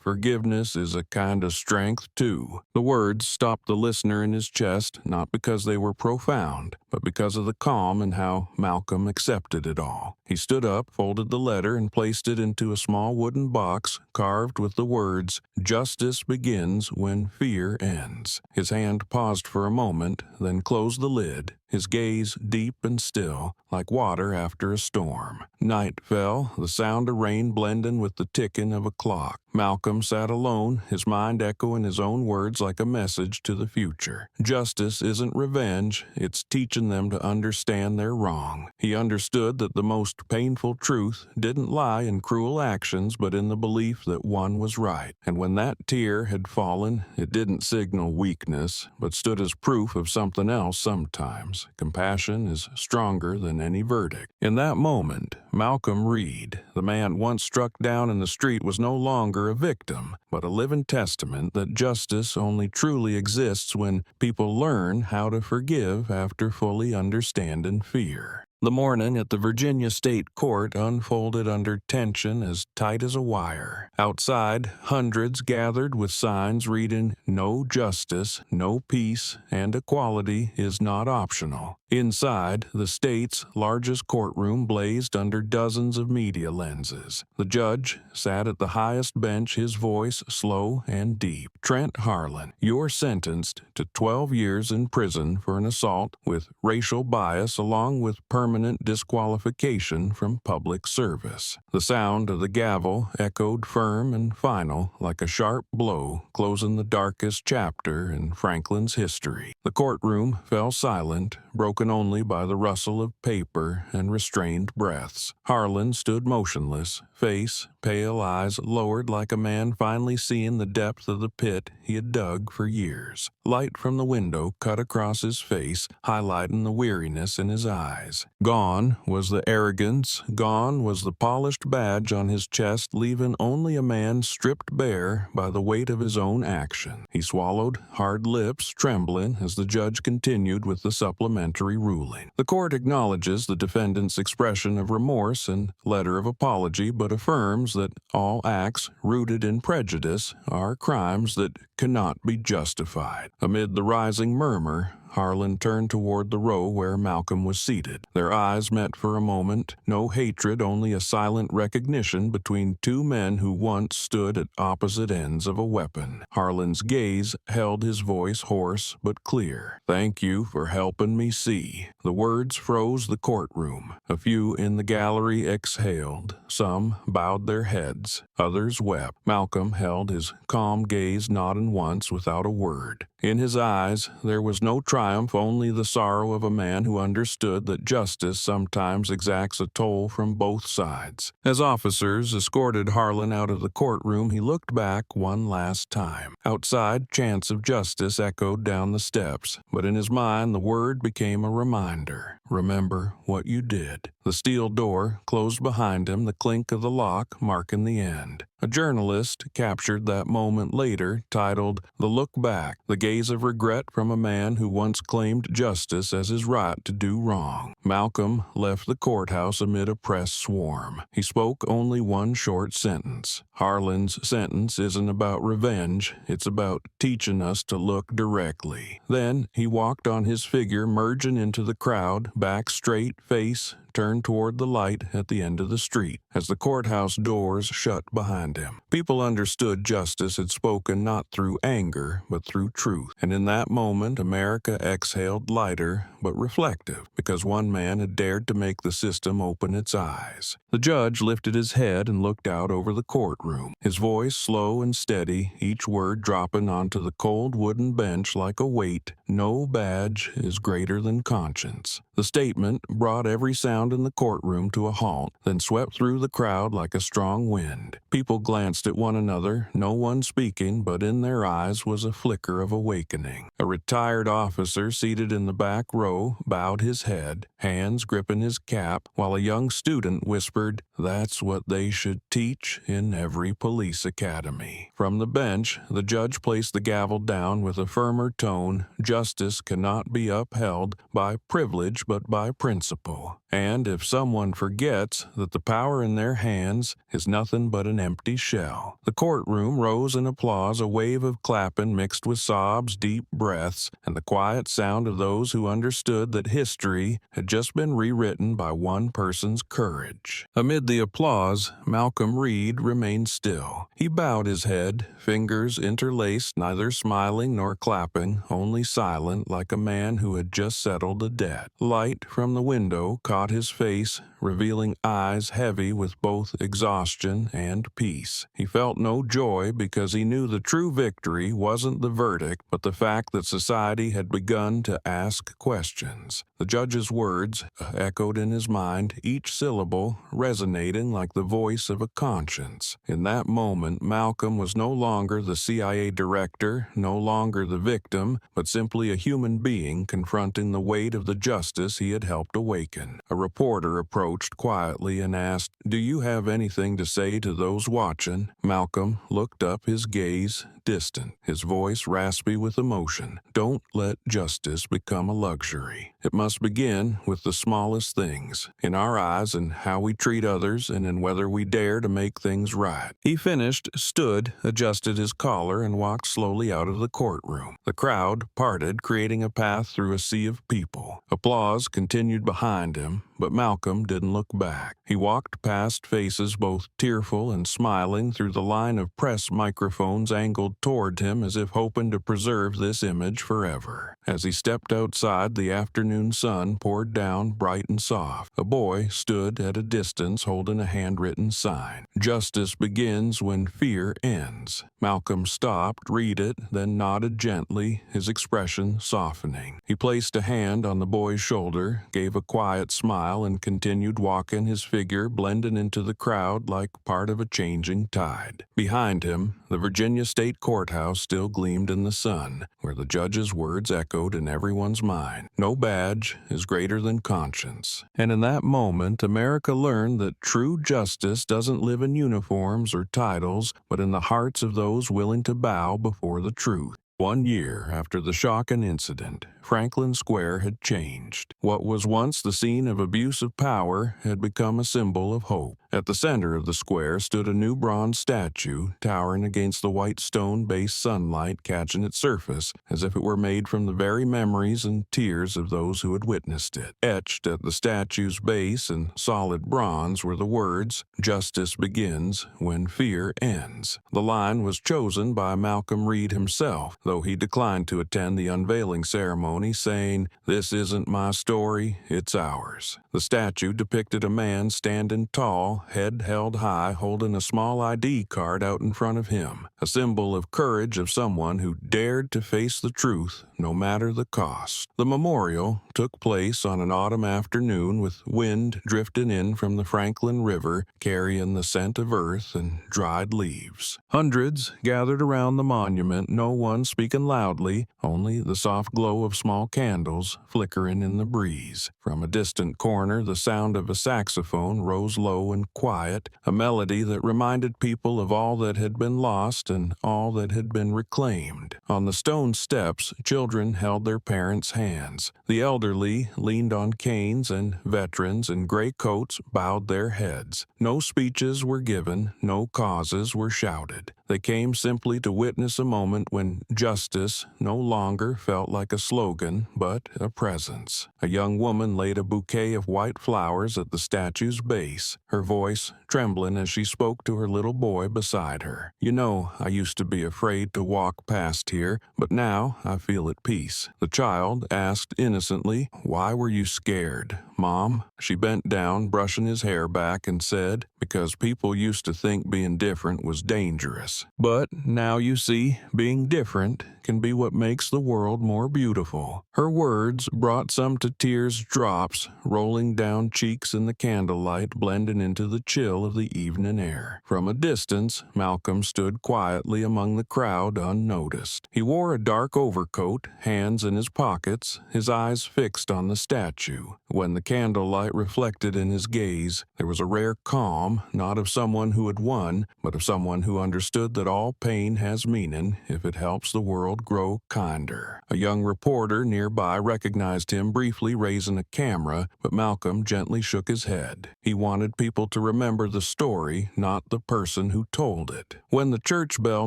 forgiveness is a kind of strength too." The words stopped the listener in his chest, not because they were were profound, but because of the calm and how Malcolm accepted it all. He stood up, folded the letter, and placed it into a small wooden box carved with the words, "Justice begins when fear ends." His hand paused for a moment, then closed the lid, his gaze deep and still, like water after a storm. Night fell, the sound of rain blending with the ticking of a clock. Malcolm sat alone, his mind echoing his own words like a message to the future. Justice isn't revenge, it's teaching them to understand their wrong. He understood that the most painful truth didn't lie in cruel actions, but in the belief that one was right. And when that tear had fallen, it didn't signal weakness, but stood as proof of something else sometimes. Compassion is stronger than any verdict. In that moment, Malcolm Reed, the man once struck down in the street, was no longer a victim, but a living testament that justice only truly exists when people learn how to forgive after fully understanding fear. The morning at the Virginia State Court unfolded under tension as tight as a wire. Outside, hundreds gathered with signs reading, "No justice, no peace, and equality is not optional." Inside, the state's largest courtroom blazed under dozens of media lenses. The judge sat at the highest bench, his voice slow and deep. "Trent Harlan, you're sentenced to 12 years in prison for an assault with racial bias along with permanent disqualification from public service." The sound of the gavel echoed firm and final, like a sharp blow closing the darkest chapter in Franklin's history. The courtroom fell silent, broken only by the rustle of paper and restrained breaths. Harlan stood motionless, face pale, eyes lowered like a man finally seeing the depth of the pit he had dug for years. Light from the window cut across his face, highlighting the weariness in his eyes. Gone was the arrogance, gone was the polished badge on his chest, leaving only a man stripped bare by the weight of his own action. He swallowed, hard lips trembling as the judge continued with the supplementary ruling. The court acknowledges the defendant's expression of remorse and letter of apology, but affirms that all acts rooted in prejudice are crimes that cannot be justified. Amid the rising murmur, Harlan turned toward the row where Malcolm was seated. Their eyes met for a moment. No hatred, only a silent recognition between two men who once stood at opposite ends of a weapon. Harlan's gaze held his voice hoarse but clear. "Thank you for helping me see." The words froze the courtroom. A few in the gallery exhaled. Some bowed their heads. Others wept. Malcolm held his calm gaze nodding once without a word. In his eyes, there was no triumph, only the sorrow of a man who understood that justice sometimes exacts a toll from both sides. As officers escorted Harlan out of the courtroom, he looked back one last time. Outside, chants of justice echoed down the steps, but in his mind the word became a reminder. Remember what you did. The steel door closed behind him, the clink of the lock marking the end. A journalist captured that moment later, titled, "The Look Back, the Gaze of Regret from a Man Who Once Claimed Justice as His Right to Do Wrong." Malcolm left the courthouse amid a press swarm. He spoke only one short sentence. Harlan's sentence isn't about revenge, it's about teaching us to look directly. Then he walked on his figure, merging into the crowd, back straight, face turned toward the light at the end of the street, as the courthouse doors shut behind him. People understood justice had spoken not through anger, but through truth. And in that moment, America exhaled lighter, but reflective, because one man had dared to make the system open its eyes. The judge lifted his head and looked out over the courtroom, his voice slow and steady, each word dropping onto the cold wooden bench like a weight. "No badge is greater than conscience." The statement brought every sound in the courtroom to a halt, then swept through the crowd like a strong wind. People glanced at one another, no one speaking, but in their eyes was a flicker of awakening. A retired officer seated in the back row bowed his head, hands gripping his cap, while a young student whispered, "That's what they should teach in every police academy." From the bench, the judge placed the gavel down with a firmer tone. Justice cannot be upheld by privilege, but by principle. And if someone forgets that the power in their hands is nothing but an empty shell. The courtroom rose in applause, a wave of clapping mixed with sobs, deep breaths, and the quiet sound of those who understood that history had just been rewritten by one person's courage. Amid the applause, Malcolm Reed remained still. He bowed his head, fingers interlaced, neither smiling nor clapping, only silent like a man who had just settled a debt. Light from the window caught his face, revealing eyes heavy with both exhaustion and peace. He felt no joy because he knew the true victory wasn't the verdict, but the fact that society had begun to ask questions. The judge's words echoed in his mind, each syllable resonating like the voice of a conscience. In that moment, Malcolm was no longer the CIA director, no longer the victim, but simply a human being confronting the weight of the justice he had helped awaken. A reporter approached quietly and asked, "Do you have anything to say to those watching?" Malcolm looked up, his gaze distant, his voice raspy with emotion. "Don't let justice become a luxury. It must begin with the smallest things, in our eyes and how we treat others and in whether we dare to make things right." He finished, stood, adjusted his collar, and walked slowly out of the courtroom. The crowd parted, creating a path through a sea of people. Applause continued behind him, but Malcolm didn't look back. He walked past faces both tearful and smiling through the line of press microphones angled toward him as if hoping to preserve this image forever. As he stepped outside, the afternoon sun poured down bright and soft. A boy stood at a distance holding a handwritten sign. "Justice begins when fear ends." Malcolm stopped, read it, then nodded gently, his expression softening. He placed a hand on the boy's shoulder, gave a quiet smile, and continued walking, his figure blending into the crowd like part of a changing tide. Behind him, the Virginia State Courthouse still gleamed in the sun, where the judge's words echoed in everyone's mind. No badge is greater than conscience. And in that moment, America learned that true justice doesn't live in uniforms or titles, but in the hearts of those willing to bow before the truth. 1 year after the shocking incident, Franklin Square had changed. What was once the scene of abuse of power had become a symbol of hope. At the center of the square stood a new bronze statue, towering against the white stone-based sunlight catching its surface, as if it were made from the very memories and tears of those who had witnessed it. Etched at the statue's base in solid bronze were the words, "Justice begins when fear ends." The line was chosen by Malcolm Reed himself, though he declined to attend the unveiling ceremony, saying, "This isn't my story, it's ours." The statue depicted a man standing tall, head held high, holding a small ID card out in front of him, a symbol of courage of someone who dared to face the truth no matter the cost. The memorial took place on an autumn afternoon with wind drifting in from the Franklin River, carrying the scent of earth and dried leaves. Hundreds gathered around the monument, no one speaking loudly, only the soft glow of small candles flickering in the breeze. From a distant corner, the sound of a saxophone rose low and quiet, a melody that reminded people of all that had been lost and all that had been reclaimed. On the stone steps, children held their parents' hands. The elderly leaned on canes, and veterans in gray coats bowed their heads. No speeches were given, no causes were shouted. They came simply to witness a moment when justice no longer felt like a slogan, but a presence. A young woman laid a bouquet of white flowers at the statue's base, her voice trembling as she spoke to her little boy beside her. "You know, I used to be afraid to walk past here, but now I feel at peace." The child asked innocently, "Why were you scared, Mom?" She bent down, brushing his hair back, and said, "Because people used to think being different was dangerous. But now you see, being different can be what makes the world more beautiful." Her words brought some to tears drops, rolling down cheeks in the candlelight, blending into the chill of the evening air. From a distance, Malcolm stood quietly among the crowd unnoticed. He wore a dark overcoat, hands in his pockets, his eyes fixed on the statue. When the candlelight reflected in his gaze, there was a rare calm, not of someone who had won, but of someone who understood that all pain has meaning if it helps the world world grow kinder. A young reporter nearby recognized him briefly raising a camera, but Malcolm gently shook his head. He wanted people to remember the story, not the person who told it. When the church bell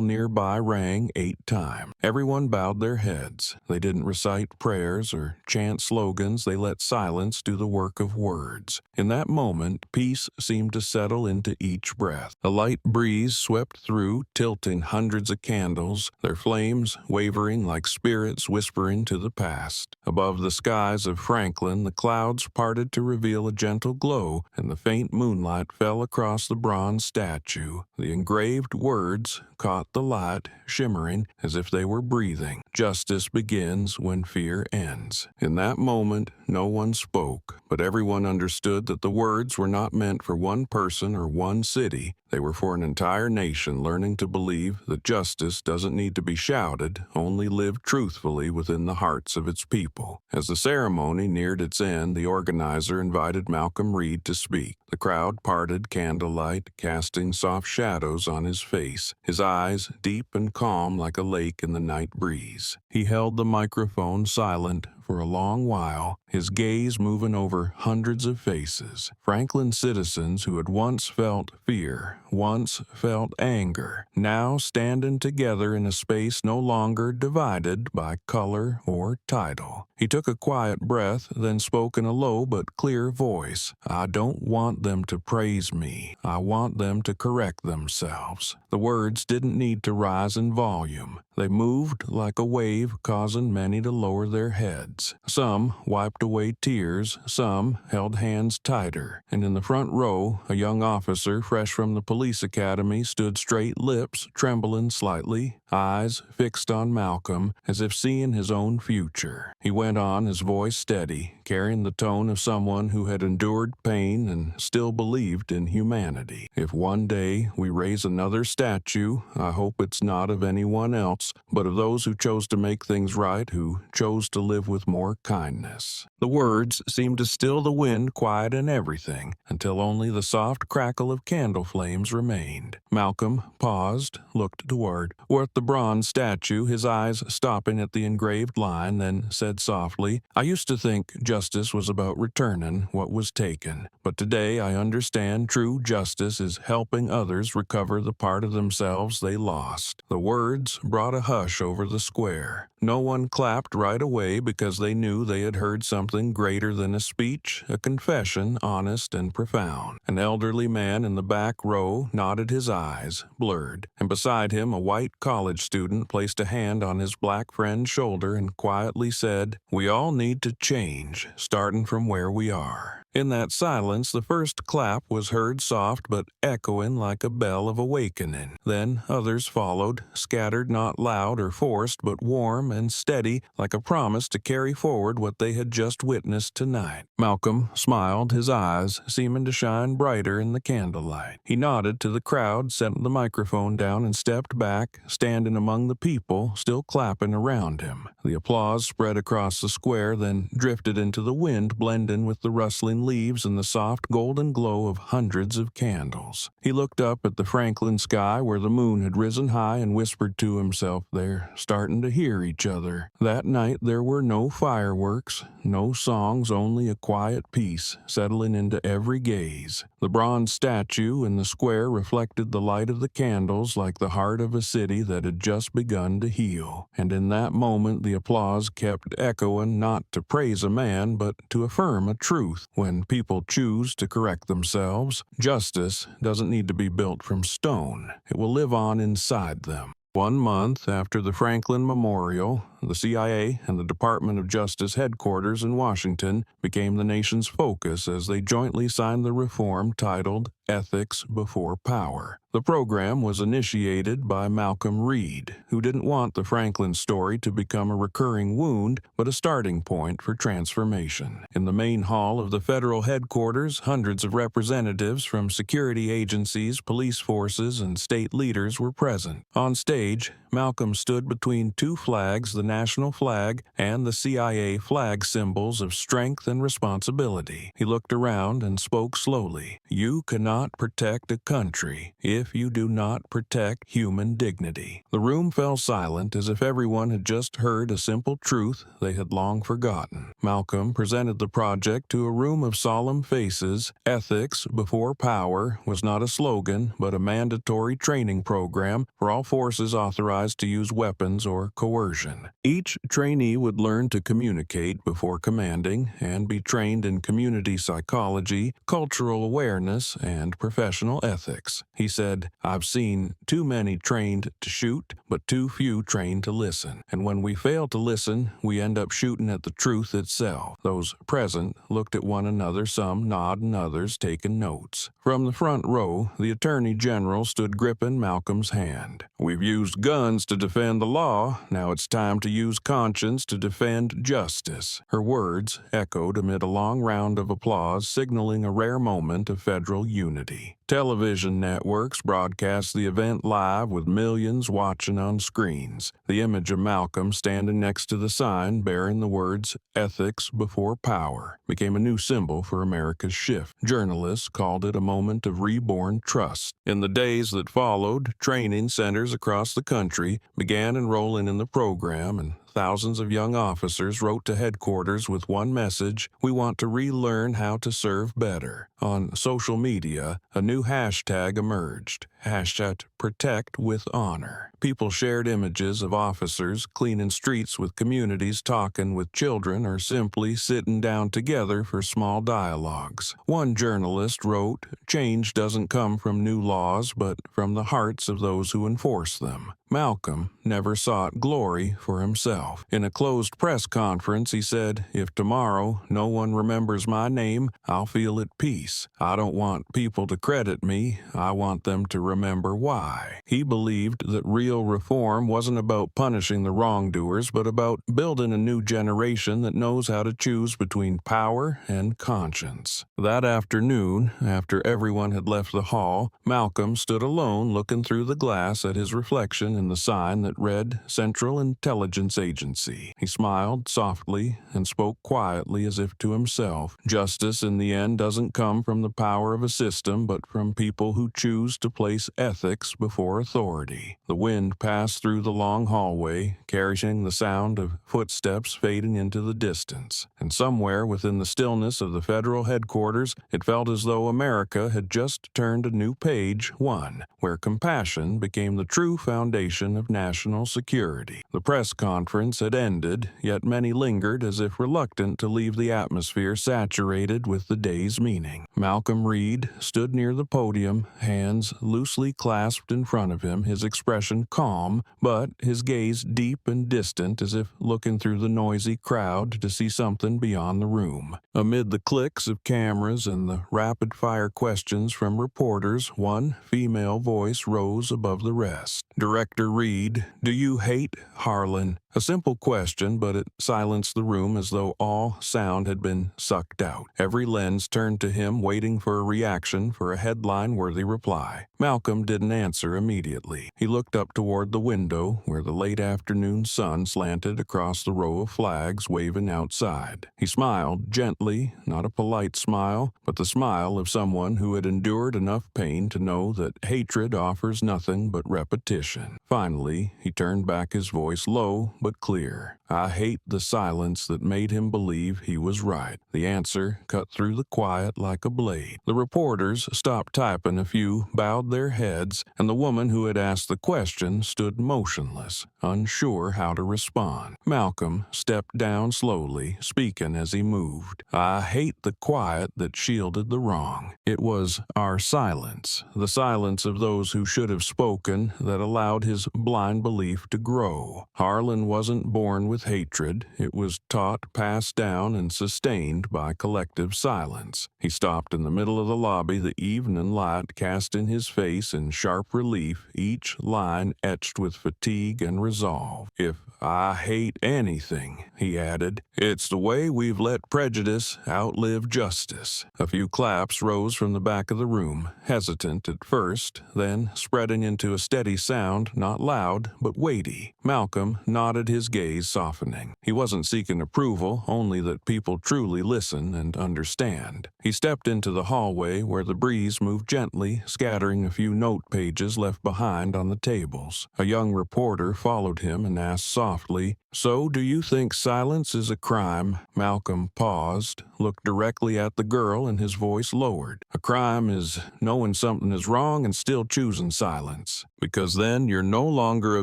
nearby rang 8 times, everyone bowed their heads. They didn't recite prayers or chant slogans. They let silence do the work of words. In that moment, peace seemed to settle into each breath. A light breeze swept through, tilting hundreds of candles, their flames wavering like spirits whispering to the past. Above the skies of Franklin, the clouds parted to reveal a gentle glow, and the faint moonlight fell across the bronze statue. The engraved words caught the light, shimmering as if they were breathing. Justice begins when fear ends. In that moment, no one spoke, but everyone understood that the words were not meant for one person or one city. They were for an entire nation learning to believe that justice doesn't need to be shouted, only lived truthfully within the hearts of its people. As the ceremony neared its end, the organizer invited Malcolm Reed to speak. The crowd parted, candlelight casting soft shadows on his face, his eyes deep and calm like a lake in the night breeze. He held the microphone silent for a long while, his gaze moving over hundreds of faces. Franklin citizens who had once felt fear, once felt anger, now standing together in a space no longer divided by color or title. He took a quiet breath, then spoke in a low but clear voice. "I don't want them to praise me. I want them to correct themselves." The words didn't need to rise in volume. They moved like a wave, causing many to lower their heads. Some wiped away tears, some held hands tighter, and in the front row, a young officer fresh from the police academy stood straight, lips trembling slightly, eyes fixed on Malcolm, as if seeing his own future. He went on, his voice steady, carrying the tone of someone who had endured pain and still believed in humanity. "If one day we raise another statue, I hope it's not of anyone else, but of those who chose to make things right, who chose to live with more kindness." The words seemed to still the wind, quiet in everything, until only the soft crackle of candle flames remained. Malcolm paused, looked toward the bronze statue, his eyes stopping at the engraved line, then said softly, "I used to think justice was about returning what was taken, but today I understand true justice is helping others recover the part of themselves they lost." The words brought a hush over the square. No one clapped right away because they knew they had heard something greater than a speech, a confession, honest and profound. An elderly man in the back row nodded, his eyes blurred, and beside him a white college student placed a hand on his black friend's shoulder and quietly said, "We all need to change, starting from where we are." In that silence, the first clap was heard soft but echoing like a bell of awakening. Then others followed, scattered, not loud or forced, but warm and steady, like a promise to carry forward what they had just witnessed tonight. Malcolm smiled, his eyes seeming to shine brighter in the candlelight. He nodded to the crowd, set the microphone down, and stepped back, standing among the people, still clapping around him. The applause spread across the square, then drifted into the wind, blending with the rustling leaves and the soft golden glow of hundreds of candles. He looked up at the Franklin sky where the moon had risen high and whispered to himself, "They're starting to hear each other." That night there were no fireworks, no songs, only a quiet peace settling into every gaze. The bronze statue in the square reflected the light of the candles like the heart of a city that had just begun to heal. And in that moment the applause kept echoing, not to praise a man, but to affirm a truth. When people choose to correct themselves, justice doesn't need to be built from stone. It will live on inside them. 1 month after the Franklin Memorial, the CIA and the Department of Justice headquarters in Washington became the nation's focus as they jointly signed the reform titled Ethics Before Power. The program was initiated by Malcolm Reed, who didn't want the Franklin story to become a recurring wound, but a starting point for transformation. In the main hall of the federal headquarters, hundreds of representatives from security agencies, police forces, and state leaders were present. On stage, Malcolm stood between 2 flags, the national flag and the CIA flag symbols of strength and responsibility. He looked around and spoke slowly. You cannot protect a country if you do not protect human dignity. The room fell silent as if everyone had just heard a simple truth they had long forgotten. Malcolm presented the project to a room of solemn faces. Ethics before power was not a slogan, but a mandatory training program for all forces authorized to use weapons or coercion. Each trainee would learn to communicate before commanding and be trained in community psychology, cultural awareness, and professional ethics. He said, "I've seen too many trained to shoot, but too few trained to listen. And when we fail to listen, we end up shooting at the truth itself." Those present looked at one another, some nodding, others taking notes. From the front row, the Attorney General stood gripping Malcolm's hand. "We've used guns to defend the law. Now it's time to use conscience to defend justice." Her words echoed amid a long round of applause, signaling a rare moment of federal unity. Television networks broadcast the event live with millions watching on screens. The image of Malcolm standing next to the sign bearing the words "Ethics before power" became a new symbol for America's shift. Journalists called it a moment of reborn trust. In the days that followed, training centers across the country began enrolling in the program, and thousands of young officers wrote to headquarters with one message: we want to relearn how to serve better. On social media, a new hashtag emerged, #ProtectWithHonor. People shared images of officers cleaning streets with communities, talking with children, or simply sitting down together for small dialogues. One journalist wrote, "Change doesn't come from new laws, but from the hearts of those who enforce them." Malcolm never sought glory for himself. In a closed press conference, he said, "If tomorrow no one remembers my name, I'll feel at peace. I don't want people to credit me. I want them to remember why." He believed that real reform wasn't about punishing the wrongdoers, but about building a new generation that knows how to choose between power and conscience. That afternoon, after everyone had left the hall, Malcolm stood alone looking through the glass at his reflection in the sign that read Central Intelligence Agency. He smiled softly and spoke quietly as if to himself. Justice in the end doesn't come from the power of a system, but from people who choose to place ethics before authority. The wind passed through the long hallway, carrying the sound of footsteps fading into the distance. And somewhere within the stillness of the federal headquarters, it felt as though America had just turned a new page, one where compassion became the true foundation of national security. The press conference had ended, yet many lingered as if reluctant to leave the atmosphere saturated with the day's meaning. Malcolm Reed stood near the podium, hands loosely clasped in front of him, his expression calm, but his gaze deep and distant, as if looking through the noisy crowd to see something beyond the room. Amid the clicks of cameras and the rapid-fire questions from reporters, one female voice rose above the rest. "Director Reed, do you hate Harlan?" A simple question, but it silenced the room as though all sound had been sucked out. Every lens turned to him, waiting for a reaction, for a headline-worthy reply. Malcolm didn't answer immediately. He looked up toward the window, where the late afternoon sun slanted across the row of flags waving outside. He smiled gently, not a polite smile, but the smile of someone who had endured enough pain to know that hatred offers nothing but repetition. Finally, he turned back, his voice low but clear. "I hate the silence that made him believe he was right." The answer cut through the quiet like a blade. The reporters stopped typing, a few bowed their heads, and the woman who had asked the question stood motionless, unsure how to respond. Malcolm stepped down slowly, speaking as he moved. "I hate the quiet that shielded the wrong. It was our silence, the silence of those who should have spoken, that allowed his blind belief to grow. Harlan wasn't born with hatred. It was taught, passed down, and sustained by collective silence." He stopped in the middle of the lobby, the evening light cast in his face in sharp relief, each line etched with fatigue and resolve. "If I hate anything," he added, "it's the way we've let prejudice outlive justice." A few claps rose from the back of the room, hesitant at first, then spreading into a steady sound, not loud but weighty. Malcolm nodded spotted his gaze softening. He wasn't seeking approval, only that people truly listen and understand. He stepped into the hallway where the breeze moved gently, scattering a few note pages left behind on the tables. A young reporter followed him and asked softly, "So, do you think silence is a crime?" Malcolm paused, looked directly at the girl, and his voice lowered. "A crime is knowing something is wrong and still choosing silence. Because then you're no longer a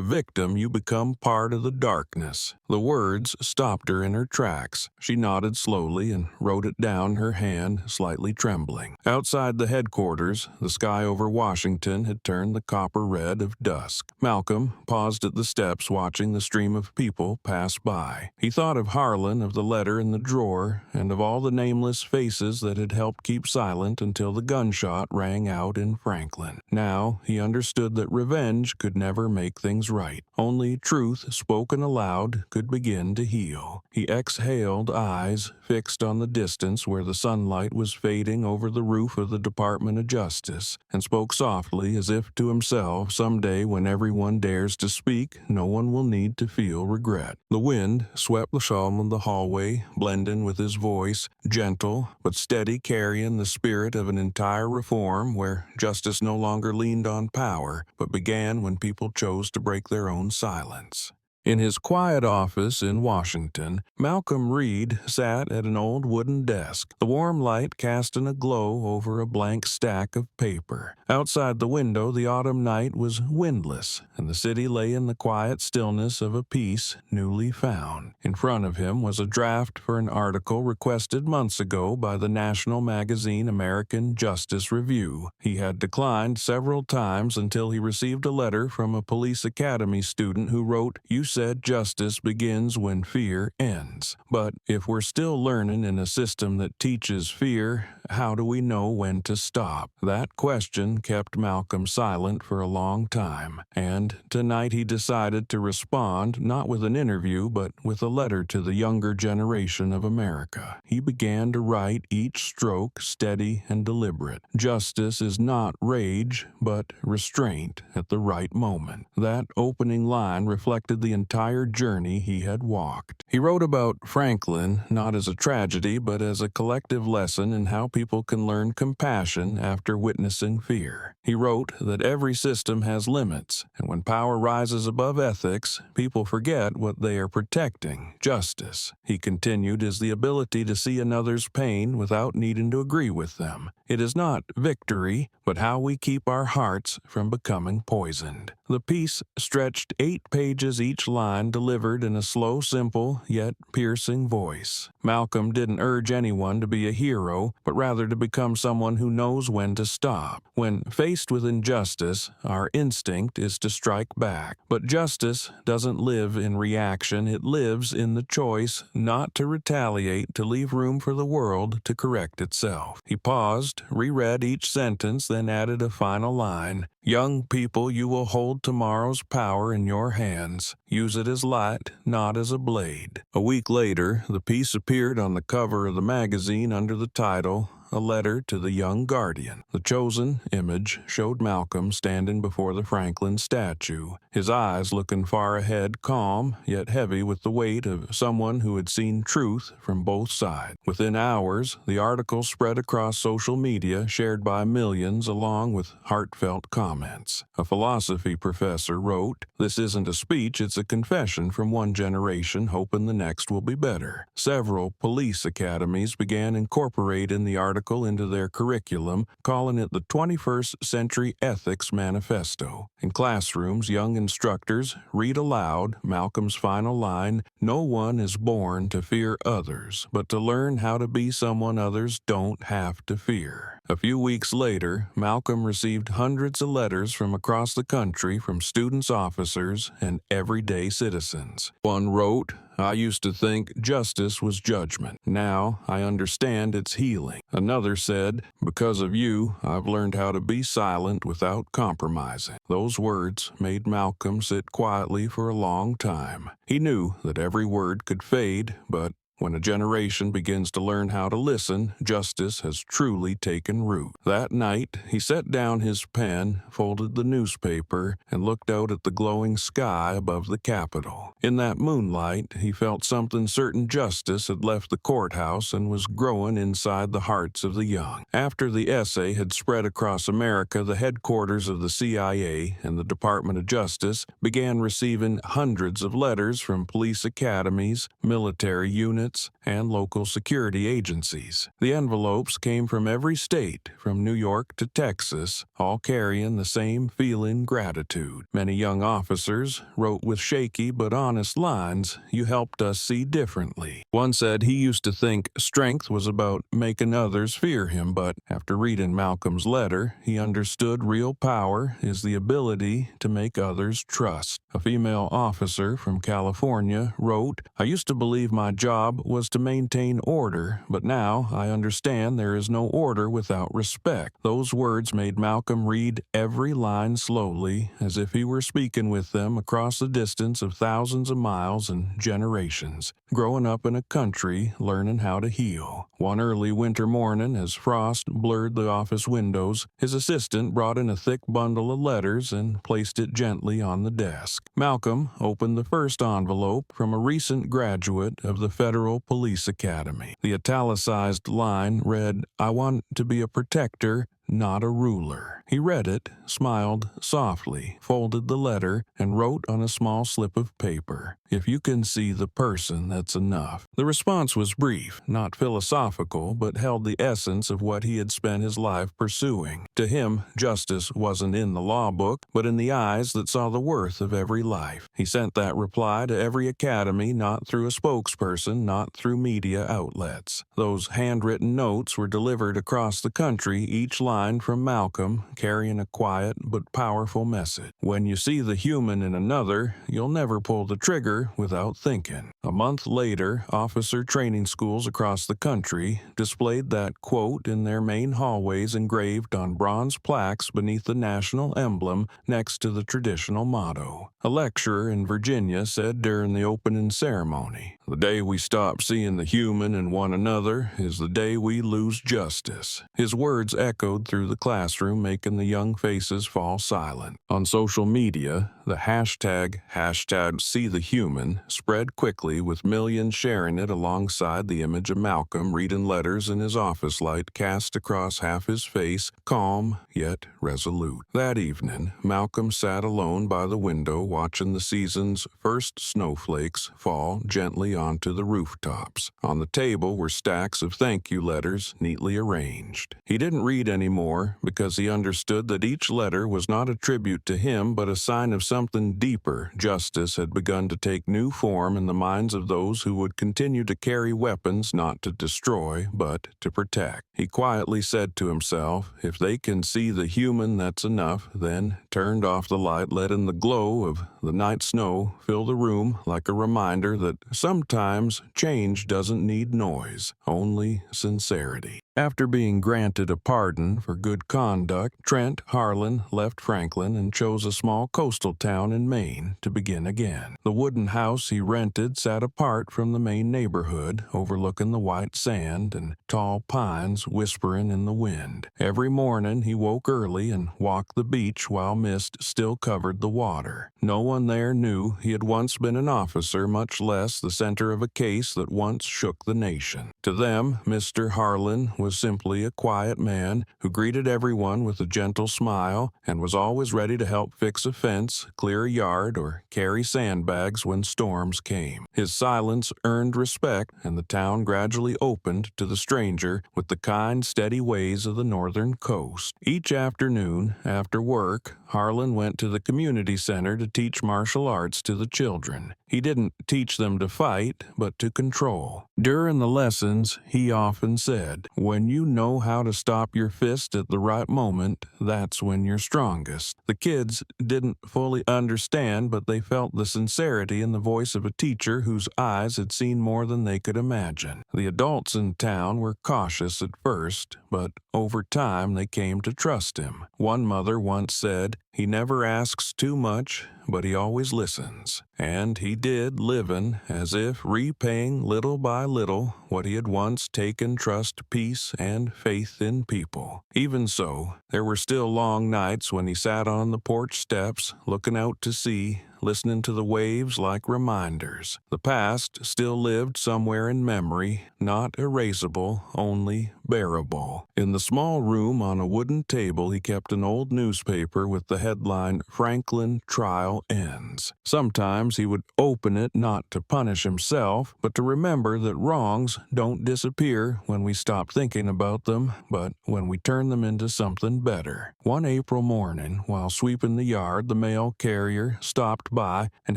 victim, you become part of the darkness." The words stopped her in her tracks. She nodded slowly and wrote it down, her hand slightly trembling. Outside the headquarters, the sky over Washington had turned the copper red of dusk. Malcolm paused at the steps, watching the stream of people pass by. He thought of Harlan, of the letter in the drawer, and of all the nameless faces that had helped keep silent until the gunshot rang out in Franklin. Now he understood that revenge could never make things right. Only truth spoken aloud could begin to heal. He exhaled, eyes fixed on the distance where the sunlight was fading over the roof of the Department of Justice, and spoke softly as if to himself, "Someday when everyone dares to speak, no one will need to feel regret." The wind swept the shawl in the hallway, blending with his voice, gentle but steady, carrying the spirit of an entire reform where justice no longer leaned on power, but began when people chose to break their own silence. In his quiet office in Washington, Malcolm Reed sat at an old wooden desk, the warm light casting a glow over a blank stack of paper. Outside the window, the autumn night was windless, and the city lay in the quiet stillness of a peace newly found. In front of him was a draft for an article requested months ago by the national magazine American Justice Review. He had declined several times until he received a letter from a police academy student who wrote, "You said justice begins when fear ends. But if we're still learning in a system that teaches fear, how do we know when to stop?" That question kept Malcolm silent for a long time, and tonight he decided to respond not with an interview but with a letter to the younger generation of America. He began to write, each stroke steady and deliberate. Justice is not rage, but restraint at the right moment. That opening line reflected the entire journey he had walked. He wrote about Franklin not as a tragedy but as a collective lesson in how people can learn compassion after witnessing fear. He wrote that every system has limits, and when power rises above ethics, people forget what they are protecting: justice. He continued, is the ability to see another's pain without needing to agree with them. It is not victory, but how we keep our hearts from becoming poisoned. The piece stretched 8 pages, each line delivered in a slow, simple, yet piercing voice. Malcolm didn't urge anyone to be a hero, but rather to become someone who knows when to stop. When faced with injustice, our instinct is to strike back. But justice doesn't live in reaction, it lives in the choice not to retaliate, to leave room for the world to correct itself. He paused, reread each sentence, then added a final line. "Young people, you will hold tomorrow's power in your hands. Use it as light, not as a blade." A week later, the piece appeared on the cover of the magazine under the title, "A Letter to the Young Guardian." The chosen image showed Malcolm standing before the Franklin statue, his eyes looking far ahead, calm yet heavy with the weight of someone who had seen truth from both sides. Within hours, the article spread across social media, shared by millions along with heartfelt comments. A philosophy professor wrote, "This isn't a speech, it's a confession from one generation, hoping the next will be better." Several police academies began incorporating the article into their curriculum, calling it the 21st Century Ethics Manifesto. In classrooms, young instructors read aloud Malcolm's final line, "No one is born to fear others, but to learn how to be someone others don't have to fear." A few weeks later, Malcolm received hundreds of letters from across the country from students, officers, and everyday citizens. One wrote, "I used to think justice was judgment. Now I understand it's healing." Another said, "Because of you, I've learned how to be silent without compromising." Those words made Malcolm sit quietly for a long time. He knew that every word could fade, but When a generation begins to learn how to listen, justice has truly taken root. That night, he set down his pen, folded the newspaper, and looked out at the glowing sky above the Capitol. In that moonlight, he felt something certain justice had left the courthouse and was growing inside the hearts of the young. After the essay had spread across America, the headquarters of the CIA and the Department of Justice began receiving hundreds of letters from police academies, military units, and local security agencies. The envelopes came from every state, from New York to Texas, all carrying the same feeling gratitude. Many young officers wrote with shaky but honest lines, "You helped us see differently." One said he used to think strength was about making others fear him, but after reading Malcolm's letter, he understood real power is the ability to make others trust. A female officer from California wrote, "I used to believe my job was to maintain order, but now I understand there is no order without respect." Those words made Malcolm read every line slowly, as if he were speaking with them across the distance of thousands of miles and generations. Growing up in a country, learning how to heal. One early winter morning, as frost blurred the office windows, his assistant brought in a thick bundle of letters and placed it gently on the desk. Malcolm opened the first envelope from a recent graduate of the Federal Police Academy. The italicized line read, "I want to be a protector, not a ruler." He read it, smiled softly, folded the letter, and wrote on a small slip of paper, "If you can see the person, that's enough." The response was brief, not philosophical, but held the essence of what he had spent his life pursuing. To him, justice wasn't in the law book, but in the eyes that saw the worth of every life. He sent that reply to every academy, not through a spokesperson, not through media outlets. Those handwritten notes were delivered across the country, each line from Malcolm carrying a quiet but powerful message. When you see the human in another, you'll never pull the trigger without thinking. A month later, officer training schools across the country displayed that quote in their main hallways engraved on bronze plaques beneath the national emblem next to the traditional motto. A lecturer in Virginia said during the opening ceremony, "The day we stop seeing the human in one another is the day we lose justice." His words echoed through the classroom, making the young faces fall silent. On social media, the hashtag #SeeTheHuman spread quickly, with millions sharing it alongside the image of Malcolm reading letters in his office light cast across half his face, calm yet resolute. That evening, Malcolm sat alone by the window watching the season's first snowflakes fall gently onto the rooftops. On the table were stacks of thank you letters neatly arranged. He didn't read anymore because he understood that each letter was not a tribute to him but a sign of something deeper. Justice had begun to take new form in the minds of those who would continue to carry weapons not to destroy but to protect. He quietly said to himself, "If they can see the human, that's enough," then turned off the light, letting the glow of the night snow fill the room like a reminder that sometimes change doesn't need noise, only sincerity. After being granted a pardon for good conduct, Trent Harlan left Franklin and chose a small coastal town in Maine to begin again. The wooden house he rented sat apart from the main neighborhood, overlooking the white sand and tall pines whispering in the wind. Every morning he woke early and walked the beach while mist still covered the water. No one there knew he had once been an officer, much less the center of a case that once shook the nation. To them, Mr. Harlan was simply a quiet man who greeted everyone with a gentle smile and was always ready to help fix a fence, clear a yard, or carry sandbags when storms came. His silence earned respect, and the town gradually opened to the stranger with the kind, steady ways of the northern coast. Each afternoon, after work, Harlan went to the community center to teach martial arts to the children. He didn't teach them to fight, but to control. During the lessons, he often said, "When you know how to stop your fist at the right moment, that's when you're strongest." The kids didn't fully understand, but they felt the sincerity in the voice of a teacher whose eyes had seen more than they could imagine. The adults in town were cautious at first, but over time they came to trust him. One mother once said, He never asks too much, but he always listens. And he did, livin', as if repaying little by little what he had once taken trust, peace, and faith in people. Even so, there were still long nights when he sat on the porch steps, looking out to sea, listening to the waves like reminders. The past still lived somewhere in memory, not erasable, only bearable. In the small room on a wooden table, he kept an old newspaper with the headline, "Franklin Trial Ends." Sometimes he would open it not to punish himself, but to remember that wrongs don't disappear when we stop thinking about them, but when we turn them into something better. One April morning, while sweeping the yard, the mail carrier stopped by and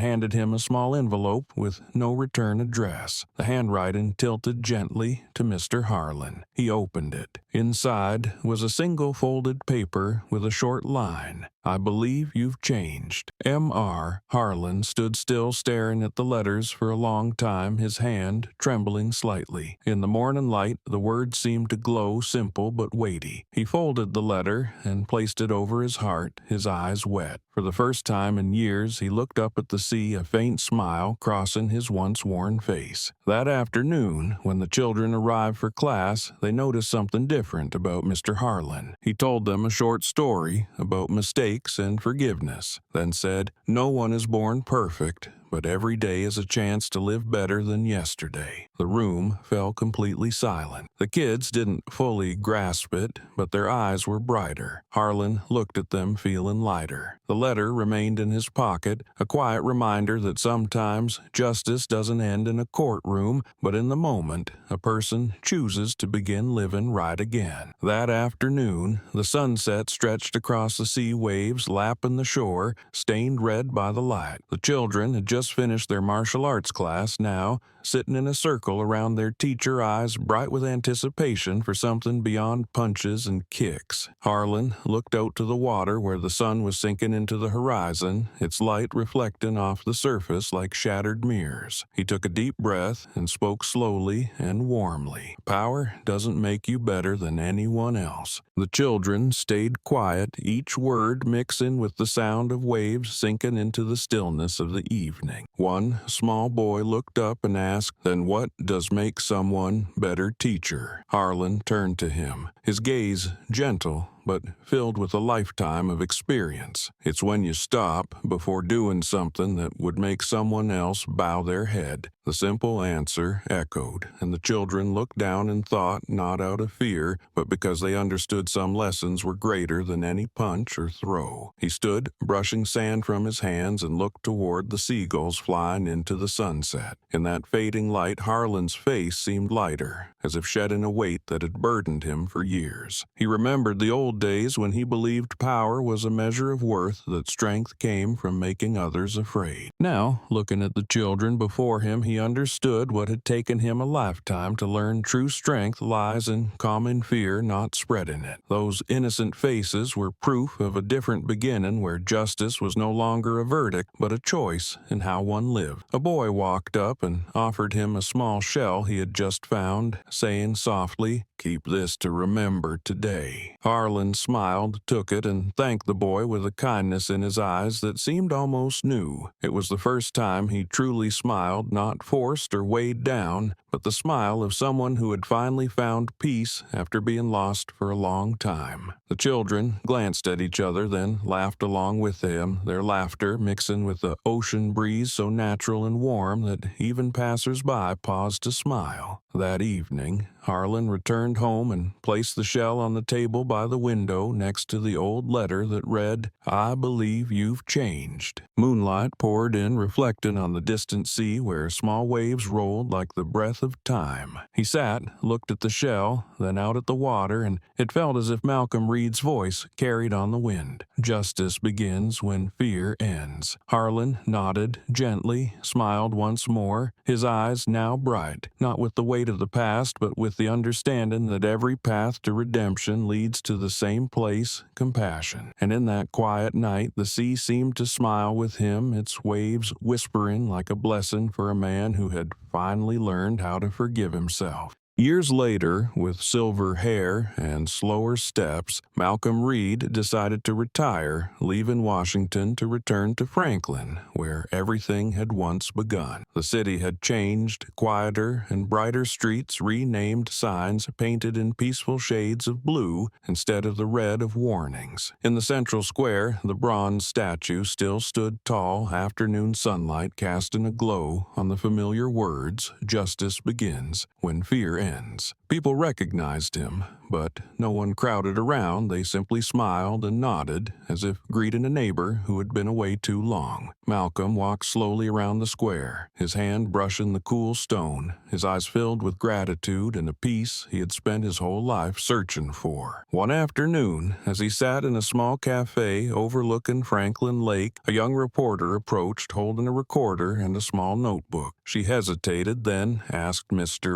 handed him a small envelope with no return address. The handwriting tilted gently to Mr. Harlan. He opened it. Inside was a single folded paper with a short line. "I believe you've changed." M.R. Harlan stood still staring at the letters for a long time, his hand trembling slightly. In the morning light, the words seemed to glow simple but weighty. He folded the letter and placed it over his heart, his eyes wet. For the first time in years, he looked up at the sea, a faint smile crossing his once worn face. That afternoon, when the children arrived for class, they noticed something different about Mr. Harlan. He told them a short story about mistakes and forgiveness, then said, "No one is born perfect, but every day is a chance to live better than yesterday." The room fell completely silent. The kids didn't fully grasp it, but their eyes were brighter. Harlan looked at them feeling lighter. The letter remained in his pocket, a quiet reminder that sometimes justice doesn't end in a courtroom, but in the moment a person chooses to begin living right again. That afternoon, the sunset stretched across the sea waves, lapping the shore, stained red by the light. The children had just finished their martial arts class now, sitting in a circle around their teacher, eyes bright with anticipation for something beyond punches and kicks. Harlan looked out to the water where the sun was sinking into the horizon, its light reflecting off the surface like shattered mirrors. He took a deep breath and spoke slowly and warmly. "Power doesn't make you better than anyone else." The children stayed quiet, each word mixing with the sound of waves sinking into the stillness of the evening. One small boy looked up and asked, "Then what does make someone better teacher?" Harlan turned to him, his gaze gentle but filled with a lifetime of experience. "It's when you stop before doing something that would make someone else bow their head." The simple answer echoed, and the children looked down in thought, not out of fear, but because they understood some lessons were greater than any punch or throw. He stood, brushing sand from his hands, and looked toward the seagulls flying into the sunset. In that fading light, Harlan's face seemed lighter, as if shedding a weight that had burdened him for years. He remembered the old days when he believed power was a measure of worth, that strength came from making others afraid. Now, looking at the children before him, he understood what had taken him a lifetime to learn. True strength lies in calming fear, not spreading it. Those innocent faces were proof of a different beginning, where justice was no longer a verdict, but a choice in how one lived. A boy walked up and offered him a small shell he had just found, saying softly, "Keep this to remember today." Harlan smiled, took it, and thanked the boy with a kindness in his eyes that seemed almost new. It was the first time he truly smiled, not forced or weighed down, but the smile of someone who had finally found peace after being lost for a long time. The children glanced at each other, then laughed along with him, their laughter mixing with the ocean breeze so natural and warm that even passers-by paused to smile. That evening, Harlan returned home and placed the shell on the table by the window next to the old letter that read, "I believe you've changed." Moonlight poured in, reflecting on the distant sea where small waves rolled like the breath of time. He sat, looked at the shell, then out at the water, and it felt as if Malcolm Reed's voice carried on the wind. "Justice begins when fear ends." Harlan nodded gently, smiled once more, his eyes now bright, not with the weight of the past, but with the understanding that every path to redemption leads to the same place, compassion. And in that quiet night, the sea seemed to smile with him, its waves whispering like a blessing for a man who had finally learned how to forgive himself. Years later, with silver hair and slower steps, Malcolm Reed decided to retire, leaving Washington to return to Franklin, where everything had once begun. The city had changed, quieter and brighter streets, renamed signs painted in peaceful shades of blue instead of the red of warnings. In the central square, the bronze statue still stood tall, afternoon sunlight casting a glow on the familiar words, "Justice begins when fear ends." People recognized him, but no one crowded around. They simply smiled and nodded, as if greeting a neighbor who had been away too long. Malcolm walked slowly around the square, his hand brushing the cool stone, his eyes filled with gratitude and a peace he had spent his whole life searching for. One afternoon, as he sat in a small cafe overlooking Franklin Lake, a young reporter approached holding a recorder and a small notebook. She hesitated, then asked Mr.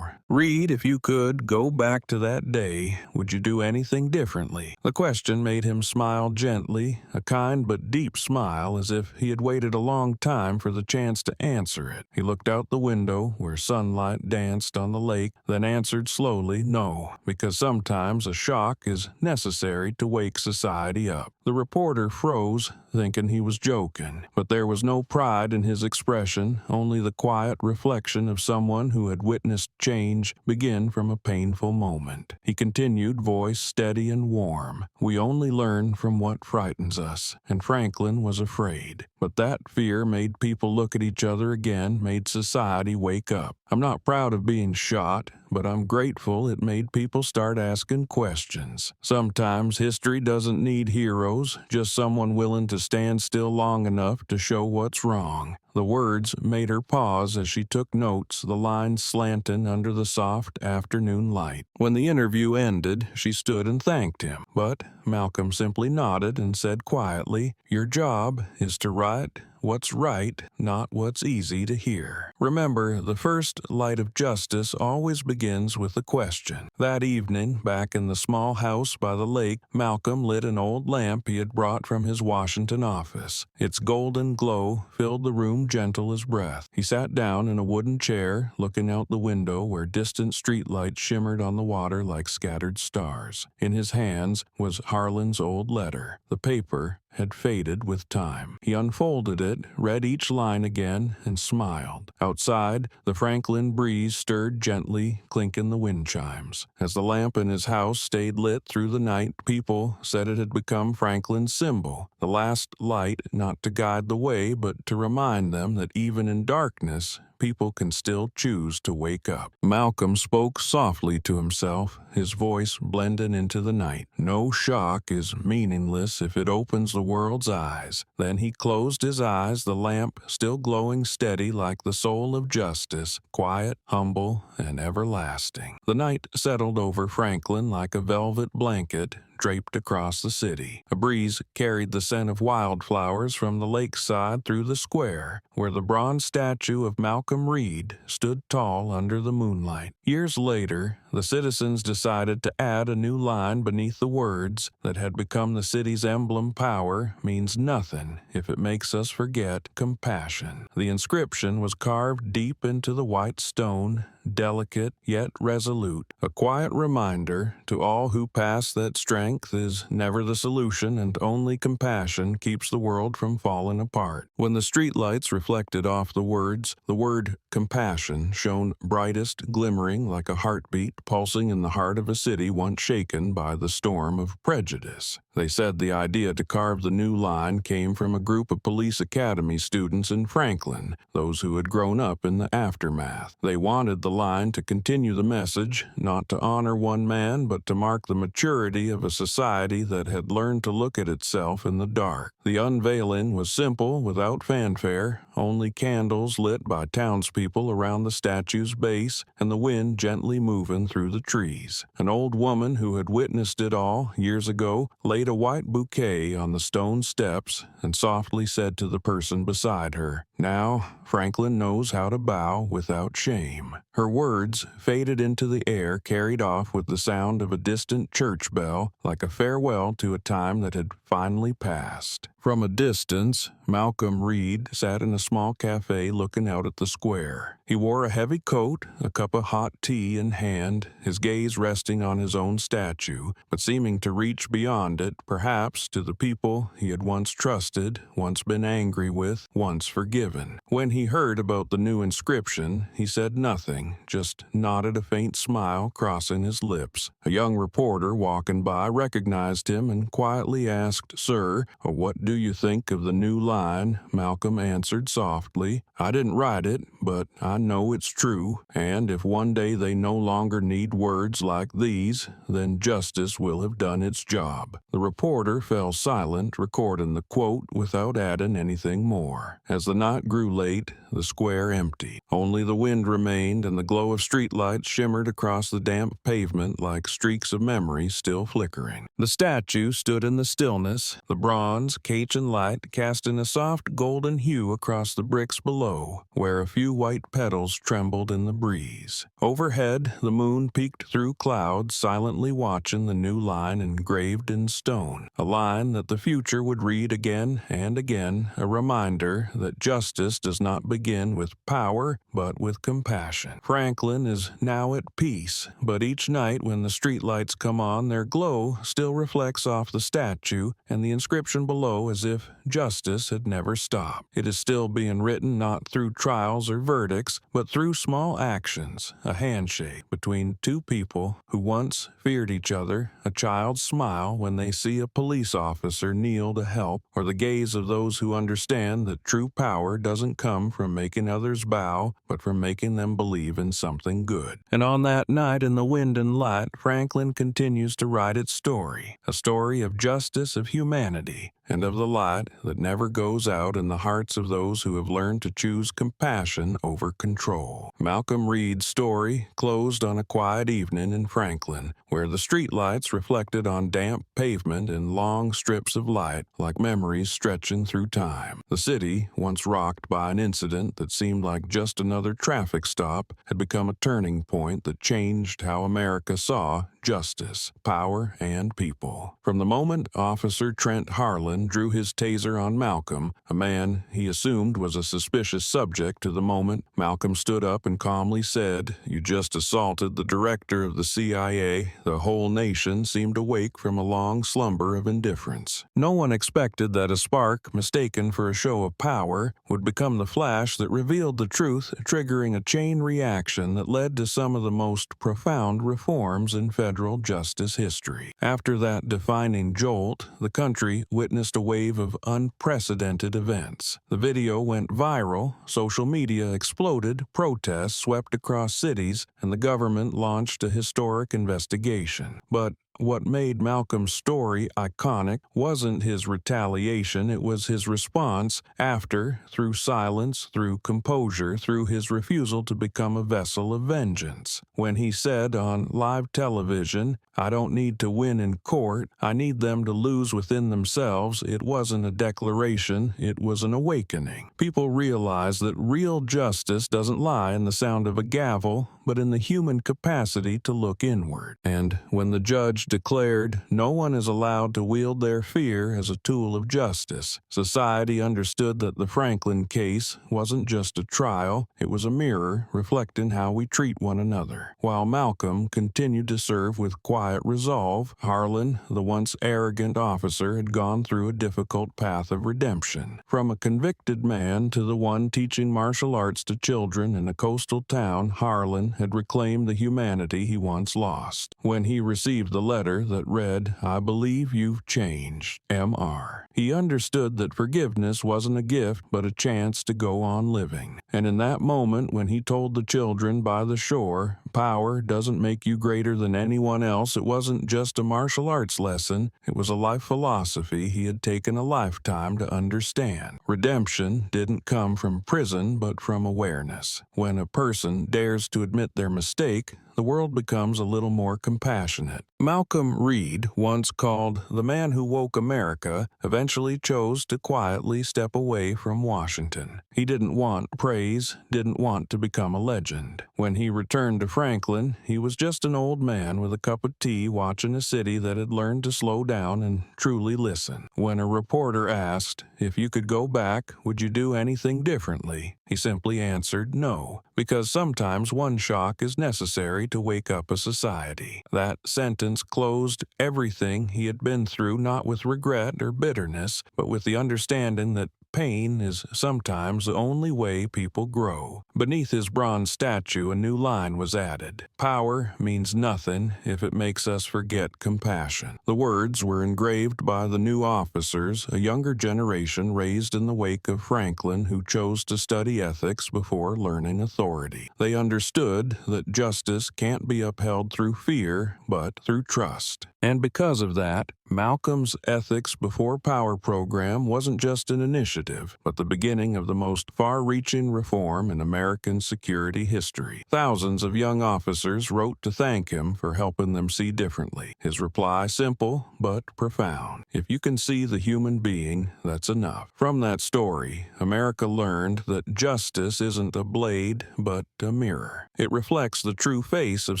Reed if you could go back to that day, would you do anything differently? The question made him smile gently, a kind but deep smile, as if he had waited a long time for the chance to answer it. He looked out the window where sunlight danced on the lake, then answered slowly, no, because sometimes a shock is necessary to wake society up. The reporter froze, thinking he was joking, but there was no pride in his expression, only the quiet reflection of someone who had witnessed change begin from a painful moment. He continued, voice steady and warm, "We only learn from what frightens us," and Franklin was afraid. But that fear made people look at each other again, made society wake up. I'm not proud of being shot, but I'm grateful it made people start asking questions. Sometimes history doesn't need heroes, just someone willing to stand still long enough to show what's wrong. The words made her pause as she took notes, the lines slanting under the soft afternoon light. When the interview ended, she stood and thanked him, but Malcolm simply nodded and said quietly, "Your job is to write what's right, not what's easy to hear." Remember, the first light of justice always begins with a question. That evening, back in the small house by the lake, Malcolm lit an old lamp he had brought from his Washington office. Its golden glow filled the room gentle as breath. He sat down in a wooden chair, looking out the window where distant streetlights shimmered on the water like scattered stars. In his hands was Harlan's old letter. The paper had faded with time. He unfolded it, read each line again, and smiled. Outside, the Franklin breeze stirred gently, clinking the wind chimes. As the lamp in his house stayed lit through the night, people said it had become Franklin's symbol, the last light not to guide the way, but to remind them that even in darkness, people can still choose to wake up. Malcolm spoke softly to himself, his voice blending into the night. No shock is meaningless if it opens the world's eyes. Then he closed his eyes, the lamp still glowing steady like the soul of justice, quiet, humble, and everlasting. The night settled over Franklin like a velvet blanket draped across the city. A breeze carried the scent of wildflowers from the lakeside through the square, where the bronze statue of Malcolm Reed stood tall under the moonlight. Years later, the citizens decided to add a new line beneath the words that had become the city's emblem: "Power means nothing if it makes us forget compassion." The inscription was carved deep into the white stone, delicate yet resolute, a quiet reminder to all who pass that strength is never the solution and only compassion keeps the world from falling apart. When the streetlights reflected off the words, the word compassion shone brightest, glimmering like a heartbeat pulsing in the heart of a city once shaken by the storm of prejudice. They said the idea to carve the new line came from a group of police academy students in Franklin, those who had grown up in the aftermath. They wanted the line to continue the message, not to honor one man, but to mark the maturity of a society that had learned to look at itself in the dark. The unveiling was simple, without fanfare, only candles lit by townspeople around the statue's base and the wind gently moving through the trees. An old woman who had witnessed it all years ago laid a white bouquet on the stone steps and softly said to the person beside her, "Now, Franklin knows how to bow without shame." Her words faded into the air, carried off with the sound of a distant church bell, like a farewell to a time that had finally passed. From a distance, Malcolm Reed sat in a small cafe looking out at the square. He wore a heavy coat, a cup of hot tea in hand, his gaze resting on his own statue, but seeming to reach beyond it, perhaps to the people he had once trusted, once been angry with, once forgiven. When he heard about the new inscription, he said nothing, just nodded, a faint smile crossing his lips. A young reporter walking by recognized him and quietly asked, "Sir, what do you think of the new line?" Malcolm answered softly, "I didn't write it, but I know it's true, and if one day they no longer need words like these, then justice will have done its job." The reporter fell silent, recording the quote without adding anything more. As the night grew late, the square emptied. Only the wind remained, and the glow of streetlights shimmered across the damp pavement like streaks of memory still flickering. The statue stood in the stillness, the bronze, Cajun light casting a soft golden hue across the bricks below, where a few white petals trembled in the breeze. Overhead, the moon peeked through clouds, silently watching the new line engraved in stone, a line that the future would read again and again, a reminder that justice does not begin with power, but with compassion. Franklin is now at peace, but each night when the streetlights come on, their glow still reflects off the statue and the inscription below as if justice had never stopped. It is still being written not through trials or verdicts, but through small actions, a handshake between two people who once feared each other, a child's smile when they see a police officer kneel to help, or the gaze of those who understand that true power doesn't come from making others bow, but from making them believe in something good. And on that night in the wind and light, Franklin continues to write its story, a story of justice, of humanity, and of the light that never goes out in the hearts of those who have learned to choose compassion over control. Malcolm Reed's story closed on a quiet evening in Franklin, where the streetlights reflected on damp pavement in long strips of light, like memories stretching through time. The city, once rocked by an incident that seemed like just another traffic stop, had become a turning point that changed how America saw justice, power, and people. From the moment Officer Trent Harlan drew his taser on Malcolm, a man he assumed was a suspicious subject, to the moment Malcolm stood up and calmly said, "You just assaulted the director of the CIA," the whole nation seemed awake from a long slumber of indifference. No one expected that a spark, mistaken for a show of power, would become the flash that revealed the truth, triggering a chain reaction that led to some of the most profound reforms in federal justice history. After that defining jolt, the country witnessed a wave of unprecedented events. The video went viral, social media exploded, protests swept across cities, and the government launched a historic investigation. But what made Malcolm's story iconic wasn't his retaliation, it was his response after, through silence, through composure, through his refusal to become a vessel of vengeance. When he said on live television, "I don't need to win in court, I need them to lose within themselves," it wasn't a declaration, it was an awakening. People realized that real justice doesn't lie in the sound of a gavel, but in the human capacity to look inward. And when the judge declared, "No one is allowed to wield their fear as a tool of justice," society understood that the Franklin case wasn't just a trial, it was a mirror reflecting how we treat one another. While Malcolm continued to serve with quiet resolve, Harlan, the once arrogant officer, had gone through a difficult path of redemption. From a convicted man to the one teaching martial arts to children in a coastal town, Harlan had reclaimed the humanity he once lost. When he received the letter that read, "I believe you've changed, Mr." He understood that forgiveness wasn't a gift but a chance to go on living. And in that moment when he told the children by the shore, "Power doesn't make you greater than anyone else," it wasn't just a martial arts lesson, it was a life philosophy he had taken a lifetime to understand. Redemption didn't come from prison but from awareness. When a person dares to admit their mistake, the the world becomes a little more compassionate. Malcolm Reed, once called the man who woke America, eventually chose to quietly step away from Washington. He didn't want praise, didn't want to become a legend. When he returned to Franklin, he was just an old man with a cup of tea watching a city that had learned to slow down and truly listen. When a reporter asked, "If you could go back, would you do anything differently?" he simply answered no, because sometimes one shock is necessary to wake up a society. That sentence closed everything he had been through, not with regret or bitterness, but with the understanding that pain is sometimes the only way people grow. Beneath his bronze statue, a new line was added. "Power means nothing if it makes us forget compassion." The words were engraved by the new officers, a younger generation raised in the wake of Franklin who chose to study ethics before learning authority. They understood that justice can't be upheld through fear, but through trust. And because of that, Malcolm's Ethics Before Power program wasn't just an initiative, but the beginning of the most far-reaching reform in American security history. Thousands of young officers wrote to thank him for helping them see differently. His reply, simple but profound: "If you can see the human being, that's enough." From that story, America learned that justice isn't a blade, but a mirror. It reflects the true face of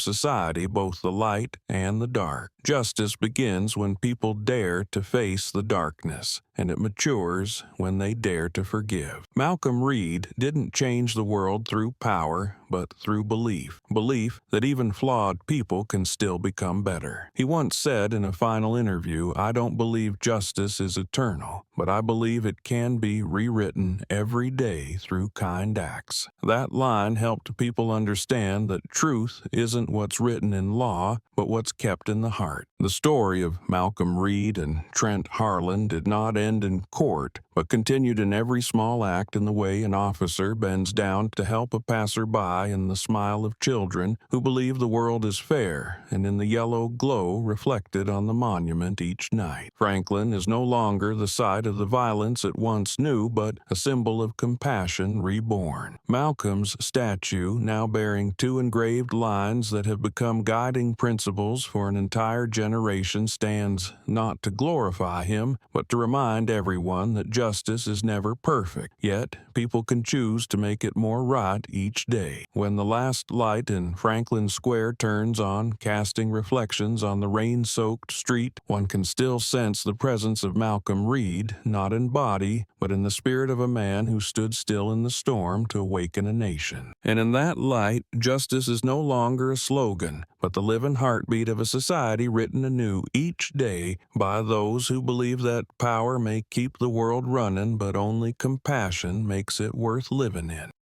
society, both the light and the dark. Justice begins when people dare to face the darkness, and it matures when they dare to forgive. Malcolm Reed didn't change the world through power, but through belief. Belief that even flawed people can still become better. He once said in a final interview, "I don't believe justice is eternal, but I believe it can be rewritten every day through kind acts." That line helped people understand that truth isn't what's written in law, but what's kept in the heart. The story of Malcolm Reed and Trent Harlan did not end in court, but continued in every small act, in the way an officer bends down to help a passerby, in the smile of children who believe the world is fair, and in the yellow glow reflected on the monument each night. Franklin is no longer the site of the violence it once knew, but a symbol of compassion reborn. Malcolm's statue, now bearing two engraved lines that have become guiding principles for an entire generation, stands not to glorify him, but to remind everyone that justice is never perfect, yet people can choose to make it more right each day. When the last light in Franklin Square turns on, casting reflections on the rain-soaked street, one can still sense the presence of Malcolm Reed, not in body, but in the spirit of a man who stood still in the storm to awaken a nation. And in that light, justice is no longer a slogan, but the living heartbeat of a society written anew each day by those who believe that power may keep the world running, but only compassion makes it worth living in.